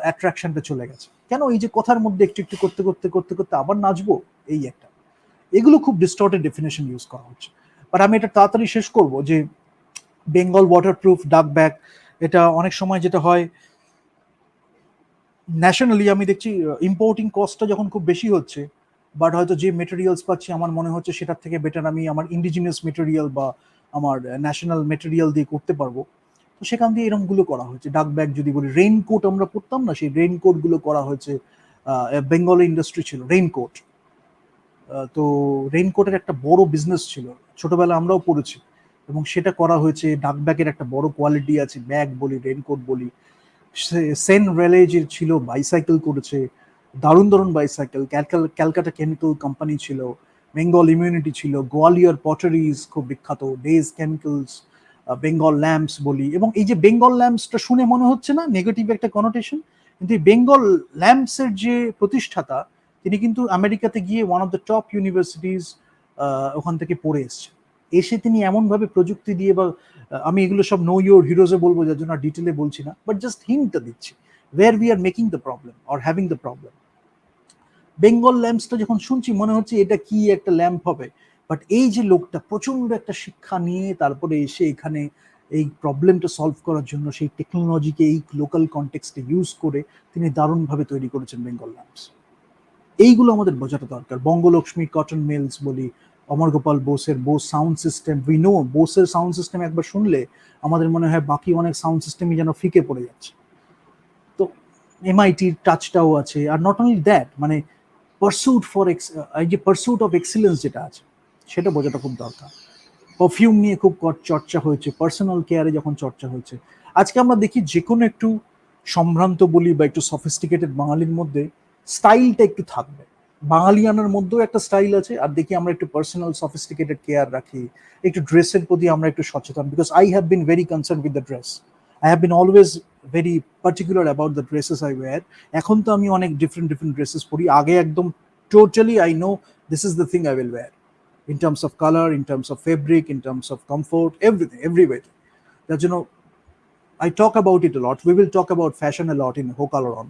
অ্যাট্রাকশনটা চলে গেছে। কেন, এই যে কথার মধ্যে একটু একটু করতে করতে করতে করতে আবার নাচবো, এই একটা, এগুলো খুব ডিস্টর্টেড ডেফিনেশন ইউজ করা হচ্ছে। বাট আমি এটা তাড়াতাড়ি শেষ করব যে বেঙ্গল ওয়াটারপ্রুফ, ডাক ব্যাক, এটা অনেক সময় যেটা হয় ন্যাশনালি, আমি দেখছি ইম্পোর্টিং কস্টটা যখন খুব বেশি হচ্ছে, বাট হয়তো যে মেটেরিয়ালস পাচ্ছি আমার মনে হচ্ছে সেটার থেকে বেটার আমি আমার ইন্ডিজিনিয়াস মেটেরিয়াল বা আমার ন্যাশনাল মেটেরিয়াল দিয়ে করতে পারবো, তো সেখান দিয়ে এরকমগুলো করা হয়েছে। ডাক ব্যাগ যদি বলি, রেইনকোট আমরা পরতাম না, সেই রেইনকোটগুলো করা হয়েছে। বেঙ্গলের ইন্ডাস্ট্রি ছিল রেইনকোট, তো রেইনকোটের একটা বড় বিজনেস ছিল, ছোটবেলা আমরাও পড়েছি, এবং সেটা করা হয়েছে। ডাক ব্যাগের একটা বড় কোয়ালিটি আছে, ব্যাগ বলি, রেইনকোট বলি। সেন রেলেজের ছিল, বাইসাইকেল করেছে, দারুণ দারুণ বাইসাইকেল। ক্যালকাটা কেমিক্যাল কোম্পানি ছিল, বেঙ্গল ইমিউনিটি ছিল, গোয়ালিয়র পটারিজ খুব বিখ্যাত, ডেজ কেমিক্যালস, বেঙ্গল ল্যাম্পস বলি। এবং এই যে বেঙ্গল ল্যাম্পসটা শুনে মনে হচ্ছে না নেগেটিভ একটা কনোটেশন, কিন্তু এই বেঙ্গল ল্যাম্পসের যে প্রতিষ্ঠাতা, তিনি কিন্তু আমেরিকাতে গিয়ে one of the top universities ওখান থেকে পড়ে এসছে। এসে তিনি এমনভাবে প্রযুক্তি দিয়ে, বা আমি এগুলো সব নো ইউর হিরোজে বলবো, যার জন্য ডিটেলে বলছি না, বাট জাস্ট হিন্টটা দিচ্ছি where we are making the problem or having the problem. Bengal ল্যাম্পসটা যখন শুনছি মনে হচ্ছে এটা কি একটা ল্যাম্প হবে, বাট এই যে লোকটা প্রচন্ড একটা শিক্ষা নিয়ে তারপরে এসে এখানে এই প্রবলেমটা সলভ করার জন্য সেই টেকনোলজিকে এই লোকাল কনটেক্সটে ইউজ করে তিনি দারুণভাবে তৈরি করেছেন বেঙ্গল ল্যাম্পস। এইগুলো আমাদের বোঝাটা দরকার। বঙ্গলক্ষ্মী কটন মিলস বলি, অমর গোপাল বোসের Bose sound system, we know বোসের সাউন্ড সিস্টেম একবার শুনলে আমাদের মনে হয় বাকি অনেক সাউন্ড সিস্টেমই যেন ফিকে পড়ে যাচ্ছে। তো এমআইটির টাচটাও আছে। আর নট অনলি দ্যাট, মানে পারসুট ফর এই যে পারসুট অফ এক্সিলেন্স যেটা আছে, সেটা বোঝাটা খুব দরকার। পারফিউম নিয়ে খুব চর্চা হয়েছে, পার্সোনাল কেয়ারে যখন চর্চা হয়েছে, আজকে আমরা দেখি যে কোনো একটু সম্ভ্রান্ত বলি বা একটু সফিস্টিকেটেড বাঙালির মধ্যে স্টাইলটা একটু থাকবে। বাঙালিয়ানার মধ্যেও একটা স্টাইল আছে, আর দেখি আমরা একটু পার্সোনাল সফিস্টিকেটেড কেয়ার রাখি, একটু ড্রেসের প্রতি আমরা একটু সচেতন, because I have been very concern with the dress. I have been always very particular about the dresses I wear. এখন তো আমি অনেক ডিফারেন্ট ডিফারেন্ট ড্রেসেস পরি, আগে একদম totally I know this is the thing I will wear, in terms of color, in terms of fabric, in terms of comfort, everything, everywhere. That, I talk about it a lot. We will talk about fashion a lot in Hokaloron.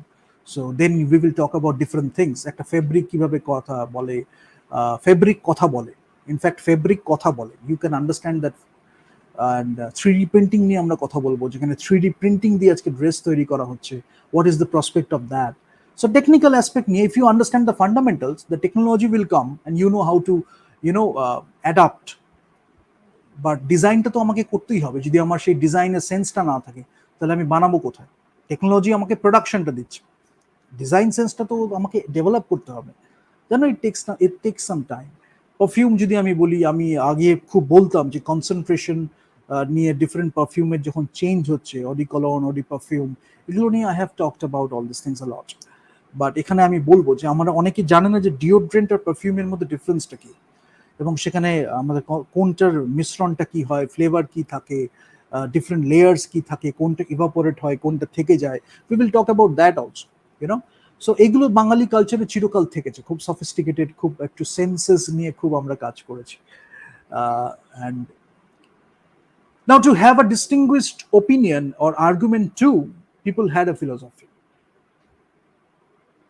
So then we will talk about different things. একটা fabric কিভাবে কথা বলে, fabric কথা বলে, in fact fabric কথা বলে, you can understand that. And 3D printing নিয়ে আমরা কথা বলবো, যেখানে 3D প্রিন্টিং দিয়ে আজকে ড্রেস তৈরি করা হচ্ছে, what is the prospect of that. So technical aspect নিয়ে, if you understand the fundamentals, the technology will come and you know how to adapt. But ডিজাইনটা তো আমাকে করতেই হবে, যদি আমার সেই ডিজাইনের সেন্সটা না থাকে তাহলে আমি বানাবো কোথায়? টেকনোলজি আমাকে প্রোডাকশনটা দিচ্ছে, ডিজাইন সেন্সটা তো আমাকে ডেভেলপ করতে হবে, জানো। It takes some time. Perfume যদি আমি বলি, আমি আগে খুব বলতাম যে কনসেন্ট্রেশন নিয়ে ডিফারেন্ট পারফিউমের যখন চেঞ্জ হচ্ছে, অডি কলন, অডি পারফিউম, এগুলো নিয়ে I have talked about all this things a lot. But এখানে আমি বলবো যে আমরা অনেকে জানে না যে ডিওড্রেন্ট আর পারফিউমের মধ্যে ডিফারেন্সটা কি, এবং সেখানে আমাদের কোনটার মিশ্রণটা কি হয়, ফ্লেভার কি থাকে, ডিফারেন্ট লেয়ার্স কি থাকে, কোনটা ইভাপোরেট হয়, কোনটা থেকে যায়। We will talk about that also, you know. So এগুলো বাঙালি কালচারে চিরকাল থেকেছে, খুব সফিস্টিকেটেড, খুব একটু সেন্সেস নিয়ে খুব আমরা কাজ করেছি। And now to have a distinguished opinion or argument to, people had a philosophy.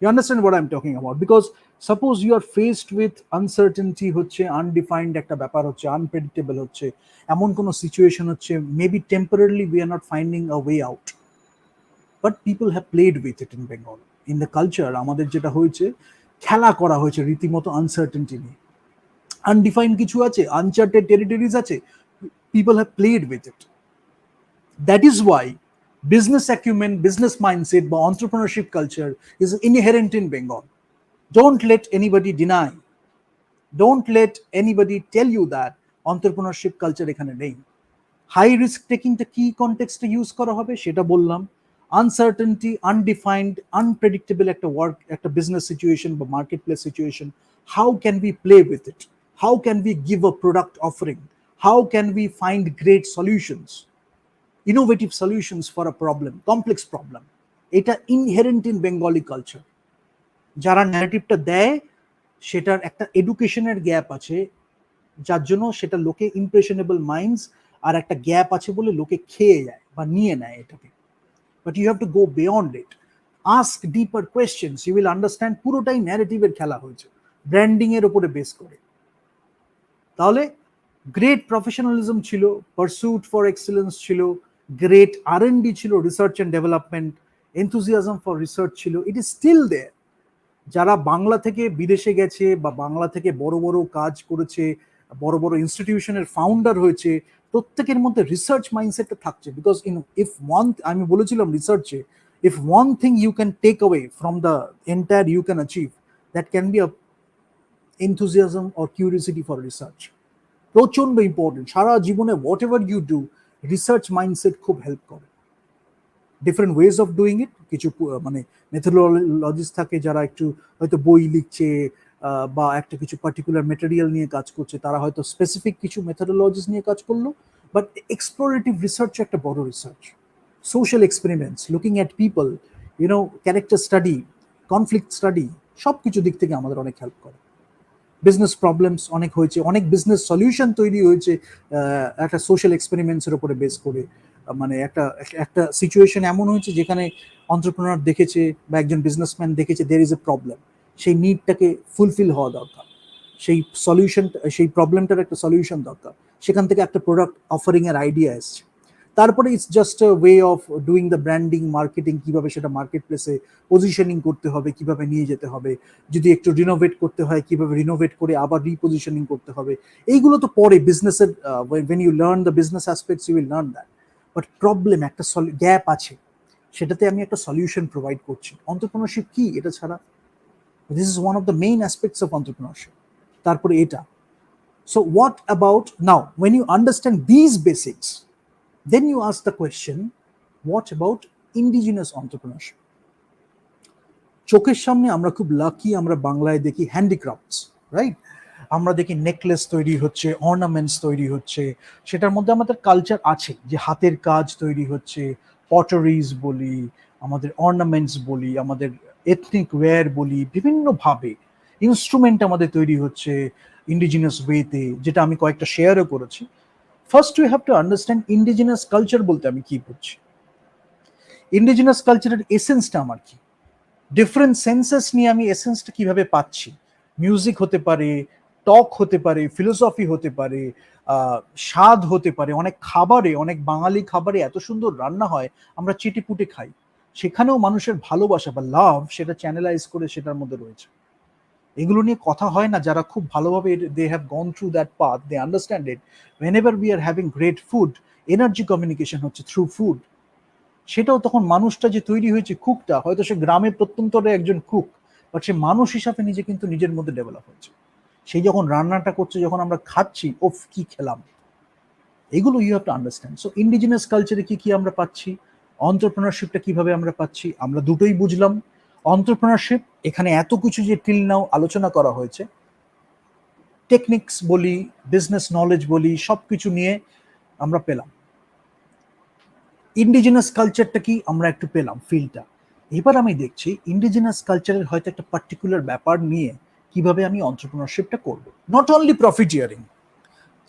You understand what I'm talking about? Because suppose you are faced with uncertainty, হচ্ছে undefined একটা ব্যাপার হচ্ছে, unpredictable হচ্ছে, এমন কোনো সিচুয়েশন হচ্ছে, maybe temporarily we are not finding a way out, but people have played with it in Bengal. In the culture আমাদের যেটা হয়েছে, খেলা করা হয়েছে রীতিমতো আনসার্টেনটি নিয়ে। আনডিফাইন্ড কিছু আছে, আনচার্টেড টেরিটরিজ আছে, people have played with it. That is why business acumen, business mindset, বা entrepreneurship culture is inherent in Bengal. Don't let anybody deny. Don't let anybody tell you that entrepreneurship culture এখানে নেই। High risk টেকিংটা কি কনটেক্সটে use করা হবে সেটা বললাম। Uncertainty, undefined, unpredictable একটা work, একটা বিজনেস সিচুয়েশন বা market place situation, how can we play with it? How can we give a product offering? How can we find great solutions, innovative solutions for a problem, complex problem? এটা inherent in Bengali culture. যারা ন্যারেটিভটা দেয় সেটার একটা এডুকেশনের gap আছে, যার জন্য সেটা লোকে ইমপ্রেশনেবল মাইন্ডস, আর একটা গ্যাপ আছে বলে লোকে খেয়ে যায় বা নিয়ে নেয় এটাকে। But you have to go beyond it, ask deeper questions, you will understand পুরোটাই ন্যারেটিভের খেলা হয়েছে, ব্র্যান্ডিং এর উপরে বেস করে। তাহলে গ্রেট প্রফেশনালিজম ছিল, পারসুট ফর এক্সেলেন্স ছিল, গ্রেট R&D ছিল, research and development, enthusiasm for research ছিল, ইট ইজ স্টিল দেয়ার। যারা বাংলা থেকে বিদেশে গেছে বা বাংলা থেকে বড় বড় কাজ করেছে, বড় বড় ইনস্টিটিউশনের ফাউন্ডার হয়েছে, প্রত্যেকের মধ্যে রিসার্চ মাইন্ডসেটটা থাকছে। বিকজ ইফ ওয়ান, আমি বলেছিলাম রিসার্চে, if one thing you can take away from the entire you can achieve, that can be a enthusiasm or curiosity for research. প্রচন্ড ইম্পর্টেন্ট। সারা জীবনে what ever you do, research mindset খুব help করে। Different ways of doing it, কিছু মানে মেথোডোলজিস থাকে, যারা একটু হয়তো বই লিখছে বা একটা কিছু পার্টিকুলার মেটেরিয়াল নিয়ে কাজ করছে, তারা হয়তো স্পেসিফিক কিছু মেথোডোলজিস নিয়ে কাজ করলো। বাট এক্সপ্লোরেটিভ রিসার্চ একটা বড় research, social experiments, looking at people, character study, conflict study, সব কিছু দিক থেকে আমাদের অনেক হেল্প করে। বিজনেস প্রবলেমস অনেক হয়েছে, অনেক বিজনেস সলিউশন তৈরি হয়েছে একটা সোশ্যাল এক্সপেরিমেন্টসের উপরে বেস করে। মানে একটা একটা সিচুয়েশন এমন হয়েছে যেখানে এন্টারপ্রেনার দেখেছে বা একজন বিজনেসম্যান দেখেছে দের ইজ এ প্রবলেম, সেই নিডটাকে ফুলফিল হওয়া দরকার, সেই সলিউশন, সেই প্রবলেমটার একটা সলিউশন দরকার, সেখান থেকে একটা প্রোডাক্ট অফারিং এর আইডিয়া এসছে। তারপরে it's just a way of doing the branding, marketing, কিভাবে সেটা মার্কেট প্লেসে পজিশনিং করতে হবে, কিভাবে নিয়ে যেতে হবে, যদি একটু রিনোভেট করতে হয় কিভাবে রিনোভেট করে আবার রিপোজিশনিং করতে হবে। এইগুলো তো পরে বিজনেসের, when you learn the business aspects you will learn that. But problem একটা গ্যাপ আছে, সেটাতে আমি একটা সলিউশন প্রোভাইড করছি। এন্টারপ্রেনারশিপ কি এটা ছাড়া? This is one of the main aspects of entrepreneurship. তারপরে এটা। So what about now, when you understand these basics, then you ask the question, what about indigenous entrepreneurship? চোখের সামনে আমরা খুব লাকি, আমরা বাংলায় দেখি হ্যান্ডিক্রাফটস, রাইট? আমরা দেখি নেকলেস তৈরি হচ্ছে, অর্নামেন্টস তৈরি হচ্ছে, সেটার মধ্যে আমাদের কালচার আছে যে হাতের কাজ তৈরি হচ্ছে, পটারিজ বলি, আমাদের অর্নামেন্টস বলি, আমাদের এথনিক ওয়্যার বলি, বিভিন্নভাবে ইনস্ট্রুমেন্ট আমাদের তৈরি হচ্ছে ইন্ডিজিনাস ওয়েতে, যেটা আমি কয়েকটা শেয়ারও করেছি। First we have to understand indigenous culture বলতে আমি কি বুঝছি, ইন্ডিজিনাস কালচারের এসেন্সটা আমার কি, ডিফারেন্ট সেন্সেস নিয়ে আমি এসেন্সটা কিভাবে পাচ্ছি। মিউজিক হতে পারে, টক হতে পারে, ফিলোসফি হতে পারে, স্বাদ হতে পারে, অনেক খাবারে, অনেক বাঙালি খাবারে এত সুন্দর রান্না হয় আমরা চেটেপুটে খাই, সেখানেও মানুষের ভালোবাসা বা লাভ সেটা চ্যানেলাইজ করে সেটার মধ্যে রয়েছে। এগুলো নিয়ে কথা হয় না, যারা খুব ভালোভাবে they have gone through that path, they understand it. whenever we are having great food, energy communication হচ্ছে থ্রু ফুড। সেটাও তখন মানুষটা যে তৈরি হয়েছে, কুকটা হয়তো সে গ্রামের প্রত্যন্তরে একজন কুক, বাট সে মানুষ হিসাবে নিজে কিন্তু নিজের মধ্যে ডেভেলপ হয়েছে। সেই যখন রান্নাটা করছে, যখন আমরা খাচ্ছি, ওফ কি খেলাম, এগুলো you have to understand. So indigenous কালচারে কি কি আমরা পাচ্ছি, অন্টারপ্রেনারশিপটা কিভাবে আমরা পাচ্ছি, আমরা দুটোই বুঝলাম। অন্টারপ্রেনারশিপ, এখানে এত কিছু যে টিল নাও আলোচনা করা হয়েছে, টেকনিক্স বলি, বিজনেস নলেজ বলি, সব কিছু নিয়ে আমরা পেলাম। ইন্ডিজিনাস কালচারটা কি আমরা একটু পেলাম ফিলটা। এবার আমি দেখছি ইন্ডিজিনাস কালচারের হয়তো একটা পার্টিকুলার ব্যাপার নিয়ে কিভাবে আমি অন্টারপ্রেনারশিপটা করব, not only profiteering,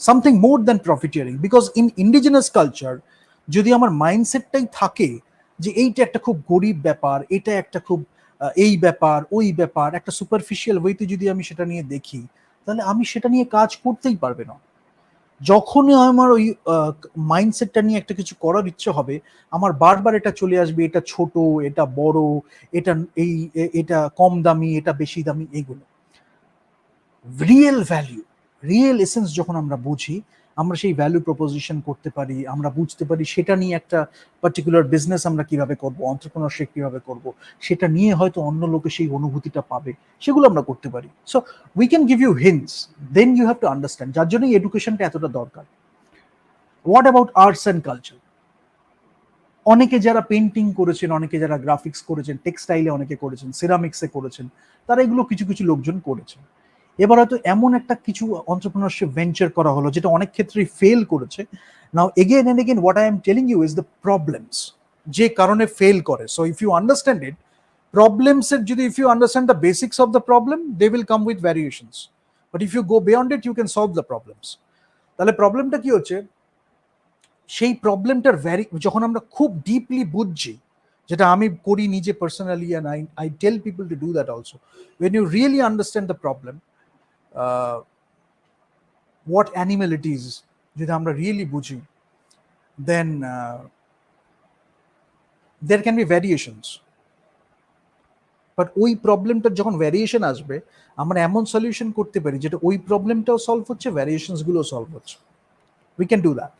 something more than profiteering. Because in indigenous culture যদি আমার মাইন্ডসেটটাই থাকে যে এইটা একটা খুব গরিব ব্যাপার, এটা একটা খুব এই ব্যাপার ওই ব্যাপার, একটা সুপারফিশিয়াল ওয়েতে যদি আমি সেটা নিয়ে দেখি, তাহলে আমি সেটা নিয়ে কাজ করতেই পারবে না। যখনই আমার ওই মাইন্ডসেটটা নিয়ে একটা কিছু করার ইচ্ছে হবে, আমার বারবার এটা চলে আসবে, এটা ছোট, এটা বড়, এটা এই এটা কম দামি, এটা বেশি দামি। এইগুলো রিয়েল ভ্যালু, রিয়েল এসেন্স যখন আমরা বুঝি, আমরা সেই ভ্যালু প্রপোজিশন করতে পারি, আমরা বুঝতে পারি সেটা নিয়ে একটা পার্টিকুলার বিজনেস আমরা কিভাবে করব, অন্টারপ্রেনারশিপ কিভাবে করব, সেটা নিয়ে হয়তো অন্য লোকে সেই অনুভূতিটা পাবে, সেগুলো আমরা করতে পারি। So we can give you hints, then you have to understand, যার জন্যই এডুকেশনটা এতটা দরকার। What about arts and culture? অনেকে যারা পেন্টিং করেছেন, অনেকে যারা গ্রাফিক্স করেছেন, টেক্সটাইলে অনেকে করেছেন, সিরামিক্সে করেছেন, তারা এগুলো কিছু কিছু লোকজন করেছেন। এবার হয়তো এমন একটা কিছু অন্টারপ্রেনারশিপ ভেঞ্চার করা হলো যেটা অনেক ক্ষেত্রেই ফেল করেছে। Now again and again what I am telling you is the problems, যে কারণে ফেল করে। So if you understand it, প্রবলেমসের যদি if you understand the basics of the problem, they will come with variations, but if you go beyond it you can solve the problems. তাহলে প্রবলেমটা কি হচ্ছে, সেই প্রবলেমটার যখন আমরা খুব ডিপলি বুঝছি, যেটা আমি করি নিজে personally, and I tell people to do that also, when you really understand the problem, what animal it is, যদি আমরা রিয়েলি বুঝি, then there can be variations. But ওই প্রবলেমটার যখন ভ্যারিয়েশন আসবে, আমরা এমন সলিউশন করতে পারি যেটা ওই প্রবলেমটাও সলভ হচ্ছে, ভ্যারিয়েশনসগুলো সলভ হচ্ছে। We can do that.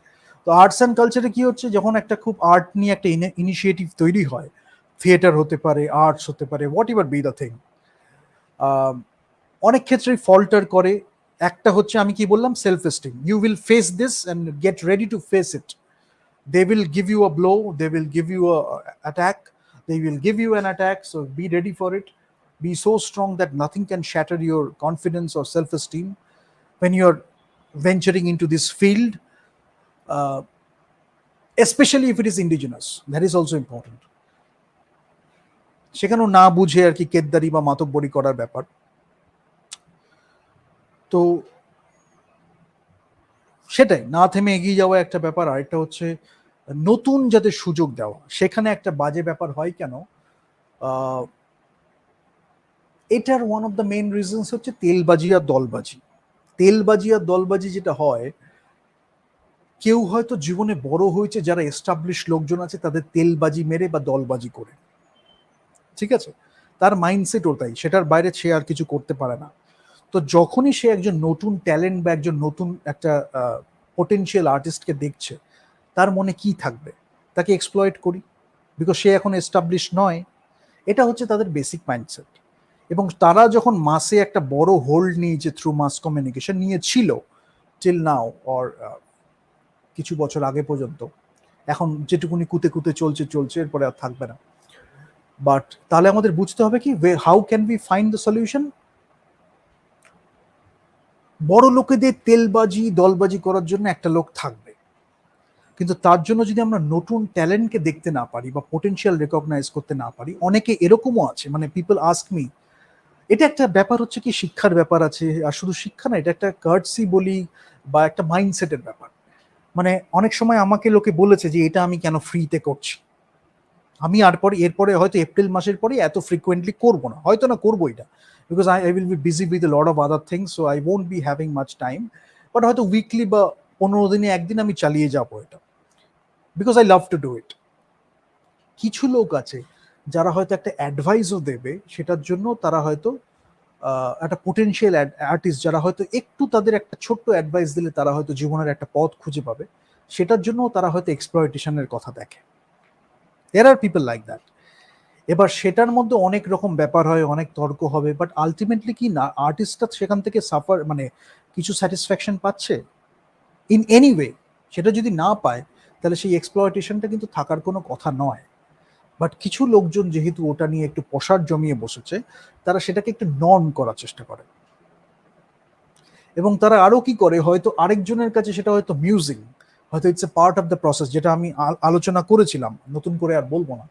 তো আর্টস অ্যান্ড কালচারে কি হচ্ছে, যখন একটা খুব আর্ট নিয়ে একটা ইনিশিয়েটিভ তৈরি হয়, থিয়েটার হতে পারে, আর্টস হতে পারে, what ever be the thing, অনেক ক্ষেত্রেই ফল্টার করে। একটা হচ্ছে আমি কি বললাম, self esteem. You will face this and get ready to face it. They will give you a blow, they will give you a attack, they will give you an attack, so be ready for it. Be so strong that nothing can shatter your confidence or self-esteem when you're venturing into this field, especially if it is indigenous. That is also important. সেখানেও না বুঝে আর কি কেদদারি বা মাতব্বরি করার ব্যাপার। তো সেটাই, না থেমে এগিয়ে যাওয়া একটা ব্যাপার। আরেকটা হচ্ছে নতুন যাতে সুযোগ দেওয়া, সেখানে একটা বাজে ব্যাপার হয় কেন, এটার one of the main reasons হচ্ছে তেলবাজি আর দলবাজি। তেলবাজি আর দলবাজি যেটা হয়, কেউ হয়তো জীবনে বড় হয়েছে, যারা এস্টাবলিশ লোকজন আছে তাদের তেলবাজি মেরে বা দলবাজি করে, ঠিক আছে, তার মাইন্ডসেট ওটাই, সেটার বাইরে সে আর কিছু করতে পারে না। তো যখনই সে একজন নতুন ট্যালেন্ট বা একজন নতুন একটা পোটেনশিয়াল আর্টিস্টকে দেখছে, তার মনে কি থাকবে, তাকে এক্সপ্লয়েট করি, বিকজ সে এখন এস্টাবলিশ নয়। এটা হচ্ছে তাদের বেসিক মাইন্ডসেট। এবং তারা যখন মাসে একটা বড় হোল্ড নিয়েছে থ্রু মাস কমিউনিকেশন, নিয়েছিল টিল নাও অর কিছু বছর আগে পর্যন্ত, এখন যেটুকুনি কুতে কুতে চলছে চলছে, এরপরে আর থাকবে না। বাট তাহলে আমাদের বুঝতে হবে কি how can we find the solution? বড় লোকেদের তেলবাজি দলবাজি করার জন্য একটা লোক থাকবে, কিন্তু তার জন্য যদি আমরা নতুন ট্যালেন্টকে দেখতে না পারি বা পোটেনশিয়াল রেকগনাইজ করতে না পারি, অনেকে এরকমও আছে, মানে পিপল আস্ক মি, এটা একটা ব্যাপার হচ্ছে কি শিক্ষার ব্যাপার আছে, আর শুধু শিক্ষা না, এটা একটা কার্টসি বলি বা একটা মাইন্ডসেটের ব্যাপার। মানে অনেক সময় আমাকে লোকে বলেছে যে এটা আমি কেন ফ্রিতে করছি, আমি এরপরে হয়তো এপ্রিল মাসের পরে এত ফ্রিকোয়েন্টলি করবো না, হয়তো না করবো এটা, because I will be busy with lot of other things, so I won't be having much time, but হয়তো উইকলি বা 15 দিনে একদিন আমি চালিয়ে যাবো এটা, because I love to do it. কিছু লোক আছে যারা হয়তো একটা অ্যাডভাইসও দেবে, সেটার জন্য তারা হয়তো একটা পোটেনশিয়াল আর্টিস্ট যারা হয়তো একটু তাদের একটা ছোট্ট অ্যাডভাইস দিলে তারা হয়তো জীবনের একটা পথ খুঁজে পাবে, সেটার জন্য তারা হয়তো এক্সপ্লয়টেশনের কথা দেখে। দেয়ার আর পিপল লাইক দ্যাট। এবার সেটার মধ্যে অনেক রকম ব্যাপার হয়, অনেক তর্ক হবে, বাট আলটিমেটলি কি না আর্টিস্টটা সেখান থেকে সাফার মানে কিছু স্যাটিসফ্যাকশন পাচ্ছে ইন এনি ওয়ে? সেটা যদি না পায় তাহলে সেই এক্সপ্লয়টেশনটা কিন্তু থাকার কোনো কথা নয়। বাট কিছু লোকজন যেহেতু ওটা নিয়ে একটু পসার জমিয়ে বসেছে, তারা সেটাকে একটু নন করার চেষ্টা করে, এবং তারা আরো কি করে, হয়তো আরেকজনের কাছে সেটা হয়তো মিউজিং, হয়তো it's a part of the process, যেটা আমি আলোচনা করেছিলাম, নতুন করে আর বলবো না।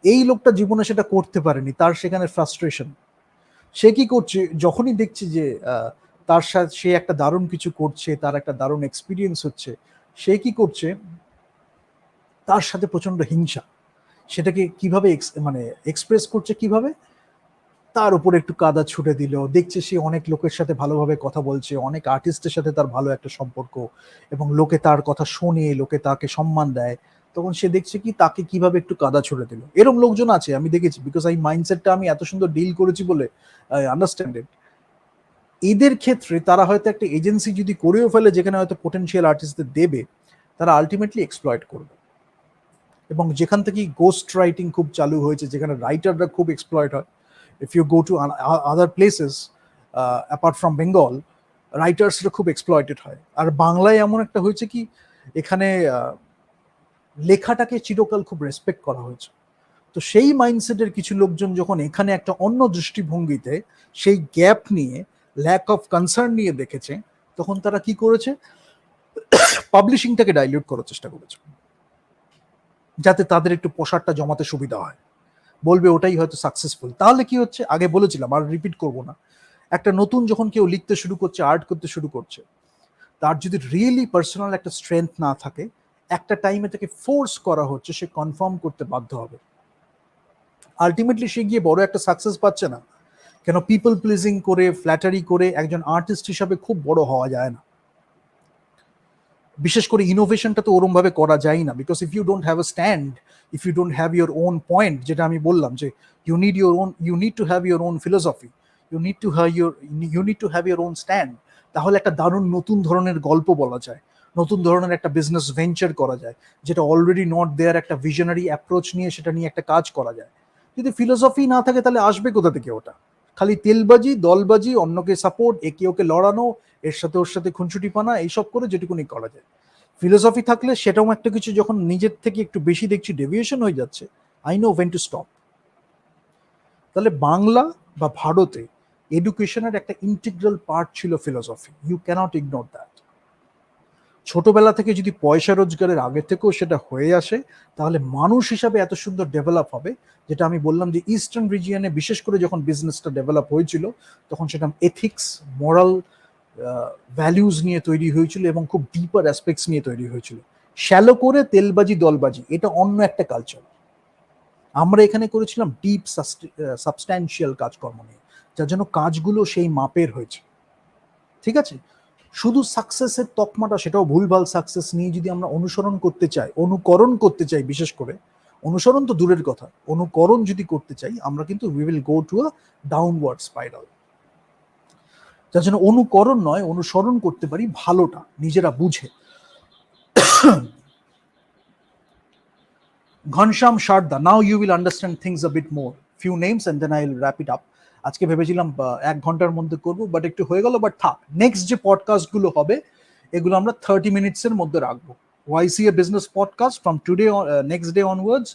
এই লোকটা জীবনে সেটা করতে পারেনি, তার সেখানে ফ্রাস্ট্রেশন। সে কি করছে, যখনই দেখছে যে তার সাথে সে একটা দারুণ কিছু করছে, তার একটা দারুণ এক্সপিরিয়েন্স হচ্ছে, সে কি করছে, তার সাথে প্রচন্ড হিংসা। সেটাকে কিভাবে মানে এক্সপ্রেস করছে কিভাবে, তার উপরে একটু কাদা ছুটে দিল, দেখছে সে অনেক লোকের সাথে ভালোভাবে কথা বলছে, অনেক আর্টিস্টের সাথে তার ভালো একটা সম্পর্ক, এবং লোকে তার কথা শোনে, লোকে তাকে সম্মান দেয়, তখন সে দেখছে কি তাকে কিভাবে একটু কাদা ছুড়ে দিল। এরকম লোকজন আছে, আমি দেখেছি, বিকজ এই মাইন্ডসেটটা আমি এত সুন্দর ডিল করেছি বলে আই আন্ডারস্ট্যান্ড ইট। এদের ক্ষেত্রে তারা হয়তো একটা এজেন্সি যদি করেও ফেলে যেখানে হয়তো পোটেনশিয়াল আর্টিস্টদের দেবে, তারা আলটিমেটলি এক্সপ্লয়েট করবে। এবং যেখান থেকে গোস্ট রাইটিং খুব চালু হয়েছে, যেখানে রাইটাররা খুব এক্সপ্লয়েট হয়, if you go to other places apart from Bengal, রাইটার্সরা খুব এক্সপ্লয়েটেড হয়। আর বাংলায় এমন একটা হয়েছে কি, এখানে লেখাটাকে চিরকাল খুব রেসপেক্ট করা হয়েছে। তো সেই মাইন্ডসেটের কিছু লোকজন যখন এখানে একটা অন্য দৃষ্টিভঙ্গিতে সেই গ্যাপ নিয়ে, ল্যাক অফ কনসার্ন নিয়ে দেখেছে, তখন তারা কি করেছে, পাবলিশিংটাকে ডাইলিউট করার চেষ্টা করেছে, যাতে তাদের একটু পোশাকটা জমাতে সুবিধা হয়, বলবে ওটাই হয়তো সাকসেসফুল। তাহলে কি হচ্ছে, আগে বলেছিলাম আর রিপিট করব না, একটা নতুন যখন কেউ লিখতে শুরু করছে, আর্ট করতে শুরু করছে, তার যদি রিয়েলি পার্সোনাল একটা স্ট্রেংথ না থাকে, একটা টাইমে তাকে ফোর্স করা হচ্ছে, সে কনফার্ম করতে বাধ্য হবে। আলটিমেটলি সে গিয়ে বড় একটা সাকসেস পাচ্ছে না, কেন পিপল প্লিজিং করে, ফ্ল্যাটারি করে একজন আর্টিস্ট হিসাবে খুব বড় হওয়া যায় না। বিশেষ করে ইনোভেশনটা তো ওরম ভাবে করা যায় না, because if you don't have a stand, if you don't have your own point, যেটা আমি বললাম যে you need to have your own philosophy, you need to have your own stand, তাহলে একটা দারুণ নতুন ধরনের গল্প বলা যায়, নতুন ধরনের একটা বিজনেস ভেঞ্চার করা যায়, যেটা অলরেডি নট দেয়ার, একটা ভিশনারি অ্যাপ্রোচ নিয়ে সেটা নিয়ে একটা কাজ করা যায়। যদি ফিলোসফি না থাকে তাহলে আসবে কোথা থেকে ওটা? খালি তেলবাজি দলবাজি, অন্যকে সাপোর্ট, একে ওকে লড়ানো, এর সাথে ওর সাথে খুনছুটি পানা, এইসব করে যেটুকুনি করা যায়। ফিলোসফি থাকলে সেটাও একটা কিছু, যখন নিজের থেকে একটু বেশি দেখছি ডেভিয়েশন হয়ে যাচ্ছে, I know when to stop. তাহলে বাংলা বা ভারতে এডুকেশনের একটা ইন্টিগ্রাল পার্ট ছিল philosophy, you cannot ignore that. ছোটবেলা থেকে যদি পয়সা রোজগারের আগে থেকেও সেটা হয়ে আসে, তাহলে মানুষ হিসাবে এত সুন্দর ডেভেলপ হবে। যেটা আমি বললাম যে ইস্টার্ন রিজিয়নে বিশেষ করে যখন বিজনেসটা ডেভেলপ হয়েছিল, তখন সেটা এথিক্স, মোরাল ভ্যালিউজ নিয়ে তৈরি হয়েছিল, এবং খুব ডিপার অ্যাসপেক্টস নিয়ে তৈরি হয়েছিল। শ্যালো করে তেলবাজি দলবাজি এটা অন্য একটা কালচার। আমরা এখানে করেছিলাম ডিপ সাবস্ট্যান্সিয়াল কাজকর্ম নিয়ে, যার জন্য কাজগুলো সেই মাপের হয়েছে। ঠিক আছে, শুধু সাকসেসের তকমাটা, সেটাও ভুলভাল সাকসেস নিয়ে যদি আমরা অনুসরণ করতে চাই, অনুকরণ করতে চাই, বিশেষ করে অনুসরণ তো দূরের কথা, অনুকরণ যদি করতে চাই, আমরা কিন্তু we will go to a downward spiral. যার জন্য অনুকরণ নয়, অনুসরণ করতে পারি ভালোটা নিজেরা বুঝে। Ghanshyam Sarda, now you will understand things a bit more, few names and then I will wrap it up. আজকে ভেবেছিলাম 1 ঘন্টার মধ্যে করবো, বাট একটু হয়ে গেল, বাট থাক, নেক্সট যে পডকাস্টগুলো হবে এগুলো আমরা 30 মিনিটসের মধ্যে রাখবো। YCA business podcast from today, next day onwards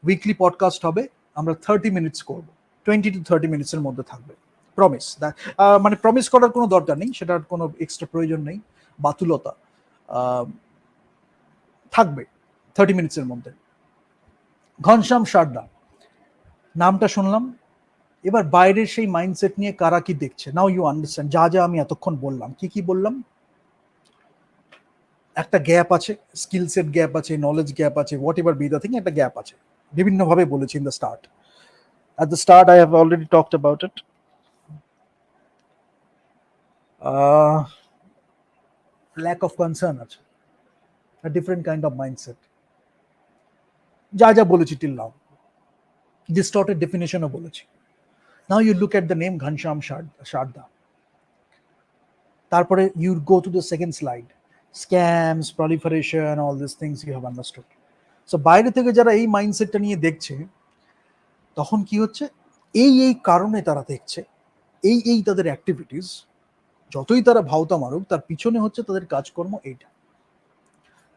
weekly podcast হবে, আমরা 30 মিনিটস করব, 20 to 30 মিনিটসের মধ্যে থাকবে, প্রমিস। মানে প্রমিস করার কোনো দরকার নেই, সেটার কোনো এক্সট্রা প্রয়োজন নেই, বাতুলতা। থাকবে 30 মিনিটসের মধ্যে। ঘনশ্যাম সারদা, নামটা শুনলাম, এবার বাইরের সেই মাইন্ডসেট নিয়ে কারা কি দেখছে, নাও ইউ আন্ডারস্ট্যান্ড। যা যা আমি এতক্ষণ বললাম, কি বললাম, একটা গ্যাপ আছে, স্কিল সেট গ্যাপ আছে, নলেজ গ্যাপ আছে, what ever be the thing, একটা গ্যাপ আছে, বিভিন্নভাবে বলেছি in the start. At the start, I have already talked about it. Lack of concern আছে, a different kind of mindset, যা যা বলেছি till now, distorted definitionও বলেছি। Now you look at the name Ghanshyam Sharda. তারপরে you go to the second slide, scams, proliferation, all these things you have understood. So বাইরে থেকে যারা এই মাইন্ডসেটটা নিয়ে দেখছে, তখন কি হচ্ছে, এই কারণে তারা দেখছে, এই তাদের অ্যাক্টিভিটিস, যতই তারা ভাওতা মারুক, তার পিছনে হচ্ছে তাদের কাজকর্ম এইটা।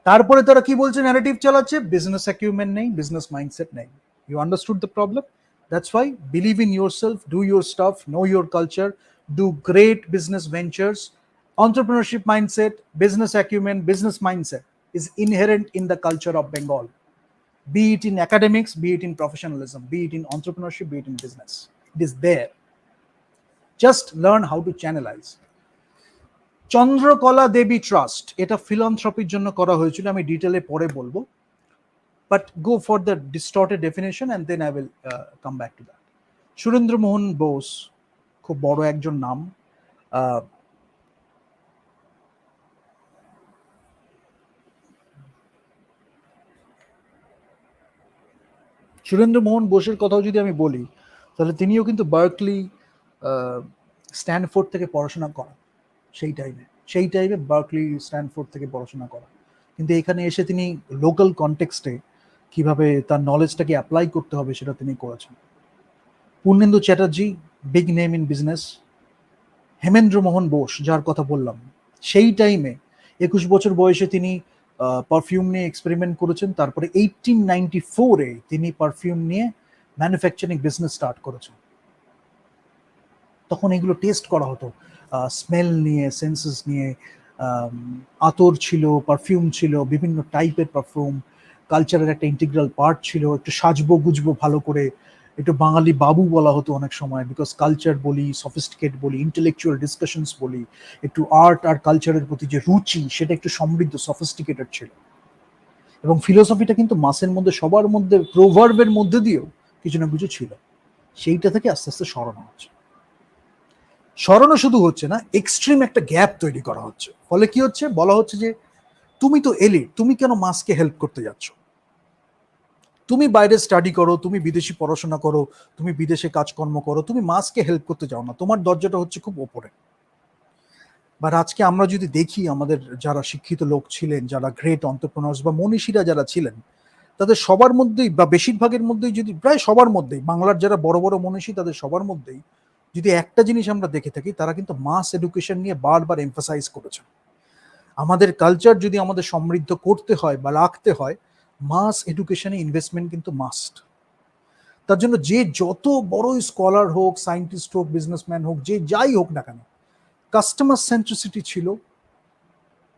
তারপরে তারা কি বলছে, ন্যারেটিভ চালাচ্ছে, বিজনেস অ্যাকিউমেন্ট নেই, বিজনেস মাইন্ডসেট নেই। You understood the problem, that's why believe in your self, do your stuff, know your culture, do great business ventures. Entrepreneurship mindset, business acumen, business mindset is inherent in the culture of Bengal. Be it in academics, be it in professionalism, be it in entrepreneurship, be it in business. It is there. Just learn how to channelize. Chandrakala Devi trust, এটা ফিলান্থ্রপির জন্য করা হয়েছিল, আমি ডিটেলে পরে বলবো, but go for the distorted definition and then I will come back to that. Surendra Mohan Bose, খুব বড় একজন নাম। সুরেন্দ্র মোহন বোসের কথাও যদি আমি বলি, তাহলে তিনিও কিন্তু বার্কলি, স্ট্যানফোর্ড থেকে পড়াশোনা করা, সেই টাইমে বার্কলি, স্ট্যানফোর্ড থেকে পড়াশোনা করা, কিন্তু এখানে এসে তিনি লোকাল কনটেক্সটে কিভাবে তার নলেজটাকে অ্যাপ্লাই করতে হবে সেটা তিনি করেছেন। Purnendu Chatterjee, big name in business. Hemendra Mohan Bose, যার কথা বললাম, সেই টাইমে 21 বছর বয়সে তিনি পারফিউম নিয়ে এক্সপেরিমেন্ট করেছেন। তারপরে 1894-এ তিনি পারফিউম নিয়ে ম্যানুফ্যাকচারিং বিজনেস স্টার্ট করেছেন। তখন এগুলো টেস্ট করা হতো, স্মেল নিয়ে, সেন্সেস নিয়ে, আতর ছিল, পারফিউম ছিল, বিভিন্ন টাইপের পারফিউম, কালচারের একটা ইন্টিগ্রাল পার্ট ছিল। একটু সাজবো গুজবো ভালো করে, একটু বাঙালি বাবু বলা হতো অনেক সময়, বিকজ কালচার বলি, সফিস্টিকেট বলি, ইন্টেলেকচুয়াল ডিসকাশনস বলি, একটু আর্ট আর কালচারের প্রতি যে রুচি, সেটা একটু সমৃদ্ধ, সফিস্টিকেটেড ছিল। এবং ফিলোসফিটা কিন্তু মাসের মধ্যে, সবার মধ্যে, প্রোভার্বের মধ্যে দিয়েও কিছু না কিছু ছিল। সেইটা থেকে আস্তে আস্তে সরানো হচ্ছে। সরানো শুধু হচ্ছে না, এক্সট্রিম একটা গ্যাপ তৈরি করা হচ্ছে। ফলে কি হচ্ছে, বলা হচ্ছে যে তুমি তো এলিট, তুমি কেন মাসকে হেল্প করতে যাচ্ছ? তুমি বাইরে স্টাডি করো, তুমি বিদেশি পড়াশোনা করো, তুমি বিদেশে কাজকর্ম করো, তুমি মাসকে হেল্প করতে যাও না, তোমার দরজাটা হচ্ছে খুব ওপরে। বা আজকে আমরা যদি দেখি, আমাদের যারা শিক্ষিত লোক ছিলেন, যারা গ্রেট অন্টারপ্রেনার্স বা মনীষীরা যারা ছিলেন, তাদের সবার মধ্যেই বা বেশিরভাগের মধ্যেই, যদি প্রায় সবার মধ্যেই, বাংলার যারা বড় বড় মনীষী, তাদের সবার মধ্যেই যদি একটা জিনিস আমরা দেখে থাকি, তারা কিন্তু মাস এডুকেশন নিয়ে বারবার এমফাসাইজ করেছেন। আমাদের কালচার যদি আমাদের সমৃদ্ধ করতে হয় বা রাখতে হয়, মাস এডুকেশনে ইনভেস্টমেন্ট কিন্তু মাস্ট। তার জন্য যে যত বড় স্কলার হোক, সায়েন্টিস্ট হোক, বিজনেসম্যান হোক, যে যাই হোক না কেন, কাস্টমার সেন্ট্রিসিটি ছিল,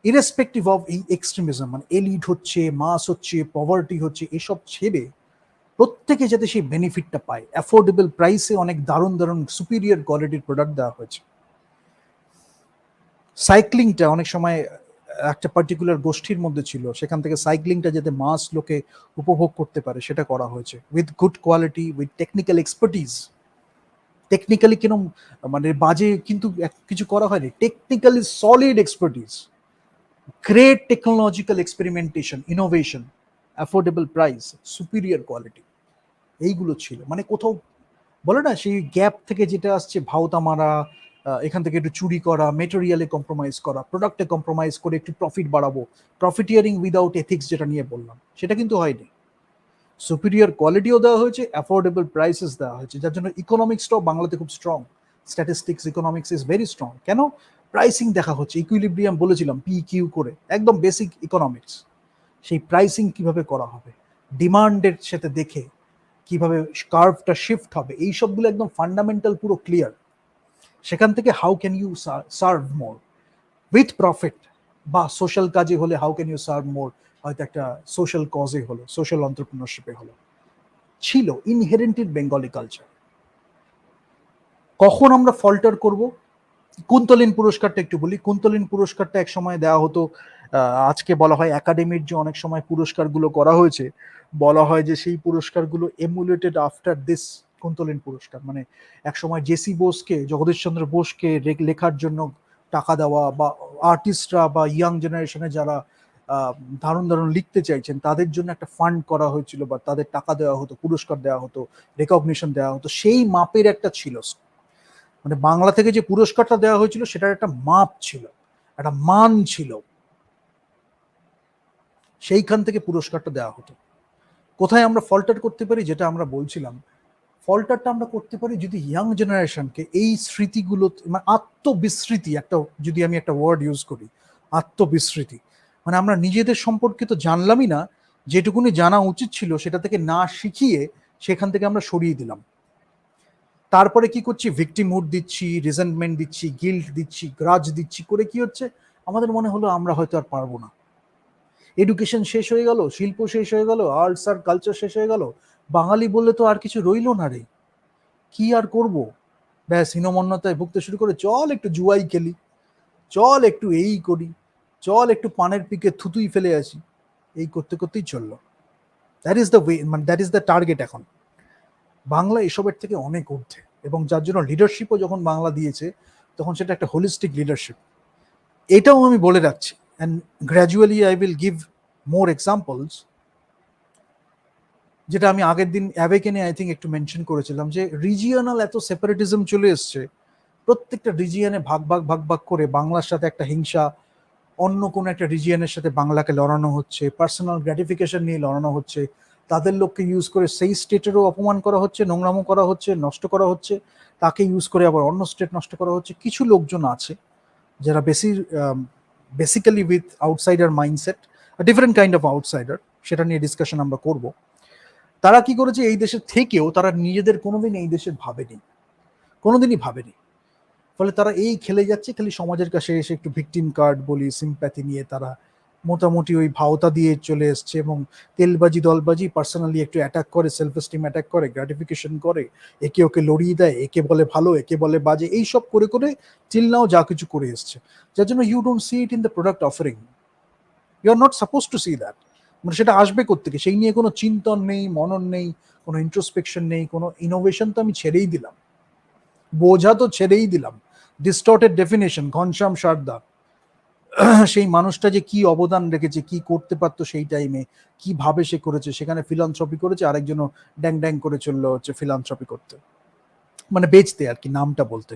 ইরেসপেক্টিভ অফ এই এক্সট্রিমিজম, মানে এলিট হচ্ছে, মাস হচ্ছে, পভার্টি হচ্ছে, এসব ছেড়ে প্রত্যেকে যাতে সেই বেনিফিটটা পায়। অ্যাফোর্ডেবল প্রাইসে অনেক দারুণ দারুণ সুপিরিয়র কোয়ালিটির প্রোডাক্ট দেওয়া হয়েছে। সাইক্লিংটা অনেক সময় একটা পার্টিকুলার গোষ্ঠীর মধ্যে ছিল, সেখান থেকে সাইক্লিংটা যাতে মাস লোকে উপভোগ করতে পারে, সেটা করা হয়েছে with good quality, with technical expertise. Technically কেন মানে বাজে কিন্তু কিছু করা হয়নি, technically solid expertise, great technological experimentation, innovation, affordable price, superior quality, এইগুলো ছিল। মানে কোথাও বলে না, সেই গ্যাপ থেকে যেটা আসছে, ভাওতা মারা, এখান থেকে একটু চুরি করা, মেটেরিয়ালে কম্প্রোমাইজ করা, প্রোডাক্টে কম্প্রোমাইজ করে একটু প্রফিট বাড়াবো, প্রফিটিয়ারিং উইদাউট এথিক্স যেটা নিয়ে বললাম, সেটা কিন্তু হয়নি। সুপিরিয়র কোয়ালিটিও দেওয়া হয়েছে, অ্যাফোর্ডেবল প্রাইসেস দেওয়া হয়েছে, যার জন্য ইকোনমিক্সটাও বাংলাতে খুব strong. Statistics, economics is very strong. কেন? প্রাইসিং দেখা হচ্ছে, ইকুইলিব্রিয়াম বলেছিলাম, পি কিউ করে, একদম বেসিক ইকোনমিক্স। সেই প্রাইসিং কিভাবে করা হবে, ডিমান্ডের সাথে দেখে কিভাবে কার্ভটা শিফট হবে, এই সবগুলো একদম ফান্ডামেন্টাল পুরো ক্লিয়ার। সেখান থেকে how can you serve more with profit, বা সোশ্যাল কাজে হলে how can you serve more, হয়তো একটা সোশ্যাল কজে হলো, সোশ্যাল এন্টারপ্রেনারশিপে হলো, ছিল ইনহেরেন্টেড বেঙ্গলি কালচার। কখন আমরা ফল্টার করব? কুন্তলিন পুরস্কারটা একটু বলি। কুন্তলিন পুরস্কারটা এক সময় দেওয়া হতো, আজকে বলা হয় একাডেমির যে অনেক সময় পুরস্কারগুলো করা হয়েছে, বলা হয় যে সেই পুরস্কারগুলো এমুলেটেড আফটার দিস কুন্তলিন পুরস্কার। মানে এক সময় জেসি বোসকে, জগদীশচন্দ্র বোসকে লেখার জন্য টাকা দেওয়া, বা আর্টিস্টরা বা ইয়াং জেনারেশনে যারা দারুণ দারুণ লিখতে চাইছেন তাদের জন্য একটা ফান্ড করা হয়েছিল, বা তাদের টাকা দেওয়া হতো, পুরস্কার দেওয়া হতো, রেকগনিশন দেওয়া হতো। সেই মাপের একটা ছিল, মানে বাংলা থেকে যে পুরস্কারটা দেওয়া হয়েছিল সেটার একটা মাপ ছিল, একটা মান ছিল, সেইখান থেকে পুরস্কারটা দেওয়া হতো। কোথায় আমরা ফল্টার করতে পারি, যেটা আমরা বলছিলাম, ফল্টারটা আমরা করতে পারি যদি ইয়াং জেনারেশনকে এই স্মৃতিগুলো, মানে আত্মবিস্মৃতি, একটা যদি আমি একটা ওয়ার্ড ইউজ করি, আত্মবিস্মৃতি, মানে আমরা নিজেদের সম্পর্কে তো জানলামই না, যেটুকুনি জানা উচিত ছিল সেটা থেকে না শিখিয়ে সেখান থেকে আমরা সরিয়ে দিলাম। তারপরে কি করছি, ভিকটিমহুড দিচ্ছি, রিজেন্টমেন্ট দিচ্ছি, গিল্ট দিচ্ছি, গ্রাজ দিচ্ছি, করে কি হচ্ছে, আমাদের মনে হলো আমরা হয়তো আর পারবো না। এডুকেশন শেষ হয়ে গেল, শিল্প শেষ হয়ে গেল, আর্টস আর কালচার শেষ হয়ে গেল, বাঙালি বললে তো আর কিছু রইলো না রে, কি আর করব, ব্যাস হীনমন্যতায় ভুগতে শুরু করে, চল একটু জুয়াই খেলি, চল একটু এই করি, চল একটু পানের পিকে থুতুই ফেলে আসি, এই করতে করতেই চললো। দ্যাট ইজ দ্য ওয়ে, মানে দ্যাট ইজ দ্য টার্গেট এখন। বাংলা এসবের থেকে অনেক ঊর্ধ্বে, এবং যার জন্য লিডারশিপও যখন বাংলা দিয়েছে তখন সেটা একটা হোলিস্টিক লিডারশিপ। এটাও আমি বলে রাখছি, and gradually I will give more examples, যেটা আমি আগের দিন অ্যাওয়েকেনে আই থিঙ্ক একটু মেনশন করেছিলাম, যে রিজিয়নাল এত সেপারেটিজম চলে এসছে, প্রত্যেকটা রিজিয়নে ভাগ ভাগ ভাগ ভাগ করে বাংলার সাথে একটা হিংসা, অন্য কোনো একটা রিজিয়নের সাথে বাংলাকে লড়ানো হচ্ছে, পার্সোনাল গ্র্যাটিফিকেশন নিয়ে লড়ানো হচ্ছে, তাদের লোককে ইউজ করে সেই স্টেটেরও অপমান করা হচ্ছে, নোংরামো করা হচ্ছে, নষ্ট করা হচ্ছে, তাকে ইউজ করে আবার অন্য স্টেট নষ্ট করা হচ্ছে। কিছু লোকজন আছে যারা basically with outsider mindset, different kind of outsider, সেটা নিয়ে ডিসকাশন আমরা করব। তারা কি করেছে, এই দেশের থেকেও তারা নিজেদের কোনোদিন এই দেশের ভাবেনি, কোনোদিনই ভাবেনি, ফলে তারা এই খেলে যাচ্ছে, খালি সমাজের কাছে এসে একটু ভিকটিম কার্ড বলি, সিম্প্যাথি নিয়ে তারা মোটামুটি ওই ভাওতা দিয়ে চলে এসছে, এবং তেলবাজি দলবাজি, পার্সোনালি একটু অ্যাটাক করে, সেলফ এস্টিম অ্যাটাক করে, গ্র্যাটিফিকেশন করে, একে ওকে লড়িয়ে দেয়, একে বলে ভালো, একে বলে বাজে, এই সব করে করে চিল নাও যা কিছু করে এসছে, যার জন্য you don't see it in the product offering, you are not suppose to see that. মানে সেটা আসবে কোত্থেকে, সেই নিয়ে কোনো চিন্তন নেই, মনন নেই, কোনো ইন্ট্রোস্পেকশন নেই, কোনো ইনোভেশন তো আমি ছেড়েই দিলাম, বোঝা তো ছেড়েই দিলাম। ডিস্টর্টেড ডেফিনেশন, ঘনশ্যাম সারদা, সেই মানুষটা যে কি অবদান রেখেছে, কি করতে পারতো সেই টাইমে, কিভাবে সে করেছে, সেখানে ফিলান্থ্রপি করেছে, আরেকজনও ড্যাং ড্যাং করে চললো হচ্ছে ফিলান্থ্রপি করতে, মানে বেচতে আর কি, নামটা বলতে।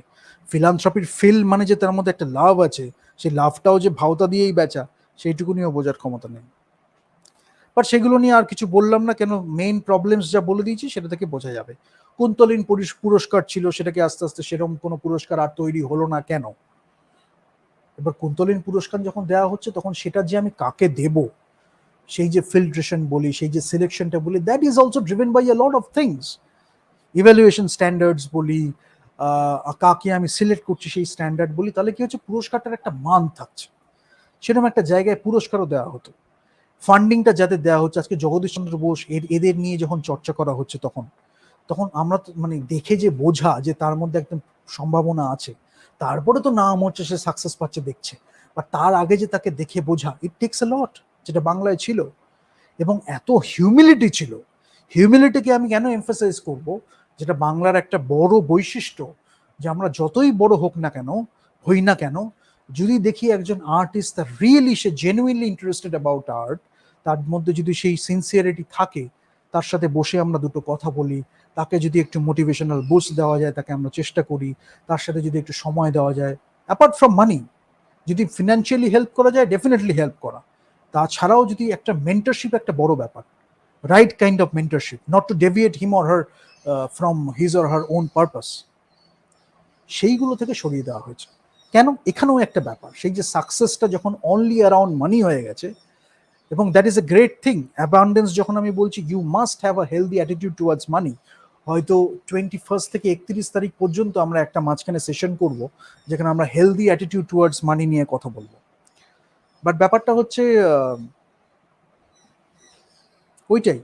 ফিলান্থ্রপির ফিল মানে যে তার মধ্যে একটা লাভ আছে, সেই লাভটাও যে ভাওতা দিয়েই বেচা, সেইটুকুনিও বোঝার ক্ষমতা নেই। বাট সেগুলো নিয়ে আর কিছু বললাম না, কেন মেইন প্রবলেমস যা বলে দিয়েছি সেটা থেকে বোঝা যাবে। কুন্তলিন পুরস্কার ছিল, সেটাকে আস্তে আস্তে সেরকম কোনো পুরস্কার আর তৈরি হলো না কেন? এবার কুন্তলিন পুরস্কার যখন দেওয়া হচ্ছে তখন সেটা যে আমি কাকে দেব, সেই যে ফিল্ট্রেশন বলি, সেই যে সিলেকশনটা বলি, that is also driven by a lot of things. Evaluation standards বলি, কাকে আমি সিলেক্ট করছি সেই স্ট্যান্ডার্ড বলি, তাহলে কি হচ্ছে, পুরস্কারটার একটা মান থাকছে। সেরকম একটা জায়গায় পুরস্কারও দেওয়া হতো। ফান্ডিংটা যাদের দেওয়া হচ্ছে, আজকে জগদীশচন্দ্র বোস এদের নিয়ে যখন চর্চা করা হচ্ছে, তখন তখন আমরা তো মানে দেখে যে বোঝা যে তার মধ্যে একদম সম্ভাবনা আছে, তারপরে তো নাম হচ্ছে, সে সাকসেস পাচ্ছে দেখছে, বা তার আগে যে তাকে দেখে বোঝা, ইট টেক্স এ লট, যেটা বাংলায় ছিল। এবং এত হিউমিলিটি ছিল, হিউমিলিটিকে আমি কেন এমফাসাইজ করব, যেটা বাংলার একটা বড় বৈশিষ্ট্য, যে আমরা যতই বড় হোক না কেন, হই না কেন, যদি দেখি একজন আর্টিস্ট তার really, say genuinely interested about art, তার মধ্যে যদি সেই সিনসিয়ারিটি থাকে, তার সাথে বসে আমরা দুটো কথা বলি, তাকে যদি একটু মোটিভেশনাল বুস্ট দেওয়া যায়, তাকে আমরা চেষ্টা করি, তার সাথে যদি একটু সময় দেওয়া যায়, অ্যাপার্ট ফ্রম মানি, যদি ফিনান্সিয়ালি হেল্প করা যায়, ডেফিনেটলি হেল্প করা, তাছাড়াও যদি একটা মেন্টরশিপ, একটা বড় ব্যাপার, right kind of mentorship, not to deviate him or her from his or her own purpose, সেইগুলো থেকে সরিয়ে দেওয়া হয়েছে। কেন? এখানেও একটা ব্যাপার, সেই যে সাকসেসটা যখন অনলি অ্যারাউন্ড মানি হয়ে গেছে, এবং that is a great thing. Abundance যখন আমি বলছি, you must have a healthy attitude towards money. হয়তো 21 থেকে 31 তারিখ পর্যন্ত আমরা একটা মাঝখানে সেশন করব যেখানে আমরা হেলদি অ্যাটিটিউড টুয়ার্ডস মানি নিয়ে কথা বলবো। বাট ব্যাপারটা হচ্ছে ওইটাই,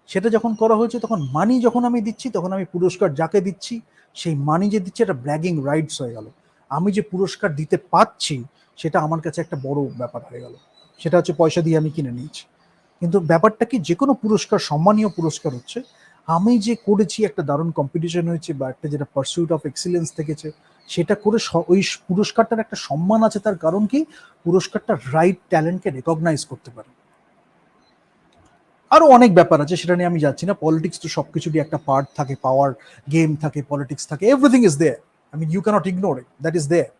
সেটা যখন করা হয়েছে তখন মানি যখন আমি দিচ্ছি, তখন আমি পুরস্কার যাকে দিচ্ছি সেই মানি যে দিচ্ছে এটা ব্র্যাগিং রাইটস হয়ে গেল। আমি যে পুরস্কার দিতে পাচ্ছি সেটা আমার কাছে একটা বড় ব্যাপার হয়ে গেল, সেটা হচ্ছে পয়সা দিয়ে আমি কিনে নিয়েছি। কিন্তু ব্যাপারটা কি, যে কোনো পুরস্কার সম্মানীয় পুরস্কার হচ্ছে আমি যে করেছি, একটা দারুণ কম্পিটিশন হয়েছে বা একটা যেটা পারসুইট অফ এক্সিলেন্স থেকেছে, সেটা করে ওই পুরস্কারটার একটা সম্মান আছে। তার কারণ কি, পুরস্কারটা রাইট ট্যালেন্টকে রেকগনাইজ করতে পারে। আরো অনেক ব্যাপার আছে, সেটা নিয়ে আমি যাচ্ছি না। পলিটিক্স তো সবকিছুরই একটা পার্ট থাকে, পাওয়ার গেম থাকে, পলিটিক্স থাকে, everything is there. I mean you cannot ignore it, that is there.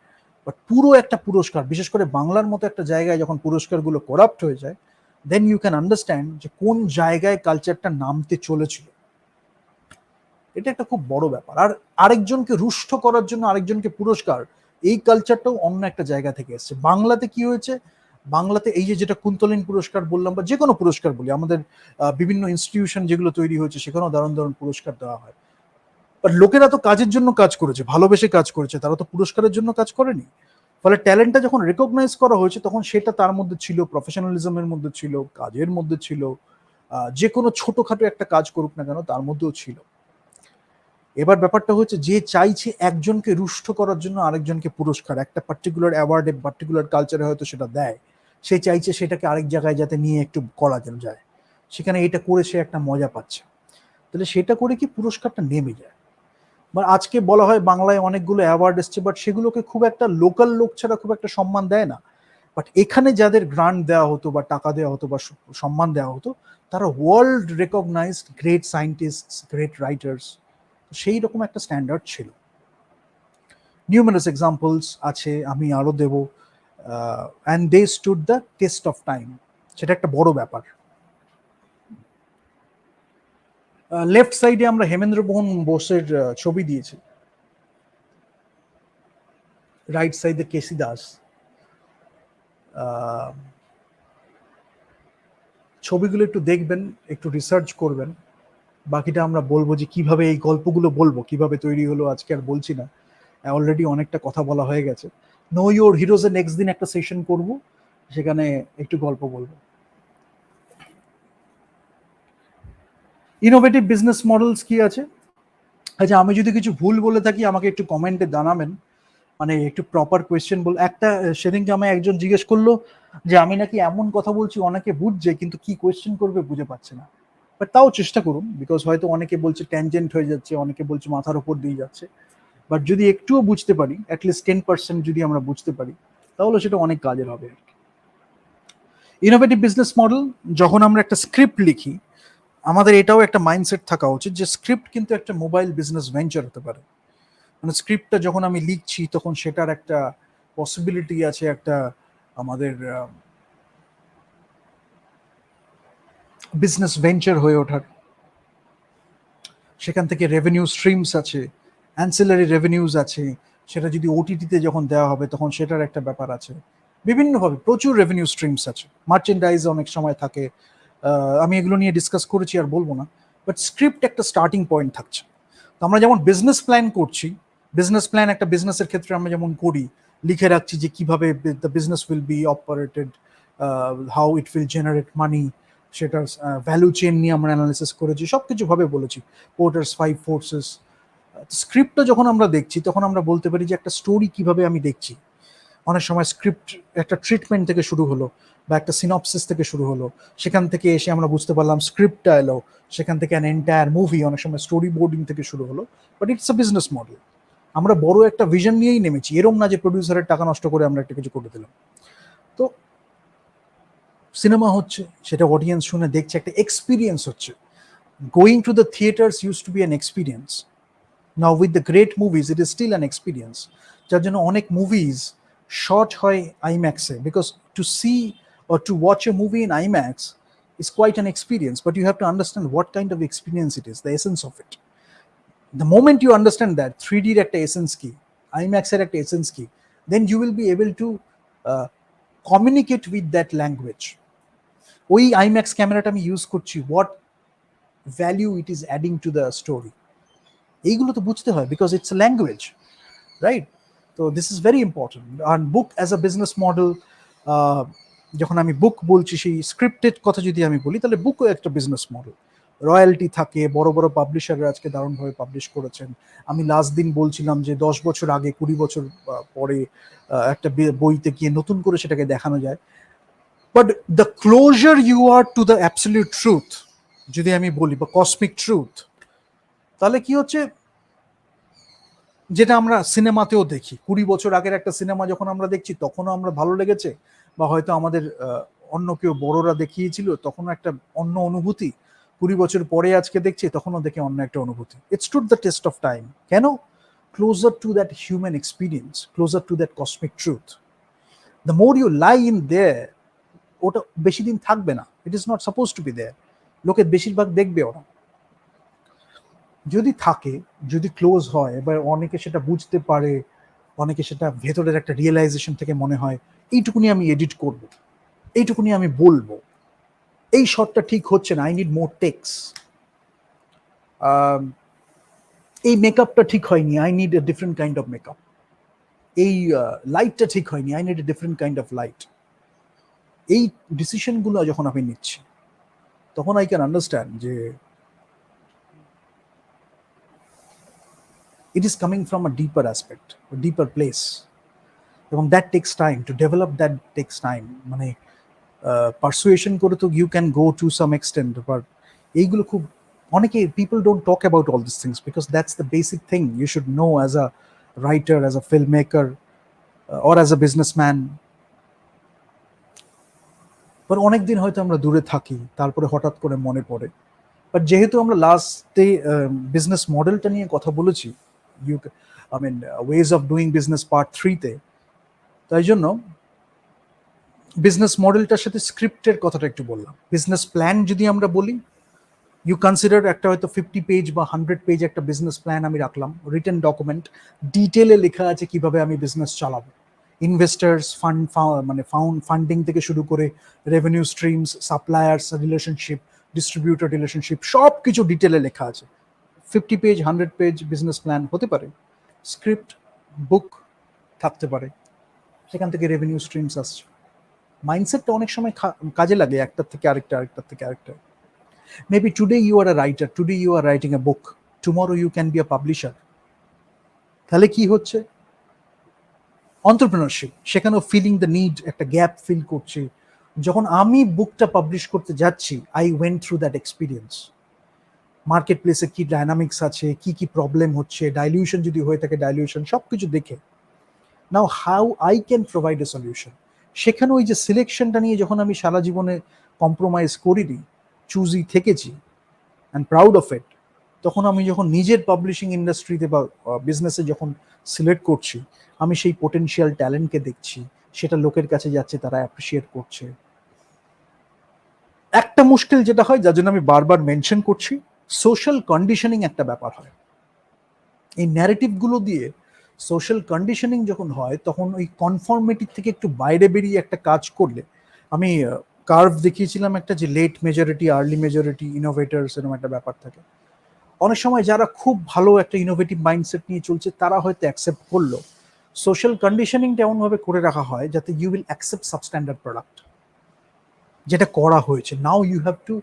But পুরো একটা পুরস্কার, বিশেষ করে বাংলার মতো একটা জায়গায় যখন পুরস্কারগুলো করাপ্ট হয়ে যায়, দেন ইউ ক্যান আন্ডারস্ট্যান্ড যে কোন জায়গায় কালচারটা নামতে চলেছিল। এটা একটা খুব বড় ব্যাপার। আর আরেকজনকে রুষ্ট করার জন্য আরেকজনকে পুরস্কার, এই কালচারটাও অন্য একটা জায়গা থেকে এসছে। বাংলাতে কি হয়েছে, বাংলাতে এই যে যেটা কুন্তলিন পুরস্কার বললাম বা যে কোনো পুরস্কার বলি, আমাদের বিভিন্ন ইনস্টিটিউশন যেগুলো তৈরি হয়েছে সেখানেও দারুণ দারুণ পুরস্কার দেওয়া হয়। বাট লোকেরা তো কাজের জন্য কাজ করেছে, ভালোবেসে কাজ করেছে, তারা তো পুরস্কারের জন্য কাজ করেনি। ফলে ট্যালেন্টটা যখন রেকগনাইজ করা হয়েছে তখন সেটা তার মধ্যে ছিল, প্রফেশনালিজমের মধ্যে ছিল, কাজের মধ্যে ছিল, যে কোনো ছোটখাটো একটা কাজ করুক না কেন তার মধ্যেও ছিল। এবার ব্যাপারটা হচ্ছে, যে চাইছে একজনকে রুষ্ট করার জন্য আরেকজনকে পুরস্কার, একটা পার্টিকুলার অ্যাওয়ার্ডে পার্টিকুলার কালচারে হয়তো সেটা দেয়, সে চাইছে সেটাকে আরেক জায়গায় যাতে নিয়ে একটু করা যায়, সেখানে এটা করে সে একটা মজা পাচ্ছে, তাহলে সেটা করে কি পুরস্কারটা নেমে যায়। বা আজকে বলা হয় বাংলায় অনেকগুলো অ্যাওয়ার্ড এসছে, বাট সেগুলোকে খুব একটা লোকাল লোক ছাড়া খুব একটা সম্মান দেয় না। বাট এখানে যাদের গ্রান্ট দেওয়া হতো বা টাকা দেওয়া হতো বা সম্মান দেওয়া হতো, তারা world recognized great scientist, great writers, সেই রকম একটা স্ট্যান্ডার্ড ছিল। নিউমারাস এক্সাম্পলস আছে, আমি আরো দেব। And they stood the test of time, সেটা একটা বড় ব্যাপার। লেফট সাইডে আমরা হেমেন্দ্র মোহন বোসের ছবি দিয়েছি, রাইট সাইডে কেসি দাস। ছবিগুলো একটু দেখবেন, একটু রিসার্চ করবেন, বাকিটা আমরা বলবো যে কিভাবে এই গল্পগুলো বলবো, কিভাবে তৈরি হলো আজকে আর বলছি না, অলরেডি অনেকটা কথা বলা হয়ে গেছে। নো ইউর হিরোজের নেক্সট দিন একটা সেশন করব, সেখানে একটু গল্প বলবো। ইনোভেটিভ বিজনেস মডেলস কি আছে? আচ্ছা, আমি যদি কিছু ভুল বলে থাকি আমাকে একটু কমেন্টে জানাবেন, মানে একটু প্রপার কোয়েশ্চেন বল। একটা সেদিনকে আমায় একজন জিজ্ঞেস করলো যে আমি নাকি এমন কথা বলছি অনেকে বুঝছে কিন্তু কি কোয়েশ্চেন করবে বুঝে পাচ্ছে না। বাট তাও চেষ্টা করুন, বিকজ হয়তো অনেকে বলছে ট্যানজেন্ট হয়ে যাচ্ছে, অনেকে বলছে মাথার উপর দিয়ে যাচ্ছে। বাট যদি একটুও বুঝতে পারি, অ্যাটলিস্ট 10% যদি আমরা বুঝতে পারি, তাহলে সেটা অনেক কাজের হবে আর কি। ইনোভেটিভ বিজনেস মডেল, যখন আমরা একটা স্ক্রিপ্ট লিখি আমাদের এটাও একটা মাইন্ডসেট থাকা উচিত যে স্ক্রিপ্ট কিন্তু একটা মোবাইল বিজনেস ভেঞ্চার হতে পারে। মানে স্ক্রিপ্টটা যখন আমি লিখছি তখন সেটার একটা পসিবিলিটি আছে, একটা আমাদের বিজনেস ভেঞ্চার হয়ে ওঠার। সেখান থেকে রেভিনিউ স্ট্রিমস আছে, অ্যান্সিলারি রেভিনিউজ আছে, সেটা যদি ওটিটিতে যখন দেওয়া হবে তখন সেটার একটা ব্যাপার আছে। বিভিন্নভাবে প্রচুর রেভিনিউ স্ট্রিমস আছে, মার্চেন্ডাইজ অনেক সময় থাকে। আমি এগুলো নিয়ে ডিসকাস করেছি আর বলবো না, বাট স্ক্রিপ্ট একটা স্টার্টিং পয়েন্ট থাকছে। তো আমরা যেমন বিজনেস প্ল্যান করছি, বিজনেস প্ল্যান একটা বিজনেসের ক্ষেত্রে আমরা যেমন করি, লিখে রাখছি যে কিভাবে the business will be operated, how it will generate money, সেটার ভ্যালু চেন নিয়ে আমরা অ্যানালিসিস করেছি, সব কিছুভাবে বলেছি, পোর্টার্স 5 ফোর্সেস। স্ক্রিপ্টটা যখন আমরা দেখছি তখন আমরা বলতে পারি যে একটা স্টোরি কিভাবে আমি দেখছি। অনেক সময় স্ক্রিপ্ট একটা ট্রিটমেন্ট থেকে শুরু হলো বা একটা সিনপসিস থেকে শুরু হলো, সেখান থেকে এসে আমরা বুঝতে পারলাম স্ক্রিপ্টটা এলো, সেখান থেকে অ্যান এন্টায়ার মুভি, অনেক সময় স্টোরি বোর্ডিং থেকে শুরু হলো। But it's a business model. আমরা বড় একটা ভিশন নিয়েই নেমেছি, এরম না যে প্রডিউসারের টাকা নষ্ট করে আমরা একটা কিছু করে দিলাম। তো সিনেমা হচ্ছে, সেটা অডিয়েন্স শুনে দেখছে, একটা এক্সপিরিয়েন্স হচ্ছে। Going to the theatres use to be an experience. Now with the great movies it is still an experience. যার জন্য অনেক মুভিজ শর্ট হয় আইম্যাক্সে, because to see or to watch a movie in IMAX is quite an experience, but you have to understand what kind of experience it is, the essence of it. The moment you understand that 3D এর একটা essence কি, IMAX এর একটা essence কি, then you will be able to communicate with that language. ওই IMAX ক্যামেরাটা আমি use করছি, what value it is adding to the story, এইগুলো তো বুঝতে হয়, because it's a language, right? তো দিস ইজ ভেরি ইম্পর্টেন্ট। আর book as a business model, যখন আমি বুক বলছি, সেই স্ক্রিপ্টেড কথা যদি আমি বলি, তাহলে বুকও একটা বিজনেস মডেল। রয়্যালটি থাকে, বড় বড় পাবলিশাররা আজকে দারুণভাবে পাবলিশ করেছেন। আমি লাস্ট দিন বলছিলাম যে 10 বছর আগে, 20 বছর পরে একটা বইতে গিয়ে নতুন করে সেটাকে দেখানো যায়। But the closer you are to the absolute truth, যদি আমি বলি, বা কসমিক ট্রুথ, তাহলে কি হচ্ছে, যেটা আমরা সিনেমাতেও দেখি, 20 বছর আগের একটা সিনেমা যখন আমরা দেখছি তখনও আমরা ভালো লেগেছে, বা হয়তো আমাদের অন্য কেউ বড়রা দেখিয়েছিল, তখনও একটা অন্য অনুভূতি, 20 বছর পরে আজকে দেখছি তখনও দেখে অন্য একটা অনুভূতি। It's stood the test of time. কেন? Closer to that human experience, closer to that cosmic truth. The more you lie in there, ওটা বেশি দিন থাকবে না। It is not suppose to be there. লোকের বেশিরভাগ দেখবে ওরা। যদি থাকে, যদি ক্লোজ হয়, এবার অনেকে সেটা বুঝতে পারে, অনেকে সেটা ভেতরের একটা রিয়েলাইজেশন থেকে মনে হয় এইটুকুনি আমি এডিট করব, এইটুকুনি আমি বলবো, এই শটটা ঠিক হচ্ছে না, আই নিড মোর টেক্স, এই মেকআপটা ঠিক হয়নি, I need a different kind of makeup, এই লাইটটা ঠিক হয়নি, I need a different kind of light. এই ডিসিশনগুলো যখন আমি নিচ্ছি, তখন আই ক্যান আন্ডারস্ট্যান্ড যে it is coming from a deeper aspect, a deeper place, এবং that takes time to develop, that takes time, মানে পারসুয়েশন করে তো you can go to some extent, but এইগুলো খুব, অনেকে, people don't talk about all these things because that's the basic thing you should know as a writer, as a filmmaker, or as a businessman. but অনেক দিন হয়তো আমরা দূরে থাকি, তারপরে হঠাৎ করে মনে পড়ে। বাট যেহেতু আমরা লাস্টে বিজনেস মডেলটা নিয়ে কথা বলেছি, you I mean ways of doing business part 3-তে, তাই জন্য বিজনেস মডেলটার সাথে স্ক্রিপ্টের কথাটা একটু বললাম। বিজনেস প্ল্যান যদি আমরা বলি, ইউ কনসিডার একটা হয়তো 50 পেজ বা 100 পেজ একটা বিজনেস প্ল্যান আমি রাখলাম, রিটেন ডকুমেন্ট, ডিটেলে লেখা আছে কিভাবে আমি বিজনেস চালাবো, ইনভেস্টার্স, মানে ফান্ডিং থেকে শুরু করে revenue streams, suppliers relationship, distributor relationship, সব কিছু ডিটেলে লেখা আছে। 50 পেজ, 100 পেজ বিজনেস প্ল্যান হতে পারে। স্ক্রিপ্ট বুক থাকতে পারে, সেখান থেকে রেভিনিউ স্ট্রিমস আসছে। মাইন্ডসেটটা অনেক সময় কাজে লাগে, একটার থেকে আরেকটা, আরেকটার থেকে আরেকটা। Maybe today you are a writer, today you are writing a book, tomorrow you can be a publisher. তাহলে কি হচ্ছে, এন্টারপ্রেনারশিপ, সেখানেও ফিলিং দ্য নিড, একটা গ্যাপ ফিল করছি। যখন আমি বুকটা পাবলিশ করতে যাচ্ছি, I went through that experience. Market প্লেসে কি ডাইনামিক্স আছে, কি কি প্রবলেম হচ্ছে, ডাইলিউশন যদি হয়ে থাকে, ডাইলিউশন, সব কিছু দেখে now how I can provide a solution. সেখানে ওই যে সিলেকশনটা নিয়ে যখন আমি সারা জীবনে কম্প্রোমাইজ করিনি, চুজি থেকেছি অ্যান্ড প্রাউড অফ ইট, তখন আমি যখন নিজের পাবলিশিং ইন্ডাস্ট্রিতে বা বিজনেসে যখন সিলেক্ট করছি, আমি সেই পোটেনশিয়াল ট্যালেন্টকে দেখছি, সেটা লোকের কাছে যাচ্ছে, তারা অ্যাপ্রিসিয়েট করছে। একটা মুশকিল যেটা হয়, যার জন্য আমি বারবার মেনশন করছি, সোশ্যাল কন্ডিশনিং একটা ব্যাপার হয়। এই ন্যারেটিভগুলো দিয়ে সোশ্যাল কন্ডিশনিং যখন হয়, তখন ওই কনফর্মিটির থেকে একটু বাইরে বেরিয়ে একটা কাজ করলে, আমি কার্ভ দেখিয়েছিলাম একটা, যে লেট মেজরিটি, আর্লি মেজরিটি, ইনোভেটার্স, এরকম একটা ব্যাপার থাকে। অনেক সময় যারা খুব ভালো একটা ইনোভেটিভ মাইন্ডসেট নিয়ে চলছে, তারা হয়তো অ্যাকসেপ্ট করলো। সোশ্যাল কন্ডিশনিংটা এমনভাবে করে রাখা হয় যাতে you will accept substandard product, যেটা করা হয়েছে। Now you have to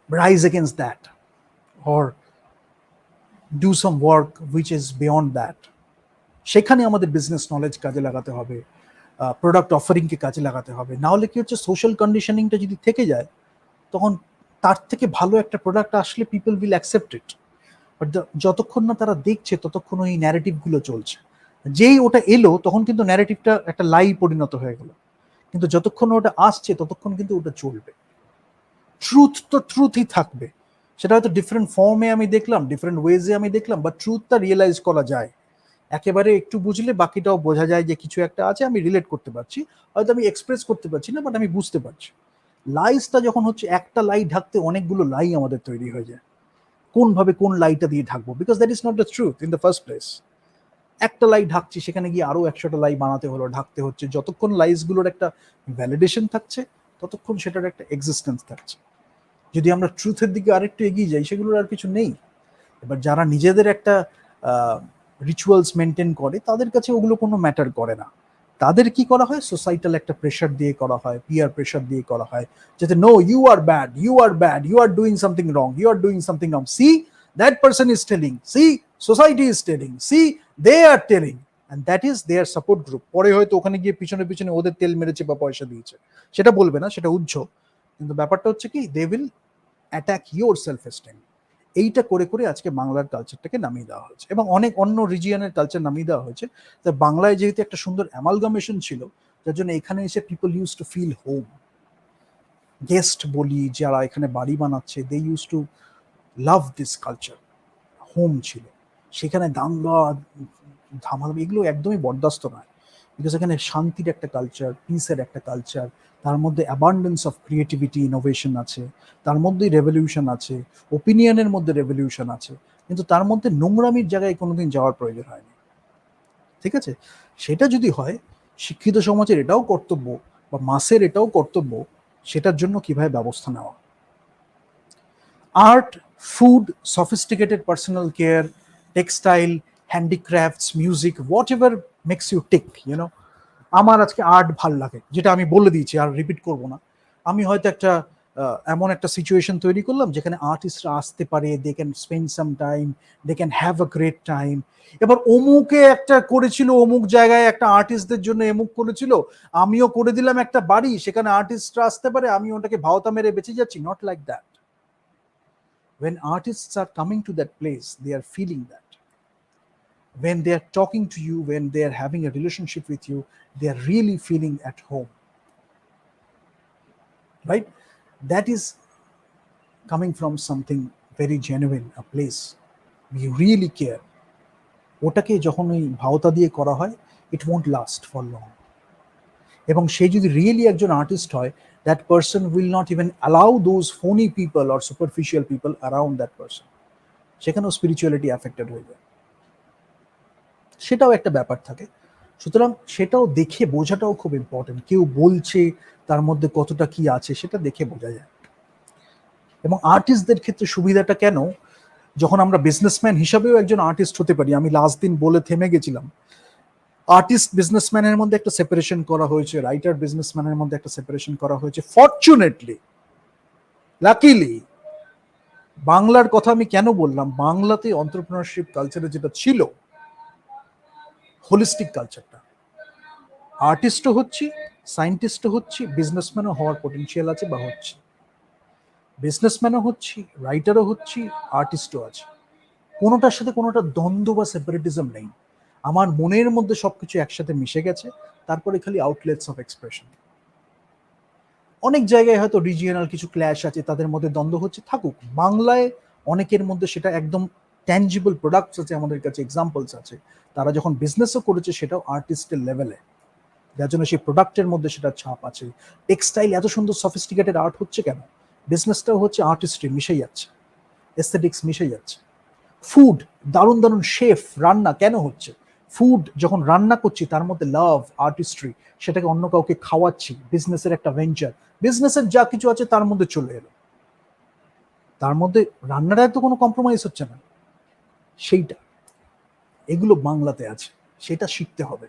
rise against that, or do some work which is beyond that. সেখানে আমাদের বিজনেস নলেজ কাজে লাগাতে হবে, প্রোডাক্ট অফারিংকে কাজে লাগাতে হবে। না হলে কি হচ্ছে, সোশ্যাল কন্ডিশনিংটা যদি থেকে যায়, তখন তার থেকে ভালো একটা প্রোডাক্ট আসলে people will accept it. But যতক্ষণ না তারা দেখছে, ততক্ষণ ওই ন্যারেটিভগুলো চলছে। যেই ওটা এলো, তখন কিন্তু ন্যারেটিভটা একটা লাই পরিণত হয়ে গেল, কিন্তু যতক্ষণ ওটা আসছে, ততক্ষণ কিন্তু ওটা চলবে। ট্রুথ তো ট্রুথই থাকবে, সেটা হয়তো ডিফারেন্ট ফর্মে আমি দেখলাম, ডিফারেন্ট ওয়েজে আমি দেখলাম, বাট ট্রুথটা রিয়েলাইজ করা যায়। একেবারে একটু বুঝলে বাকিটাও বোঝা যায়, যে কিছু একটা আছে, আমি রিলেট করতে পারছি, হয়তো আমি এক্সপ্রেস করতে পারছি না, বাট আমি বুঝতে পারছি। লাইসটা যখন হচ্ছে, একটা লাই ঢাকতে অনেকগুলো লাই আমাদের তৈরি হয়ে যায়। কোনভাবে কোন লাইটা দিয়ে ঢাকবো, because that is not the truth in the first place. একটা লাই ঢাকছি, সেখানে গিয়ে আরো 100টা লাই বানাতে হলো, ঢাকতে হচ্ছে। যতক্ষণ লাইসগুলোর একটা ভ্যালিডেশন থাকছে, ততক্ষণ সেটার একটা এক্সিস্টেন্স থাকছে। যদি আমরা ট্রুথের দিকে আরেকটু এগিয়ে যাই, সেগুলোর আর কিছু নেই। এবার যারা নিজেদের একটা রিচুয়ালস মেনটেন করে, তাদের কাছে ওগুলো কোনো ম্যাটার করে না। তাদের কি করা হয়, সোসাইটাল একটা প্রেশার দিয়ে করা হয়, পিয়ার প্রেশার দিয়ে করা হয়, যাতে no, you are bad, you are bad, you are doing something wrong, you are doing something wrong, see that person is telling, see society is telling, see they are telling, and that is their support group. পরে হয়তো ওখানে গিয়ে পিছনে পিছনে ওদের তেল মেরেছে বা পয়সা দিয়েছে, সেটা বলবে না, সেটা উজ্জ্ব। কিন্তু ব্যাপারটা হচ্ছে কি, they will attack your self esteem. এইটা করে করে আজকে বাংলার কালচারটাকে নামিয়ে দেওয়া হয়েছে, এবং অনেক অন্য রিজিয়নের কালচার নামিয়ে দেওয়া হয়েছে। তা বাংলায় যেহেতু একটা সুন্দর অ্যামালগামেশন ছিল, যার জন্য এখানে এসে people use to feel home. Guest বলি, যারা এখানে বাড়ি বানাচ্ছে, they use to love this culture. Home ছিল সেখানে, দাঙ্গা ধামাধা এগুলো একদমই বরদাস্ত নয়। বিকজ এখানে শান্তির একটা কালচার, পিসের একটা কালচার, তার মধ্যে অ্যাবান্ডেন্স অফ ক্রিয়েটিভিটি, ইনোভেশন আছে, তার মধ্যেই রেভলিউশন আছে, ওপিনিয়নের মধ্যে রেভলিউশন আছে, কিন্তু তার মধ্যে নোংরামির জায়গায় কোনোদিন যাওয়ার প্রয়োজন হয়নি। ঠিক আছে? সেটা যদি হয়, শিক্ষিত সমাজের এটাও কর্তব্য, বা মাসের এটাও কর্তব্য, সেটার জন্য কিভাবে ব্যবস্থা নেওয়া। Art, food, sophisticated personal care, textile, handicrafts, music, whatever makes you tick, you know. আমার আজকে আর্ট ভাল লাগে, যেটা আমি বলে দিয়েছি, আর রিপিট করব না। আমি হয়তো একটা এমন একটা সিচুয়েশন তৈরি করলাম যেখানে আর্টিস্টরা আসতে পারে, they can spend some time, they can have a great time. এবার অমুকে একটা করেছিল, অমুক জায়গায় একটা আর্টিস্টদের জন্য এমুক করেছিল, আমিও করে দিলাম একটা বাড়ি, সেখানে আর্টিস্টরা আসতে পারে, আমি ওটাকে ভাওতা মেরে বেঁচে যাচ্ছি। Not like that. When artists are coming to that place, they are feeling that. When they are talking to you, when they are having a relationship with you, they are really feeling at home. Right? That is coming from something very genuine, a place we really care. ওটাকে যখন ওই ভাওতা দিয়ে করা হয়, it won't last for long. এবং সে যদি really একজন artist হয়, that person will not even allow those phony people or superficial people around that person. সেখানেও স্পিরিচুয়ালিটি অ্যাফেক্টেড হয়ে যায়, সেটাও একটা ব্যাপার থাকে। সুতরাং সেটাও দেখে বোঝাটাও খুব ইম্পর্টেন্ট। কেউ বলছে, তার মধ্যে কতটা কি আছে, সেটা দেখে বোঝা যায়। এবং আর্টিস্টদের ক্ষেত্রে সুবিধাটা কেন, যখন আমরা বিজনেসম্যান হিসাবেও একজন আর্টিস্ট হতে পারি। আমি লাস্ট দিন বলে থেমে গেছিলাম, আর্টিস্ট বিজনেসম্যানের মধ্যে একটা সেপারেশন করা হয়েছে, রাইটার বিজনেসম্যানের মধ্যে একটা সেপারেশন করা হয়েছে। ফরচুনেটলি, লাকিলি, বাংলার কথা আমি কেন বললাম, বাংলাতে এন্টারপ্রেনারশিপ কালচারে যেটা ছিল, হোলিস্টিক কালচারটা, আর্টিস্টও হচ্ছি, সায়েন্টিস্টও হচ্ছি, বিজনেসম্যানও হওয়ার পোটেনশিয়াল আছে বা হচ্ছে, বিজনেসম্যানও হচ্ছি, রাইটারও হচ্ছি, আর্টিস্টও আছে। কোনোটার সাথে কোনোটা দ্বন্দ্ব বা সেপারেটিজম নেই। আমার মনের মধ্যে সবকিছু একসাথে মিশে গেছে, তারপরে খালি আউটলেটস অফ এক্সপ্রেশন। অনেক জায়গায় হয়তো রিজিয়নাল কিছু ক্ল্যাশ আছে, তাদের মধ্যে দ্বন্দ্ব হচ্ছে, থাকুক। বাংলায় অনেকের মধ্যে সেটা একদম ট্যাঞ্জিবল প্রোডাক্টস আছে, আমাদের কাছে এক্সাম্পলস আছে। তারা যখন বিজনেসও করেছে, সেটাও আর্টিস্টের লেভেলে, যার জন্য সেই প্রোডাক্টের মধ্যে সেটা ছাপ আছে। টেক্সটাইল এত সুন্দর সফিস্টিকেটেড আর্ট হচ্ছে কেন, বিজনেসটাও হচ্ছে আর্টিস্ট্রি, মিশে যাচ্ছে, এস্থেটিক্স মিশে যাচ্ছে। ফুড, দারুণ দারুণ শেফ রান্না কেন হচ্ছে, ফুড যখন রান্না করছি, তার মধ্যে লাভ, আর্টিস্ট্রি, সেটাকে অন্য কাউকে খাওয়াচ্ছি, বিজনেসের একটা ভেঞ্চার, বিজনেসের যা কিছু আছে তার মধ্যে চলে এলো, তার মধ্যে রান্নাটায় তো কোনো কম্প্রোমাইজ হচ্ছে না। সেইটা, এগুলো বাংলাতে আছে, সেটা শিখতে হবে।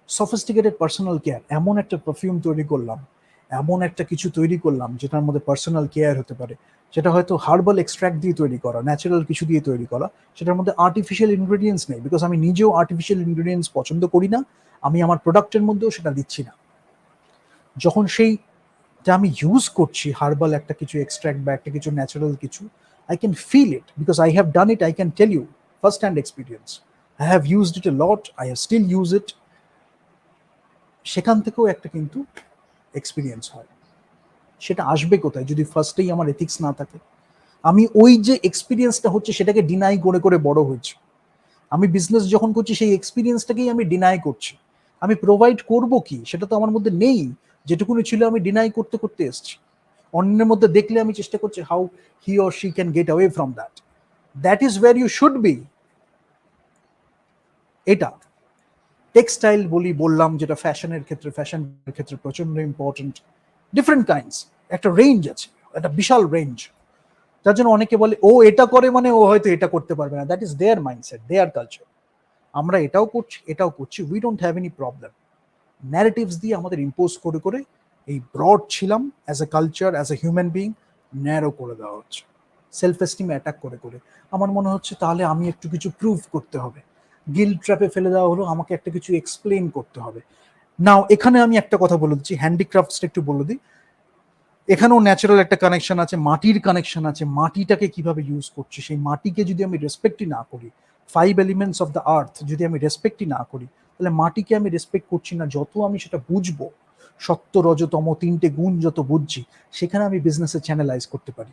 সফিস্টিকেটেড পার্সোনাল কেয়ার, এমন একটা পারফিউম তৈরি করলাম, এমন একটা কিছু তৈরি করলাম যেটার মধ্যে পার্সোনাল কেয়ার হতে পারে, সেটা হয়তো হার্বাল এক্সট্র্যাক্ট দিয়ে তৈরি করা, ন্যাচারাল কিছু দিয়ে তৈরি করা, সেটার মধ্যে আর্টিফিশিয়াল ইনগ্রেডিয়েন্টস নেই। বিকজ আমি নিজেও আর্টিফিশিয়াল ইনগ্রেডিয়েন্টস পছন্দ করি না, আমি আমার প্রোডাক্টের মধ্যেও সেটা দিচ্ছি না। যখন সেইটা আমি ইউজ করছি, হার্বাল একটা কিছু এক্সট্র্যাক্ট বা একটা কিছু ন্যাচারাল কিছু, I can feel it, because I have done it, I can tell you first hand experience, I have used it a lot, I have still use it. সেখান থেকেও একটা কিন্তু এক্সপিরিয়েন্স হয়। সেটা আসবে কোথায়, যদি ফার্স্টেই আমার এথিক্স না থাকে। আমি ওই যে এক্সপিরিয়েন্সটা হচ্ছে, সেটাকে ডিনাই করে করে বড় হয়েছে। আমি বিজনেস যখন করছি, সেই এক্সপিরিয়েন্সটাকেই আমি ডিনাই করছি। আমি প্রোভাইড করব কি, সেটা তো আমার মধ্যে নেই। যেটুকুনি ছিল আমি ডিনাই করতে করতে এসছি। অন্যের মধ্যে দেখলে আমি চেষ্টা করছি how he or she can get away from that. That is where you should be. এটা টেক্সটাইল বললাম, যেটা ফ্যাশনের ক্ষেত্রে প্রচন্ড ইম্পর্টেন্ট, ডিফারেন্ট কাইন্ডস, একটা রেঞ্জ আছে, একটা বিশাল রেঞ্জ। যার জন্য অনেকে বলে ও এটা করে মানে ও হয়তো এটা করতে পারবে না, that is their mindset, their culture. আমরা এটাও করছি, we don't have any problem. Narratives দিয়ে আমাদের ইম্পোজ করে করে এই ব্রড ছিলাম as a culture, as a human being, narrow করে দেওয়া হচ্ছে, সেলফ এস্টিম অ্যাটাক করে করে। আমার মনে হচ্ছে তাহলে আমি একটু কিছু প্রুভ করতে হবে, গিল্ট ট্র্যাপে ফেলে দেওয়া হলো, আমাকে একটা কিছু এক্সপ্লেন করতে হবে। নাও এখানে আমি একটা কথা বলে দিচ্ছি, হ্যান্ডিক্রাফটসটা একটু বলে দিই। এখানেও ন্যাচারাল একটা কানেকশন আছে, মাটির কানেকশন আছে, মাটিটাকে কিভাবে ইউজ করছি, সেই মাটিকে যদি আমি রেসপেক্টই না করি, 5 এলিমেন্টস অফ দ্য আর্থ যদি আমি রেসপেক্টই না করি, তাহলে মাটিকে আমি রেসপেক্ট করছি না। যত আমি সেটা বুঝবো, সত্য রজতম 3টে গুণ যত বুঝছি, সেখানে আমি বিজনেসে চ্যানেলাইজ করতে পারি।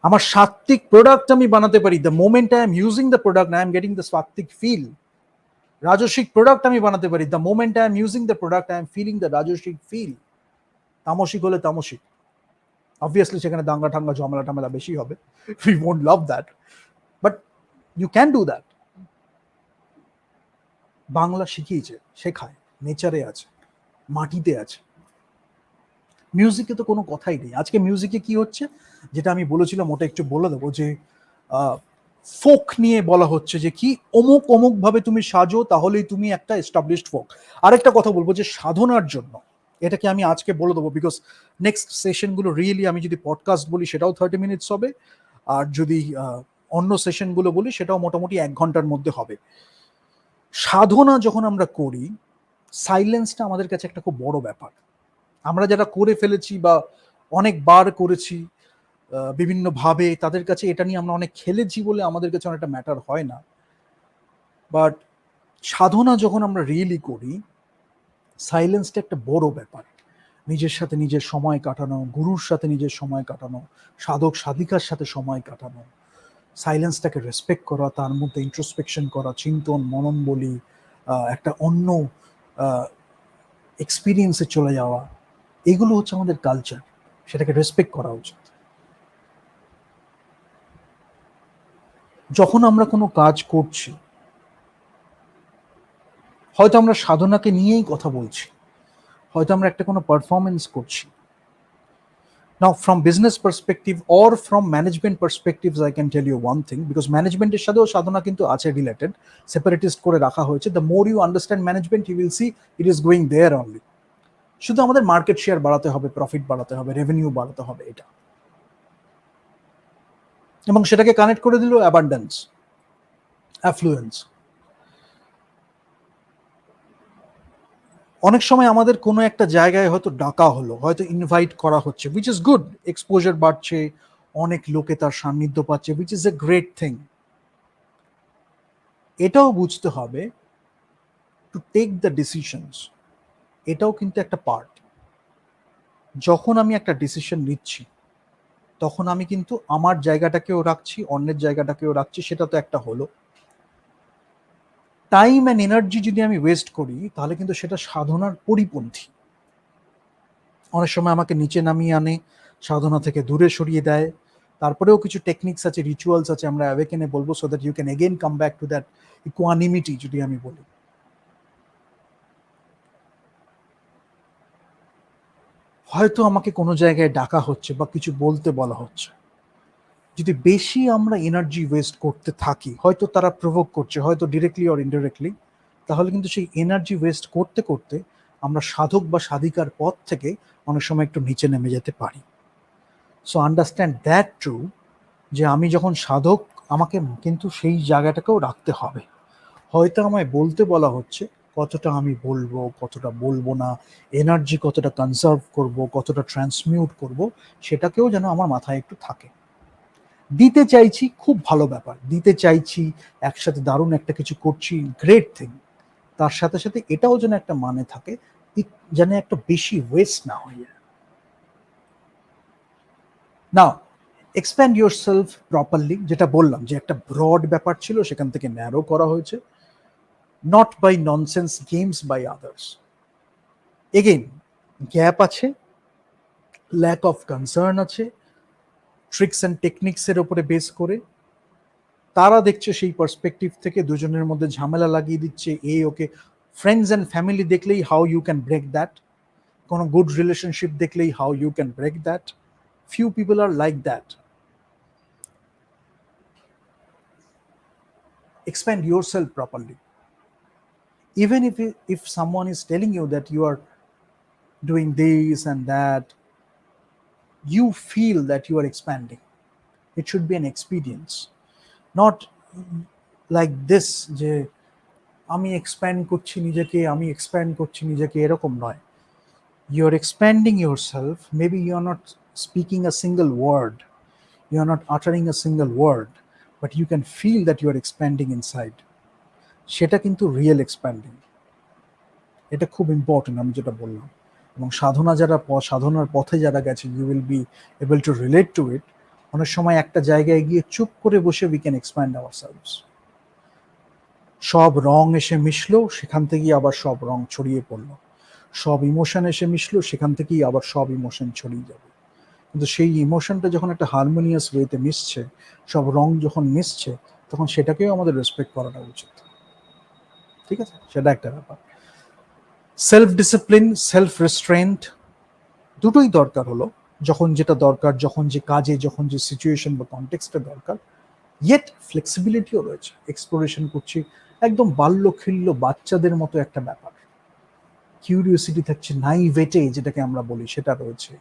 আমার সাত্ত্বিক প্রোডাক্ট আমি বানাতে পারি, the moment I am using the product I am getting the sattvik feel. Rajasik product আমি বানাতে পারি, the moment I am using the product I am feeling the rajasik feel. তামসিক হলে তামসিক, obviously সেখানে দাঙ্গা ঠাঙ্গা ঝামেলা টামেলা বেশি হবে, we won't love that, but you can do that. Bangla শিখিয়েছে, শেখায়, নেচারে আছে, মাটিতে আছে। মিউজিকে তো কোনো কথাই নেই। আজকে মিউজিকে কি হচ্ছে, যেটা আমি বলেছিলাম ওটা একটু বলে দেবো, যে ফোক নিয়ে বলা হচ্ছে যে কি অমুক অমুক ভাবে তুমি সাজো তাহলেই তুমি একটা এস্টাবলিশড ফোক। আরেকটা কথা বলবো যে সাধনার জন্য, এটাকে আমি আজকে বলে দেবো, বিকজ নেক্সট সেশনগুলো রিয়েলি আমি যদি পডকাস্ট বলি সেটাও 30 মিনিটস হবে, আর যদি অন্য সেশনগুলো বলি সেটাও মোটামুটি 1 ঘন্টার মধ্যে হবে। সাধনা যখন আমরা করি, সাইলেন্সটা আমাদের কাছে একটা খুব বড় ব্যাপার। আমরা যারা করে ফেলেছি বা অনেকবার করেছি বিভিন্নভাবে, তাদের কাছে এটা নিয়ে আমরা অনেক খেলেছি বলে আমাদের কাছে অনেকটা ম্যাটার হয় না। বাট সাধনা যখন আমরা রিয়েলি করি, সাইলেন্সটা একটা বড় ব্যাপার। নিজের সাথে নিজের সময় কাটানো, গুরুর সাথে নিজের সময় কাটানো, সাধক সাধিকার সাথে সময় কাটানো, সাইলেন্সটাকে রেসপেক্ট করা, তার মধ্যে ইন্ট্রোস্পেকশন করা, চিন্তন মনন বলি, একটা অন্য এক্সপিরিয়েন্সে চলে যাওয়া, এগুলো হচ্ছে আমাদের কালচার, সেটাকে রেসপেক্ট করা উচিত। যখন আমরা কোনো কাজ করছি, হয়তো আমরা সাধনাকে নিয়েই কথা বলছি, হয়তো আমরা একটা কোনো পারফরমেন্স করছি। Now, from business perspective or from management perspectives, I can tell you one thing, because management এর সাথেও সাধনা কিন্তু আছে রিলেটেড, সেপারেটিস্ট করে রাখা হয়েছে। The more you understand management, you will see it is going there only. শুধু আমাদের market share বাড়াতে হবে, প্রফিট বাড়াতে হবে, রেভিনিউ বাড়াতে হবে, এটা, এবং সেটাকে কানেক্ট করে দিল অ্যাবান্ডেন্স, অ্যাফ্লুয়েন্স। অনেক সময় আমাদের কোনো একটা জায়গায় হয়তো ডাকা হলো, হয়তো ইনভাইট করা হচ্ছে, উইচ ইজ গুড, এক্সপোজার বাড়ছে, অনেক লোকে তার সান্নিধ্য পাচ্ছে, which is a great thing. এটাও বুঝতে হবে টু টেক দ্য ডিসিশনস, এটাও কিন্তু একটা পার্ট। যখন আমি একটা ডিসিশন নিচ্ছি, তখন আমি কিন্তু আমার জায়গাটাকেও রাখছি, অন্যের জায়গাটাকেও রাখছি, সেটা তো একটা হলো। টাইম অ্যান্ড এনার্জি যদি আমি ওয়েস্ট করি, তাহলে কিন্তু সেটা সাধনার পরিপন্থী। অনেক সময় আমাকে নিচে নামিয়ে আনে, সাধনা থেকে দূরে সরিয়ে দেয়। তারপরেও কিছু টেকনিক্স আছে, রিচুয়ালস আছে, আমরা অ্যাওয়েকেনে বলবো, so that you can again come back to that equanimity, যদি আমি বলি। হয়তো আমাকে কোনো জায়গায় ডাকা হচ্ছে বা কিছু বলতে বলা হচ্ছে, যদি বেশি আমরা এনার্জি ওয়েস্ট করতে থাকি, হয়তো তারা প্রভোক করছে, হয়তো ডিরেক্টলি অর ইনডিরেক্টলি, তাহলে কিন্তু সেই এনার্জি ওয়েস্ট করতে করতে আমরা সাধক বা সাধিকার পথ থেকে অনেক সময় একটু নিচে নেমে যেতে পারি। সো আন্ডারস্ট্যান্ড দ্যাট ট্রু, যে আমি যখন সাধক, আমাকে কিন্তু সেই জায়গাটাকেও রাখতে হবে। হয়তো আমায় বলতে বলা হচ্ছে, কতটা আমি বলবো, কতটা বলবো না, এনার্জি কতটা কনজার্ভ করব, কতটা ট্রান্সমিউট করব, সেটাকেও যেন আমার মাথায় একটু থাকে। দিতে চাইছি, খুব ভালো ব্যাপার, দিতে চাইছি, একসাথে দারুণ একটা কিছু করছি, গ্রেট থিং। তার সাথে সাথে এটাও যেন একটা মানে থাকে, যেন একটা বেশি ওয়েস্ট না হয়ে যায়। নাও এক্সপ্যান্ড ইউর সেলফ প্রপারলি, যেটা বললাম যে একটা ব্রড ব্যাপার ছিল, সেখান থেকে ন্যারো করা হয়েছে, not by nonsense games by others. Again gap আছে, ল্যাক অফ কনসার্ন আছে, ট্রিক্স অ্যান্ড টেকনিক্সের উপরে বেস করে। তারা দেখছে সেই পার্সপেক্টিভ থেকে, দুজনের মধ্যে ঝামেলা লাগিয়ে দিচ্ছে, ওকে ফ্রেন্ডস অ্যান্ড ফ্যামিলি দেখলেই how you can break that, কোনো গুড রিলেশনশিপ দেখলেই how you can break that. Few people are like that. Expand yourself properly. Even if someone is telling you that you are doing this and that, you feel that you are expanding. It should be an experience, not like this যে আমি expand করছি নিজেকে, আমি expand করছি নিজেকে, এরকম নয়। You're expanding yourself. Maybe you're not speaking a single word, you're not uttering a single word, but you can feel that you are expanding inside. সেটা কিন্তু রিয়েল এক্সপ্যান্ডিং। এটা খুব ইম্পর্টেন্ট আমি যেটা বললাম। এবং সাধনার পথে যারা গেছে, you will be able to relate to it. অনেক সময় একটা জায়গায় গিয়ে চুপ করে বসে উই ক্যান এক্সপ্যান্ড আওয়ারসেলভস। সব রং এসে মিশলো, সেখান থেকেই আবার সব রং ছড়িয়ে পড়লো। সব ইমোশন এসে মিশলো, সেখান থেকেই আবার সব ইমোশন ছড়িয়ে যাবে। কিন্তু সেই ইমোশনটা যখন একটা হারমোনিয়াস ওয়েতে মিশছে, সব রং যখন মিশছে, তখন সেটাকেও আমাদের রেসপেক্ট করাটা উচিত। ঠিক আছে, সেটা একটা ব্যাপার। সেলফ ডিসিপ্লিন, সেলফ রেস্ট্রেন্ট দুটোই দরকার হলো। যখন যেটা দরকার, যখন যে কাজে, যখন যে সিচুয়েশন বা কনটেক্সটে দরকার, ইয়েট ফ্লেক্সিবিলিটিও রয়েছে। এক্সপ্লোরেশন করছি, একদম বাল্যখিল্য বাচ্চাদের মতো একটা ব্যাপার। কিউরিওসিটি থাকছে, নাইভেটে যেটাকে আমরা বলি, সেটা রয়েছে।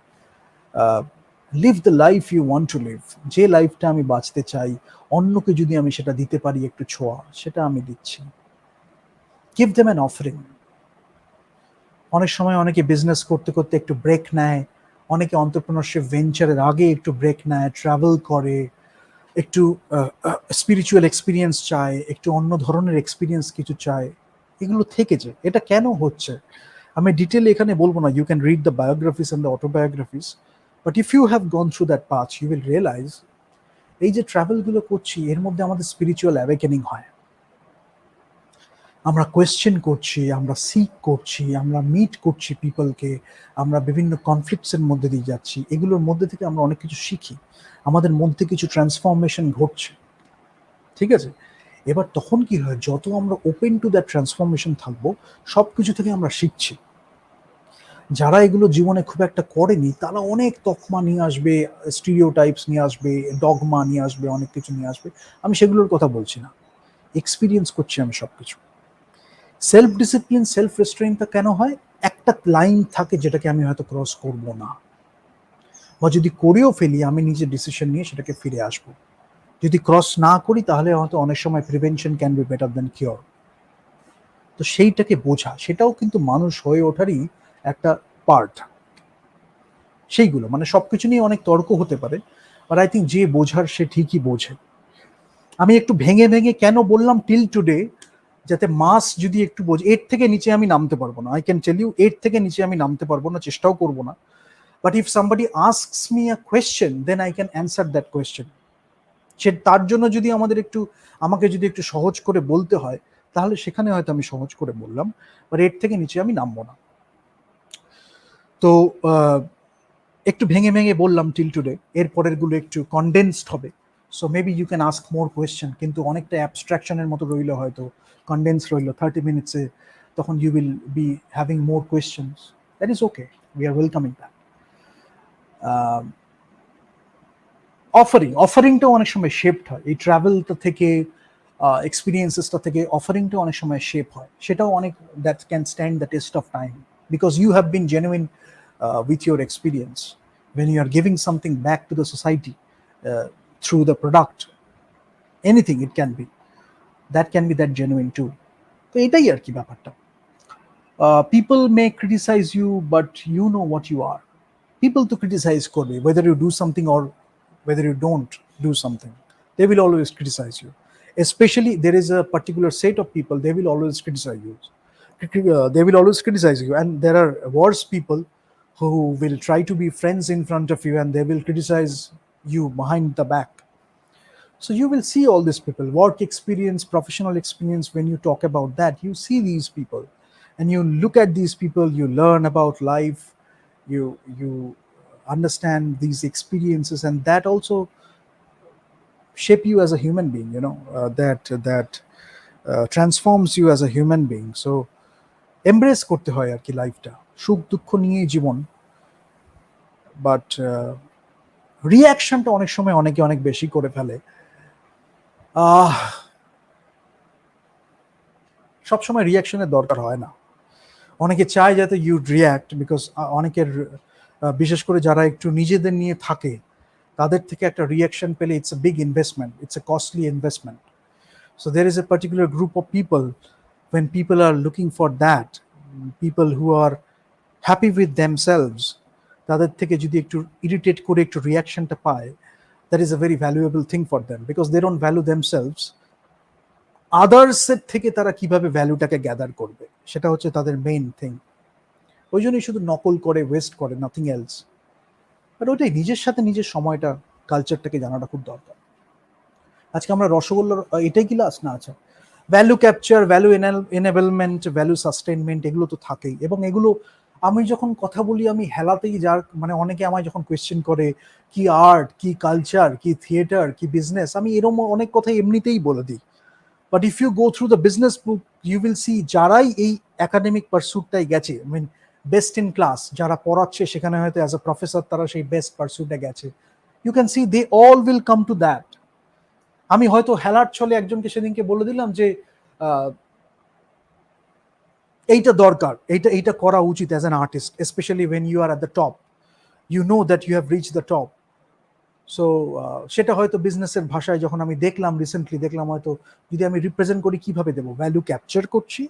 Live the life you want to live. যে লাইফটা আমি বাঁচতে চাই, অন্যকে যদি আমি সেটা দিতে পারি একটু ছোঁয়া, সেটা আমি দিচ্ছি। Give them an offering. অনেক সময় অনেকে বিজনেস করতে করতে একটু ব্রেক নেয়, অনেকে এন্টারপ্রেনারশিপ ভেঞ্চারের আগে একটু ব্রেক নেয়, ট্রাভেল করে, একটু স্পিরিচুয়াল এক্সপিরিয়েন্স চায়, একটু অন্য ধরনের এক্সপিরিয়েন্স কিছু চায়। এগুলো থেকেছে। এটা কেন হচ্ছে আমি ডিটেলে এখানে বলবো না। You can read the biographies and the autobiographies, but if you have gone through that path, you will realize এই যে ট্রাভেলগুলো করছি, এর মধ্যে আমাদের স্পিরিচুয়াল অ্যাওয়েকেনিং হয়। আমরা কোয়েশ্চেন করছি, আমরা সিক করছি, আমরা মিট করছি পিপলকে, আমরা বিভিন্ন কনফ্লিক্টসের মধ্যে দিয়ে যাচ্ছি। এগুলোর মধ্যে থেকে আমরা অনেক কিছু শিখি, আমাদের মধ্যে কিছু ট্রান্সফরমেশন ঘটছে। ঠিক আছে, এবার তখন কি হয়, যত আমরা ওপেন টু দ্যাট ট্রান্সফরমেশন থাকবো, সব কিছু থেকে আমরা শিখছি। যারা এগুলো জীবনে খুব একটা করেনি, তারা অনেক তকমা নিয়ে আসবে, স্টিরিওটাইপস নিয়ে আসবে, ডগমা নিয়ে আসবে, অনেক কিছু নিয়ে আসবে। আমি সেগুলোর কথা বলছি না, এক্সপিরিয়েন্স করছি আমি সব কিছু। সেলফ ডিসিপ্লিন, সেলফ রেস্ট্রেইনটা কেন হয়? একটা লাইন থাকে যেটাকে আমি হয়তো ক্রস করব না, বা যদি করেও ফেলি, আমি নিজে ডিসিশন নিয়ে সেটাকে ফিরে আসবো। যদি ক্রস না করি, তাহলে হয়তো অনেক সময় prevention can be better than cure. তো সেইটাকে বোঝা, সেটাও কিন্তু মানুষ হয়ে ওঠারই একটা পার্ট। সেইগুলো মানে সবকিছু নিয়ে অনেক তর্ক হতে পারে, বাট আই থিঙ্ক যে বোঝার সে ঠিকই বোঝে। আমি একটু ভেঙে ভেঙে কেন বললাম টিল টুডে, যাতে মাস যদি একটু বোঝে। এর থেকে নিচে আমি নামতে পারবো না, আই ক্যান টেল ইউ, এর থেকে নিচে আমি নামতে পারবো না, চেষ্টাও করবো না। But if somebody asks me a question, then I can answer that question. সে তার জন্য যদি আমাকে যদি একটু সহজ করে বলতে হয়, তাহলে সেখানে হয়তো আমি সহজ করে বললাম, বাট এর থেকে নিচে আমি নামবো না। তো একটু ভেঙে ভেঙে বললাম টিল টুডে, এর পরের গুলো একটু কনডেন্সড হবে। So maybe you can ask more question, কিন্তু অনেকটা অ্যাবস্ট্রাকশনের মতো রইল, হয়তো কনডেন্স রইল 30 মিনিটসে। তখন you will be having more questions, that is okay, we are welcoming that. অফারিংটাও অনেক সময় শেপড হয় এই ট্রাভেলটা থেকে, এক্সপিরিয়েন্সেসটা থেকে। অফারিংটা অনেক সময় শেপ হয়, সেটাও অনেক, that can stand the test of time, because you have been genuine with your experience. When you are giving something back to the society through the product, anything it can be, that can be that genuine too. তো এটাই আর কি ব্যাপারটা। People may criticize you, but you know what you are. People to criticize করবে, whether you do something or whether you don't do something, they will always criticize you. Especially there is a particular set of people, they will always criticize you. They will always criticize you, and there are worse people who will try to be friends in front of you, and they will criticize you behind the back. So you will see all these people, work experience, professional experience. When you talk about that, you see these people, and you look at these people, you learn about life, you understand these experiences, and that also shape you as a human being, that transforms you as a human being. So embrace করতে হয় আর কি লাইফটা, সুখ দুঃখ নিয়েই জীবন। But রিয়াকশনটা অনেক সময় অনেকে অনেক বেশি করে ফেলে। সবসময় রিয়াকশনের দরকার হয় না। অনেকে চায় যাতে ইউ রিয়াক্ট, বিকজ অনেকের বিশেষ করে যারা একটু নিজেদের নিয়ে থাকে তাদের থেকে একটা রিয়াকশন পেলে it's a big investment, it's a costly investment. So there is a particular group of people, when people are looking for that, people who are happy with themselves, তাদের থেকে যদি একটু ইরিটেট করে একটু রিয়াকশনটা পায়, that is a very valuable thing for them, because they don't value themselves. আদার্সের থেকে তারা কিভাবে ভ্যালুটাকে গ্যাদার করবে, সেটা হচ্ছে তাদের মেইন থিং। ওই জন্যই শুধু নকল করে, ওয়েস্ট করে, নাথিং এলস। বাট ওইটাই নিজের সাথে নিজের সময়টা, কালচারটাকে জানাটা খুব দরকার। আজকে আমরা রসগোল্লার, এটাই কি লাস্ট না? আচ্ছা, ভ্যালু ক্যাপচার, ভ্যালু এনেবলমেন্ট, ভ্যালু সাস্টেনমেন্ট, এগুলো তো থাকেই। এবং এগুলো আমি যখন কথা বলি, আমি হেলাতেই, যার মানে অনেকে আমায় যখন কোয়েশ্চেন করে কি আর্ট, কি কালচার, কি থিয়েটার, কি বিজনেস, আমি এরকম অনেক কথা এমনিতেই বলে দিই। But if you go through the business book, you will see যারাই এই একাডেমিক পারসুটটাই গেছে, I mean best in class, যারা পড়াচ্ছে সেখানে হয়তো অ্যাজ এ প্রফেসর তারা সেই বেস্ট পারসুটে গেছে, you can see they all will come to that. আমি হয়তো হেলার ছলে একজনকে সেদিনকে বলে দিলাম যে এইটা দরকার, এইটা করা উচিত as an artist, specially when you are at the top, you know that you have reach the top. So সেটা হয়তো বিজনেসের ভাষায় যখন আমি দেখলাম, রিসেন্টলি দেখলাম, হয়তো যদি আমি রিপ্রেজেন্ট করি কিভাবে দেবো, ভ্যালু ক্যাপচার করছি,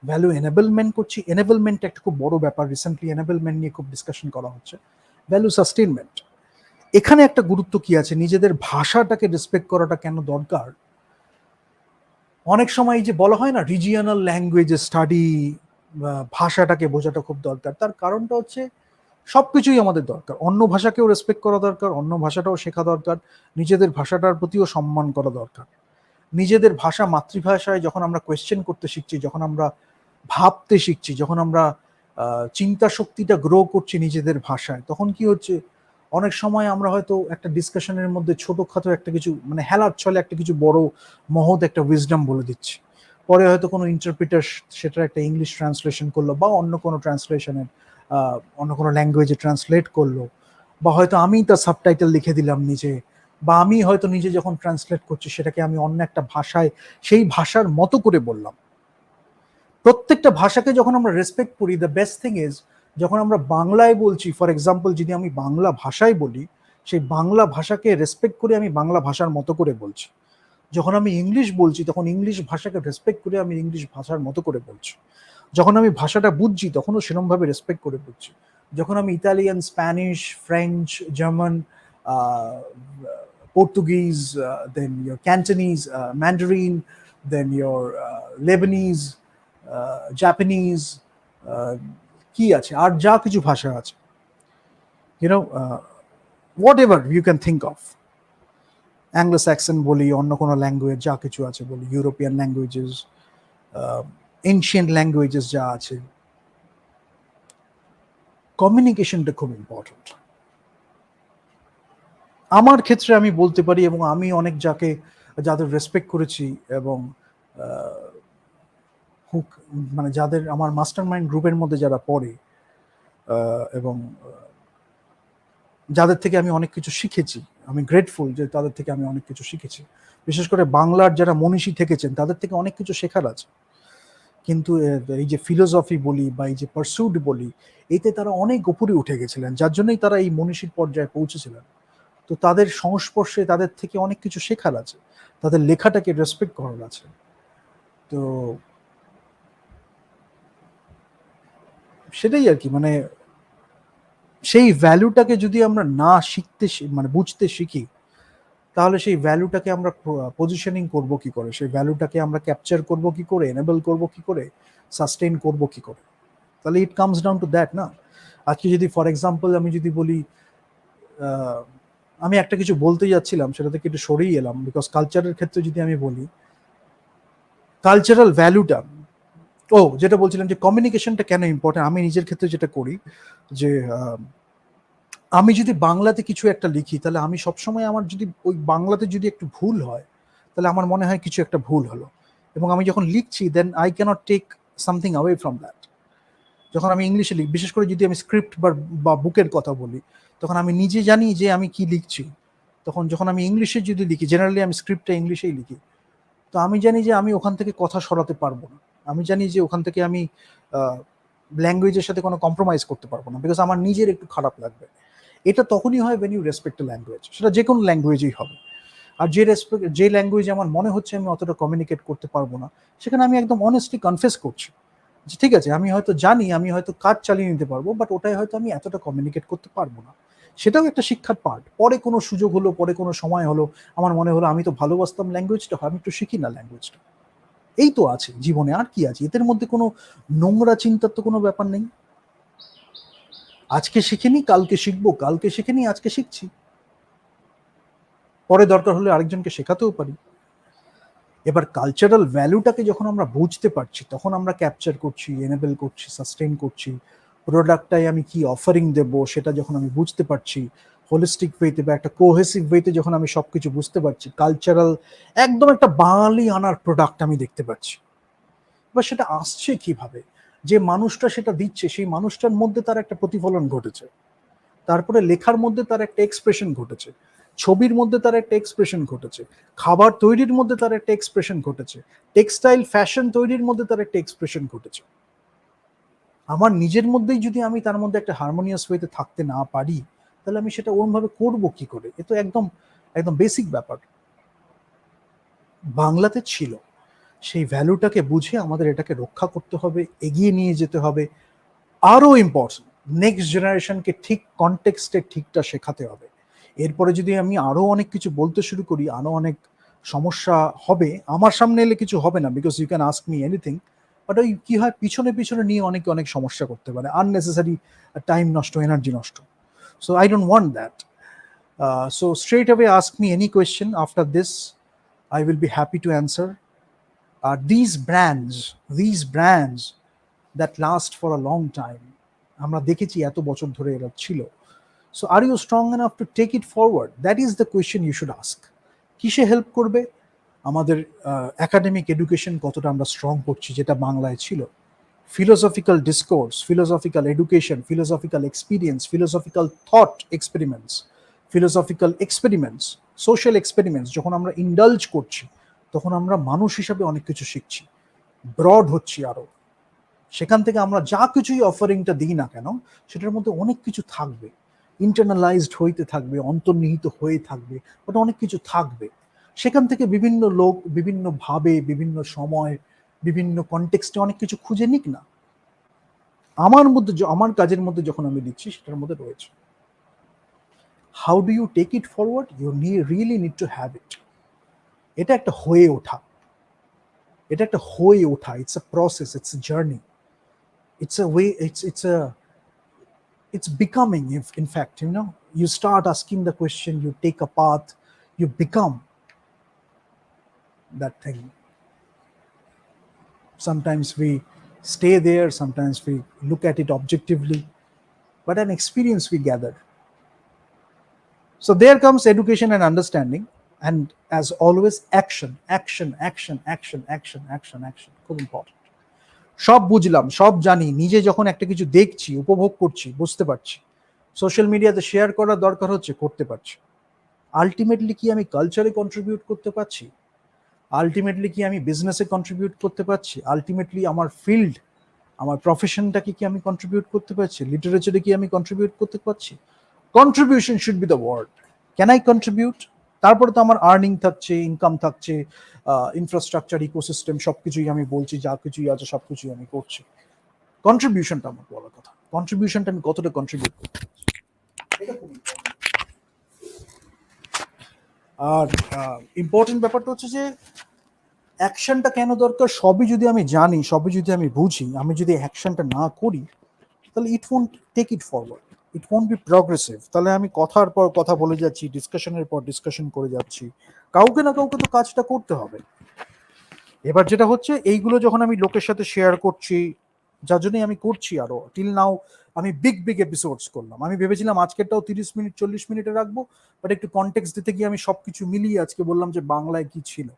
ভ্যালু এনেবলমেন্ট করছি। এনেবলমেন্ট একটা খুব বড় ব্যাপার, রিসেন্টলি এনেবলমেন্ট নিয়ে খুব ডিসকাশন করা হচ্ছে। ভ্যালু সাস্টেনমেন্ট, এখানে একটা গুরুত্ব কি আছে, নিজেদের ভাষাটাকে রেসপেক্ট করাটা কেন দরকার। অনেক সময় যে বলা হয় না রিজিয়নাল ল্যাঙ্গুয়েজ স্টাডি, ভাষাটাকে বোঝাটা খুব দরকার, তার কারণটা হচ্ছে সবকিছুই আমাদের দরকার। অন্য ভাষাকেও রেসপেক্ট করা দরকার, অন্য ভাষাটাও শেখা দরকার, নিজেদের ভাষাটার প্রতিও সম্মান করা দরকার। নিজেদের ভাষা, মাতৃভাষায় যখন আমরা কোয়েশ্চেন করতে শিখছি, যখন আমরা ভাবতে শিখছি, যখন আমরা চিন্তা শক্তিটা গ্রো করছি নিজেদের ভাষায়, তখন কি হচ্ছে, অনেক সময় আমরা হয়তো একটা ডিসকাশনের মধ্যে ছোটখাটো একটা কিছু, মানে হেলার ছলে একটা কিছু বড় মহৎ একটা উইজডম বলে দিচ্ছি, পরে হয়তো কোনো ইন্টারপ্রিটার সেটার একটা ইংলিশ ট্রান্সলেশন করলো, বা অন্য কোনো ট্রান্সলেশনের অন্য কোনো ল্যাঙ্গুয়েজে ট্রান্সলেট করলো, বা হয়তো আমি তার সাবটাইটেল লিখে দিলাম নিজে, বা আমি হয়তো নিজে যখন ট্রান্সলেট করছি সেটাকে আমি অন্য একটা ভাষায় সেই ভাষার মতো করে বললাম। প্রত্যেকটা ভাষাকে যখন আমরা রেসপেক্ট করি, দ্য বেস্ট থিং ইজ, যখন আমরা বাংলায় বলছি, ফর এক্সাম্পল যদি আমি বাংলা ভাষায় বলি, সেই বাংলা ভাষাকে রেসপেক্ট করে আমি বাংলা ভাষার মতো করে বলছি। যখন আমি ইংলিশ বলছি, তখন ইংলিশ ভাষাকে রেসপেক্ট করে আমি ইংলিশ ভাষার মতো করে বলছি। যখন আমি ভাষাটা বুঝছি, তখনও সেরকমভাবে রেসপেক্ট করে বুঝছি। যখন আমি Italian, Spanish, French, German, Portuguese, then your Cantonese, Mandarin, then your Lebanese, Japanese, কি আছে আর যা কিছু ভাষা আছে, you know, what ever you can think of, Anglo Saxon বলি, অন্য কোনো ল্যাঙ্গুয়েজ যা কিছু আছে বলি, ইউরোপিয়ান ল্যাঙ্গুয়েজেস, এনশিয়েন্ট ল্যাঙ্গুয়েজেস যা আছে, কমিউনিকেশনটা খুব ইম্পর্টেন্ট। আমার ক্ষেত্রে আমি বলতে পারি, এবং আমি অনেক যাদের রেসপেক্ট করেছি, এবং মানে যাদের আমার মাস্টার মাইন্ড গ্রুপের মধ্যে যারা পড়ে, এবং যাদের থেকে আমি অনেক কিছু শিখেছি, আমি গ্রেটফুল যে তাদের থেকে আমি অনেক কিছু শিখেছি। বিশেষ করে বাংলার যারা মনীষী থেকেছেন, তাদের থেকে অনেক কিছু শেখার আছে। কিন্তু এই যে ফিলোসফি বলি, বা এই যে পারসুট বলি, এতে তারা অনেক উপরে উঠে গেছিলেন, যার জন্যই তারা এই মনীষীর পর্যায়ে পৌঁছেছিলেন। তো তাদের সংস্পর্শে তাদের থেকে অনেক কিছু শেখার আছে, তাদের লেখাটাকে রেসপেক্ট করার আছে। তো সেটাই আর কি, মানে সেই ভ্যালুটাকে যদি আমরা না শিখতে, মানে বুঝতে শিখি, তাহলে সেই ভ্যালুটাকে আমরা পজিশনিং করব কি করে, সেই ভ্যালুটাকে আমরা ক্যাপচার করব কি করে, এনেবল করব কি করে, সাস্টেইন করব কি করে। তাহলে it comes down to that না। আজকে যদি ফর এক্সাম্পল আমি যদি বলি, আমি একটা কিছু বলতে যাচ্ছিলাম, সেটা থেকে একটু সরেই এলাম, বিকজ কালচারের ক্ষেত্রে যদি আমি বলি, কালচারাল ভ্যালুটা, যেটা বলছিলাম যে কমিউনিকেশনটা কেন ইম্পর্টেন্ট, আমি নিজের ক্ষেত্রে যেটা করি, যে আমি যদি বাংলাতে কিছু একটা লিখি, তাহলে আমি সবসময় আমার যদি ওই বাংলাতে যদি একটু ভুল হয়, তাহলে আমার মনে হয় কিছু একটা ভুল হলো, এবং আমি যখন লিখছি then I cannot take something away from that. যখন আমি ইংলিশে লিখি, বিশেষ করে যদি আমি স্ক্রিপ্ট বা বুকের কথা বলি, তখন আমি নিজে জানি যে আমি কি লিখছি। তখন যখন আমি ইংলিশে যদি লিখি, জেনারেলি আমি স্ক্রিপ্টটা ইংলিশেই লিখি, তো আমি জানি যে আমি ওখান থেকে কথা সরাতে পারবো না। আমি জানি যে ওখান থেকে আমি ল্যাঙ্গুয়েজের সাথে কোনো কম্প্রোমাইজ করতে পারবো না, বিকজ আমার নিজের একটু খারাপ লাগবে। এটা তখনই হয় when you respect a language, সেটা যে কোনো ল্যাঙ্গুয়েজেই হবে। আর যে ল্যাঙ্গুয়েজ আমার মনে হচ্ছে আমি অতটা কমিউনিকেট করতে পারবো না, সেখানে আমি একদম অনেস্টলি কনফেস করছি যে ঠিক আছে, আমি হয়তো জানি, আমি হয়তো কাজ চালিয়ে নিতে পারবো, বাট ওটাই হয়তো আমি এতটা কমিউনিকেট করতে পারবো না। সেটাও একটা শিক্ষার পার্ট। পরে কোনো সুযোগ হলো, পরে কোনো সময় হলো, আমার মনে হলো আমি তো ভালোবাসতাম ল্যাঙ্গুয়েজটা, আমি একটু শিখি না ল্যাঙ্গুয়েজটা। এই তো আছে জীবনে, আর কি আছে এদের মধ্যে? কোনো নোংরা চিন্তার তো কোনো ব্যাপার নেই। আজকে শিখিনি কালকে শিখবো, কালকে শিখিনি আজকে শিখছি, পরে দরকার হলে আরেকজনকে শেখাতেও পারি। এবার কালচারাল ভ্যালুটাকে যখন আমরা বুঝতে পারছি, তখন আমরা ক্যাপচার করছি, এনেবল করছি, সাস্টেইন করছি। প্রোডাক্টটাই আমি কি অফারিং দেব সেটা যখন আমি বুঝতে পারছি, হোলিস্টিক ওয়েতে বা একটা কোহেসিভ ওয়েতে যখন আমি সবকিছু বুঝতে পারছি, কালচারাল একদম একটা বাঙালি আনার প্রোডাক্ট আমি দেখতে পাচ্ছি। এবার সেটা আসছে কিভাবে? যে মানুষটা সেটা দিচ্ছে, সেই মানুষটার মধ্যে তার একটা প্রতিফলন ঘটেছে, তারপরে লেখার মধ্যে তার একটা এক্সপ্রেশন ঘটেছে, ছবির মধ্যে তার একটা এক্সপ্রেশন ঘটেছে, খাবার তৈরির মধ্যে তার একটা এক্সপ্রেশন ঘটেছে, টেক্সটাইল ফ্যাশন তৈরির মধ্যে তার একটা এক্সপ্রেশন ঘটেছে। আমার নিজের মধ্যেই যদি আমি তার মধ্যে একটা হারমোনিয়াস ওয়েতে থাকতে না পারি, তাহলে আমি সেটা ওরমভাবে করবো কি করে? এ তো একদম একদম বেসিক ব্যাপার। বাংলাতে ছিল, সেই ভ্যালুটাকে বুঝে আমাদের এটাকে রক্ষা করতে হবে, এগিয়ে নিয়ে যেতে হবে। আরো ইম্পর্টেন্ট, নেক্সট জেনারেশনকে ঠিক কনটেক্সটে ঠিকটা শেখাতে হবে। এরপরে যদি আমি আরো অনেক কিছু বলতে শুরু করি, আরো অনেক সমস্যা হবে। আমার সামনে এলে কিছু হবে না, because you can ask me anything, but ওই কি হয়, পিছনে পিছনে নিয়ে অনেকে অনেক সমস্যা করতে পারে, আননেসেসারি টাইম নষ্ট, এনার্জি নষ্ট। So I don't want that. So straight away ask me any question after this, I will be happy to answer. These brands that last for a long time, আমরা দেখেছি এত বছর ধরে এরা ছিল। So are you strong enough to take it forward? That is the question you should ask. কিসে help করবে? আমাদের একাডেমিক এডুকেশন কতটা আমরা স্ট্রং করছি, যেটা বাংলায় ছিল। Philosophical discourse, philosophical education, philosophical experience, philosophical thought experiments, philosophical experiments, social experiments যখন আমরা ইন্ডালজ করছি, তখন আমরা মানুষ হিসাবে অনেক কিছু শিখছি, ব্রড হচ্ছি আরো। সেখান থেকে আমরা যা কিছুই অফারিংটা দিই না কেন, সেটার মধ্যে অনেক কিছু থাকবে, ইন্টারনালাইজড হইতে থাকবে, অন্তর্নিহিত হয়ে থাকবে, ওটা অনেক কিছু থাকবে। সেখান থেকে বিভিন্ন লোক বিভিন্ন ভাবে, বিভিন্ন সময়, বিভিন্ন কনটেক্সটে অনেক কিছু খুঁজে নিক না। আমার মধ্যে, আমার কাজের মধ্যে যখন আমি দিচ্ছি, সেটার মধ্যে রয়েছে। How do you take it forward? You really need to have it. এটা একটা হয়ে ওঠা, এটা একটা হয়ে ওঠা। It's a process, it's a journey, it's a way, it's becoming. If in fact, you start asking the question, you take a path, you become that thing. Sometimes we stay there, sometimes we look at it objectively, but an experience we gather. So there comes education and understanding, and as always, action, action, action, action, action, action, action, খুব important. সব বুঝলাম, সব জানি, নিজে যখন একটা কিছু দেখছি, উপভোগ করছি, বুঝতে পারছি, সোশ্যাল মিডিয়াতে শেয়ার করার দরকার হচ্ছে, করতে পারছি, আলটিমেটলি কি আমি কালচারে কন্ট্রিবিউট করতে পারছি? আলটিমেটলি কি আমি বিজনেসে কন্ট্রিবিউট করতে পারছি? আলটিমেটলি আমার ফিল্ড, আমার প্রফেশনটাকে কি আমি কন্ট্রিবিউট করতে পারছি? লিটারেচারে কি আমি কন্ট্রিবিউট করতে পারছি? Contribution should be the word. Can I contribute? তারপরে তো আমার আর্নিং থাকছে, ইনকাম থাকছে, ইনফ্রাস্ট্রাকচার, ইকোসিস্টেম, সবকিছুই আমি বলছি, যা কিছুই আছে সবকিছুই আমি করছি। কন্ট্রিবিউশনটা আমার বলার কথা, কন্ট্রিবিউশনটা আমি কতটা কন্ট্রিবিউট করতে পারছি, এটা খুব ইম্পর্টেন্ট। আর ইম্পর্টেন্ট ব্যাপারটা হচ্ছে যে অ্যাকশনটা কেন দরকার, সবই যদি আমি জানি, সবই যদি আমি বুঝি, আমি যদি অ্যাকশনটা না করি, তাহলে it won't take it forward, it won't be progressive. তাহলে আমি কথার পর কথা বলে যাচ্ছি, ডিসকাশনের পর ডিসকাশন করে যাচ্ছি, কাউকে না কাউকে তো কাজটা করতে হবে। এবার যেটা হচ্ছে, এইগুলো যখন আমি লোকের সাথে শেয়ার করছি, যার জন্যই আমি করছি আরো টিল নাও। আমি বিগ এপিসোডস করলাম, আমি ভেবেছিলাম আজকেরটাও 30 মিনিট 40 মিনিটে রাখবো, বাট একটু কনটেক্সট দিতে গিয়ে আমি সবকিছু মিলিয়ে আজকে বললাম যে বাংলায় কি ছিল।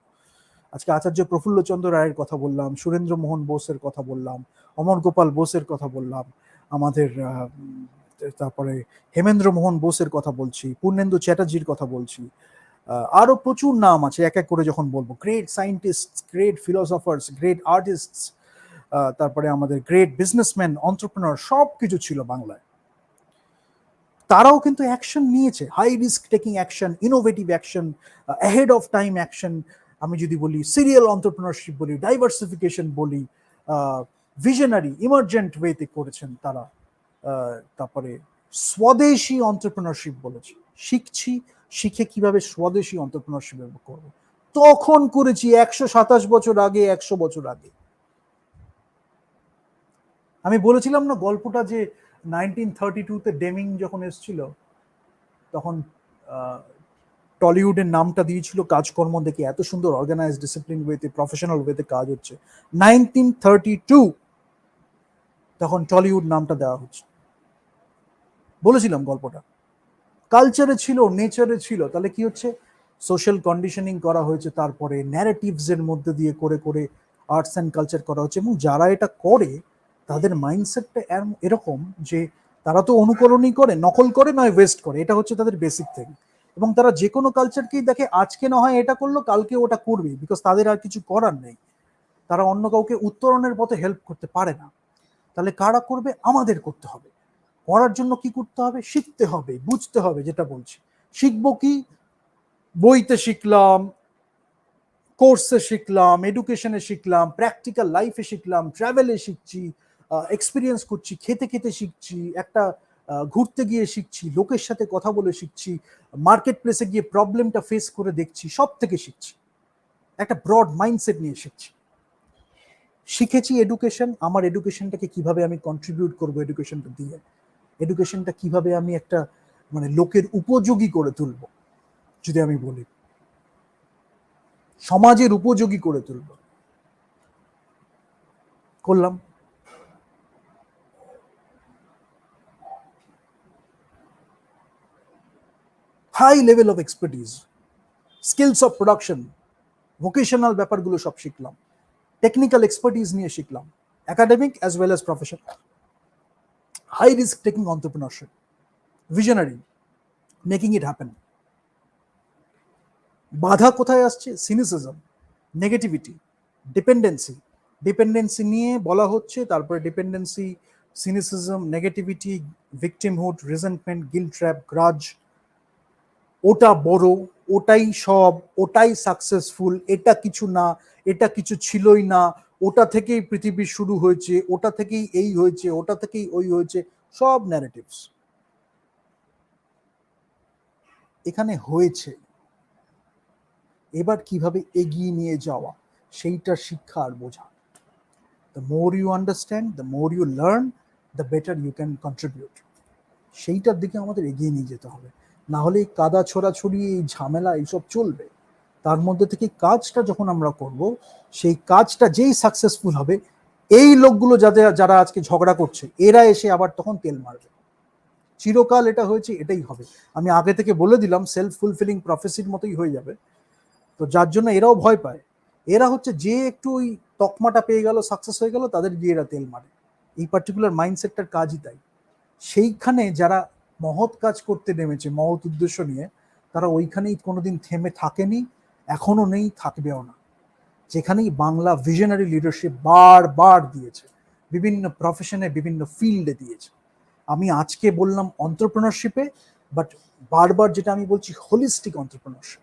আজকে আচার্য প্রফুল্লচন্দ্র রায়ের কথা বললাম, সুরেন্দ্র মোহন বোসের কথা বললাম, অমর গোপাল বোসের কথা বললাম, আমাদের তারপরে হেমেন্দ্র মোহন বোসের কথা বলছি, পূর্ণেন্দু চ্যাটার্জির কথা বলছি, আরো প্রচুর নাম আছে এক এক করে যখন বলবো। Great scientist, great philosophers, great artist, তারপরে আমাদের গ্রেট বিজনেসম্যান, অন্টারপ্রেনার, সব কিছু ছিল বাংলায়। তারাও কিন্তু অ্যাকশন নিয়েছে, high risk taking action, innovative action, ahead of time action. আমি যদি বলি সিরিয়াল অন্টারপ্রেনারশিপ বলি, ডাইভার্সিফিকেশন বলি, ভিশনারি ইমার্জেন্ট ওয়েতে করেছেন তারা। তারপরে স্বদেশি অন্টারপ্রেনারশিপ বলেছি, শিখছি, শিখে কিভাবে স্বদেশি অন্টারপ্রেনারশিপ করবো, তখন করেছি 127 বছর আগে, 100 বছর আগে। আমি বলেছিলাম না গল্পটা যে 1932-তে ডেমিং যখন এসেছিল তখন টলিউডের নামটা দিয়েছিল কাজকর্ম দেখে, এত সুন্দর অর্গানাইজ ডিসিপ্লিন ওয়েতে প্রফেশনাল ওয়েতে কাজ হচ্ছে। 1932 তখন টলিউড নামটা দেওয়া হচ্ছে, বলেছিলাম গল্পটা। কালচারে ছিল, নেচারে ছিল, তাহলে কি হচ্ছে, সোশ্যাল কন্ডিশনিং করা হয়েছে, তারপরে ন্যারেটিভস এর মধ্যে দিয়ে করে করে আর্টস অ্যান্ড কালচার করা হচ্ছে। এবং যারা এটা করে তাদের মাইন্ডসেটটা এরকম যে তারা তো অনুকরণই করে, নকল করে নয় ওয়েস্ট করে, এটা হচ্ছে তাদের বেসিক থিং। এবং তারা যে কোনো কালচারকেই দেখে, আজকে না হয় এটা করলো, কালকে ওটা করবে, বিকজ তাদের আর কিছু করার নেই, তারা অন্য কাউকে উত্তরণের পথে হেল্প করতে পারে না। তাহলে কারা করবে? আমাদের করতে হবে। করার জন্য কি করতে হবে? শিখতে হবে, বুঝতে হবে। যেটা বলছি, শিখবো কি? বইতে শিখলাম, কোর্সে শিখলাম, এডুকেশনে শিখলাম, প্র্যাকটিক্যাল লাইফে শিখলাম, ট্রাভেলে শিখছি, এক্সপিরিয়েন্স করছি, খেতে খেতে শিখছি, একটা ঘুরতে গিয়ে শিখছি, লোকের সাথে কথা বলে শিখছি, মার্কেট প্লেসে গিয়ে প্রবলেমটা ফেস করে দেখছি, সব থেকে শিখছি, একটা ব্রড মাইন্ডসেট নিয়ে শিখছি। শিখেছি এডুকেশন, আমার এডুকেশনটাকে কিভাবে আমি কন্ট্রিবিউট করবো, এডুকেশনটা দিয়ে এডুকেশনটা কিভাবে আমি একটা মানে লোকের উপযোগী করে তুলব, যদি আমি বলি সমাজের উপযোগী করে তুলব, করলাম। High level of expertise, skills of production, vocational ব্যাপারগুলো সব শিখলাম, টেকনিক্যাল এক্সপার্টিজ নিয়ে শিখলাম, academic as well as professional. High risk taking entrepreneurship, visionary, making it happen. বাধা কোথায় আসছে? সিনিসিজম, নেগেটিভিটি, ডিপেন্ডেন্সি। ডিপেন্ডেন্সি নিয়ে বলা হচ্ছে, তারপরে dependency, cynicism, negativity, victimhood, resentment, guilt trap, grudge, ওটা বড়, ওটাই সব, ওটাই সাকসেসফুল, এটা কিছু না, এটা কিছু ছিলই না, ওটা থেকেই পৃথিবী শুরু হয়েছে, ওটা থেকেই এই হয়েছে, ওটা থেকেই ওই হয়েছে, সব ন্যারেটিভস। এখানে হয়েছে, এবার কিভাবে এগিয়ে নিয়ে যাওয়া, সেইটা শিক্ষা আর বোঝা। The more you understand, the more you learn, the better you can contribute. সেইটার দিকে আমাদের এগিয়ে নিয়ে যেতে হবে, না হলে এই কাদা ছোড়াছড়ি, এই ঝামেলা, এইসব চলবে। তার মধ্যে থেকে কাজটা যখন আমরা করব, সেই কাজটা যেই সাকসেসফুল হবে, এই লোকগুলো যারা আজকে ঝগড়া করছে, এরা এসে আবার তখন তেল মারবে। চিরকাল এটা হয়েছে, এটাই হবে। আমি আগে থেকে বলে দিলাম, সেলফ ফুলফিলিং প্রফেসির মতোই হয়ে যাবে। তো যার জন্য এরাও ভয় পায়। এরা হচ্ছে যে একটু ওই তকমাটা পেয়ে গেল, সাকসেস হয়ে গেল, তাদের গিয়ে এরা তেল মারে। এই পার্টিকুলার মাইন্ডসেটটার কাজই তাই। সেইখানে যারা মহৎ কাজ করতে নেমেছে মহৎ উদ্দেশ্য নিয়ে, তারা ওইখানেই কোনোদিন থেমে থাকেনি, এখনো নেই, থাকবেও না। যেখানেই বাংলা ভিশনারি লিডারশিপ বারবার দিয়েছে, বিভিন্ন প্রফেশনে, বিভিন্ন ফিল্ডে দিয়েছে। আমি আজকে বললাম অন্টারপ্রেনারশিপে, বাট বারবার যেটা আমি বলছি, হোলিস্টিক অন্টারপ্রেনারশিপ।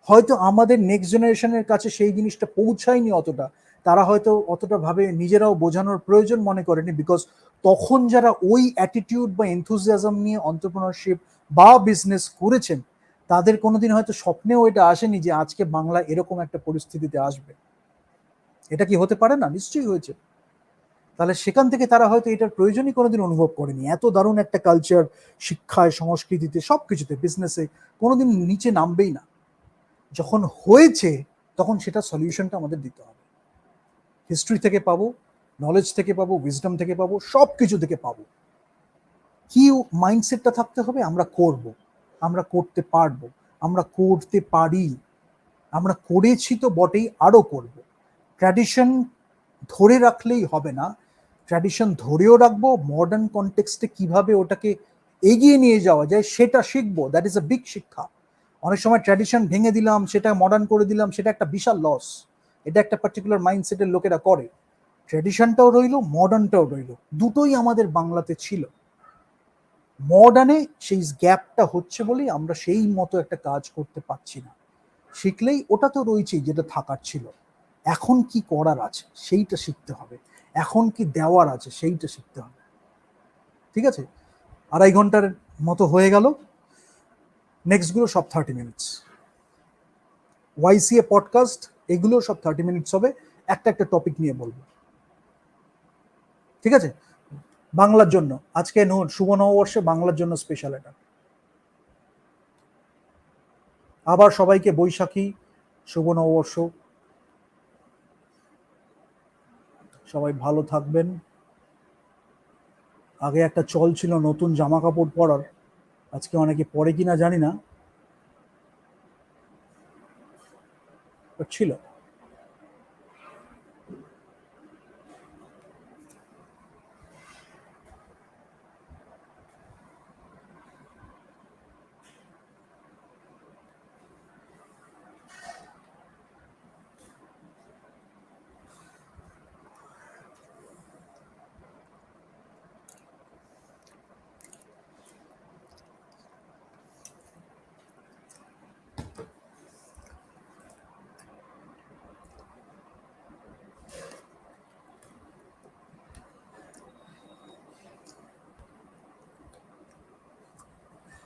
হয়তো আমাদের নেক্সট জেনারেশনের কাছে সেই জিনিসটা পৌঁছায়নি অতটা, তারা হয়তো অতটা ভাবে নিজেরাও বোঝানোর প্রয়োজন মনে করেনি, বিকজ তখন যারা ওই অ্যাটিটিউড বা এনথুজিয়াজম নিয়ে অন্টারপ্রেনারশিপ বা বিজনেস করেছেন, তাদের কোনোদিন হয়তো স্বপ্নেও এটা আসেনি যে আজকে বাংলা এরকম একটা পরিস্থিতিতে আসবে। এটা কি হতে পারে না? নিশ্চয়ই হয়েছে। তাহলে সেখান থেকে তারা হয়তো এটার প্রয়োজনই কোনোদিন অনুভব করেনি। এত দারুণ একটা কালচার, শিক্ষায়, সংস্কৃতিতে, সবকিছুতে, বিজনেসে কোনোদিন নিচে নামবেই না। যখন হয়েছে তখন সেটা সলিউশনটা আমাদের দিতে হবে, হিস্ট্রি থেকে পাবো, নলেজ থেকে পাবো, উইজডম থেকে পাবো, সব কিছু থেকে পাবো। কি মাইন্ডসেটটা থাকতে হবে? আমরা করব, আমরা করতে পারবো, আমরা করতে পারি, আমরা করেছি তো বটেই, আরো করব। ট্র্যাডিশন ধরে রাখলেই হবে না, ট্র্যাডিশন ধরেও রাখবো, মডার্ন কনটেক্সটে কিভাবে ওটাকে এগিয়ে নিয়ে যাওয়া যায় সেটা শিখবো। দ্যাট ইজ আ বিগ শিক্ষা। অনেক সময় ট্র্যাডিশন ভেঙে দিলাম, সেটা মডার্ন করে দিলাম, সেটা একটা বিশাল লস। এটা একটা পার্টিকুলার মাইন্ডসেটের লোকেরা করে। ট্র্যাডিশনটাও রইলো, মডার্নটাও রইলো, দুটোই আমাদের বাংলাতে ছিল। মডার্নে সেই গ্যাপটা হচ্ছে বলেই আমরা সেই মতো একটা কাজ করতে পারছি না। শিখলেই ওটা তো রয়েছেই যেটা থাকার ছিল, এখন কি করার আছে সেইটা শিখতে হবে, এখন কি দেওয়ার আছে সেইটা শিখতে হবে। ঠিক আছে, 2.5 ঘন্টার মতো হয়ে গেল। নেক্সটগুলো সব 30 মিনিটস। YCA পডকাস্ট এগুলো সব 30 মিনিটস হবে, একটা একটা টপিক নিয়ে বলবো। ঠিক আছে, বাংলার জন্য আজকে শুভ নববর্ষে বাংলার জন্য স্পেশাল এটা। আবার সবাইকে বৈশাখী শুভ নববর্ষ। সবাই ভালো থাকবেন। আগে একটা চল ছিল নতুন জামা কাপড় পরার, আজকে অনেকে পরে কিনা জানি না, ছিল।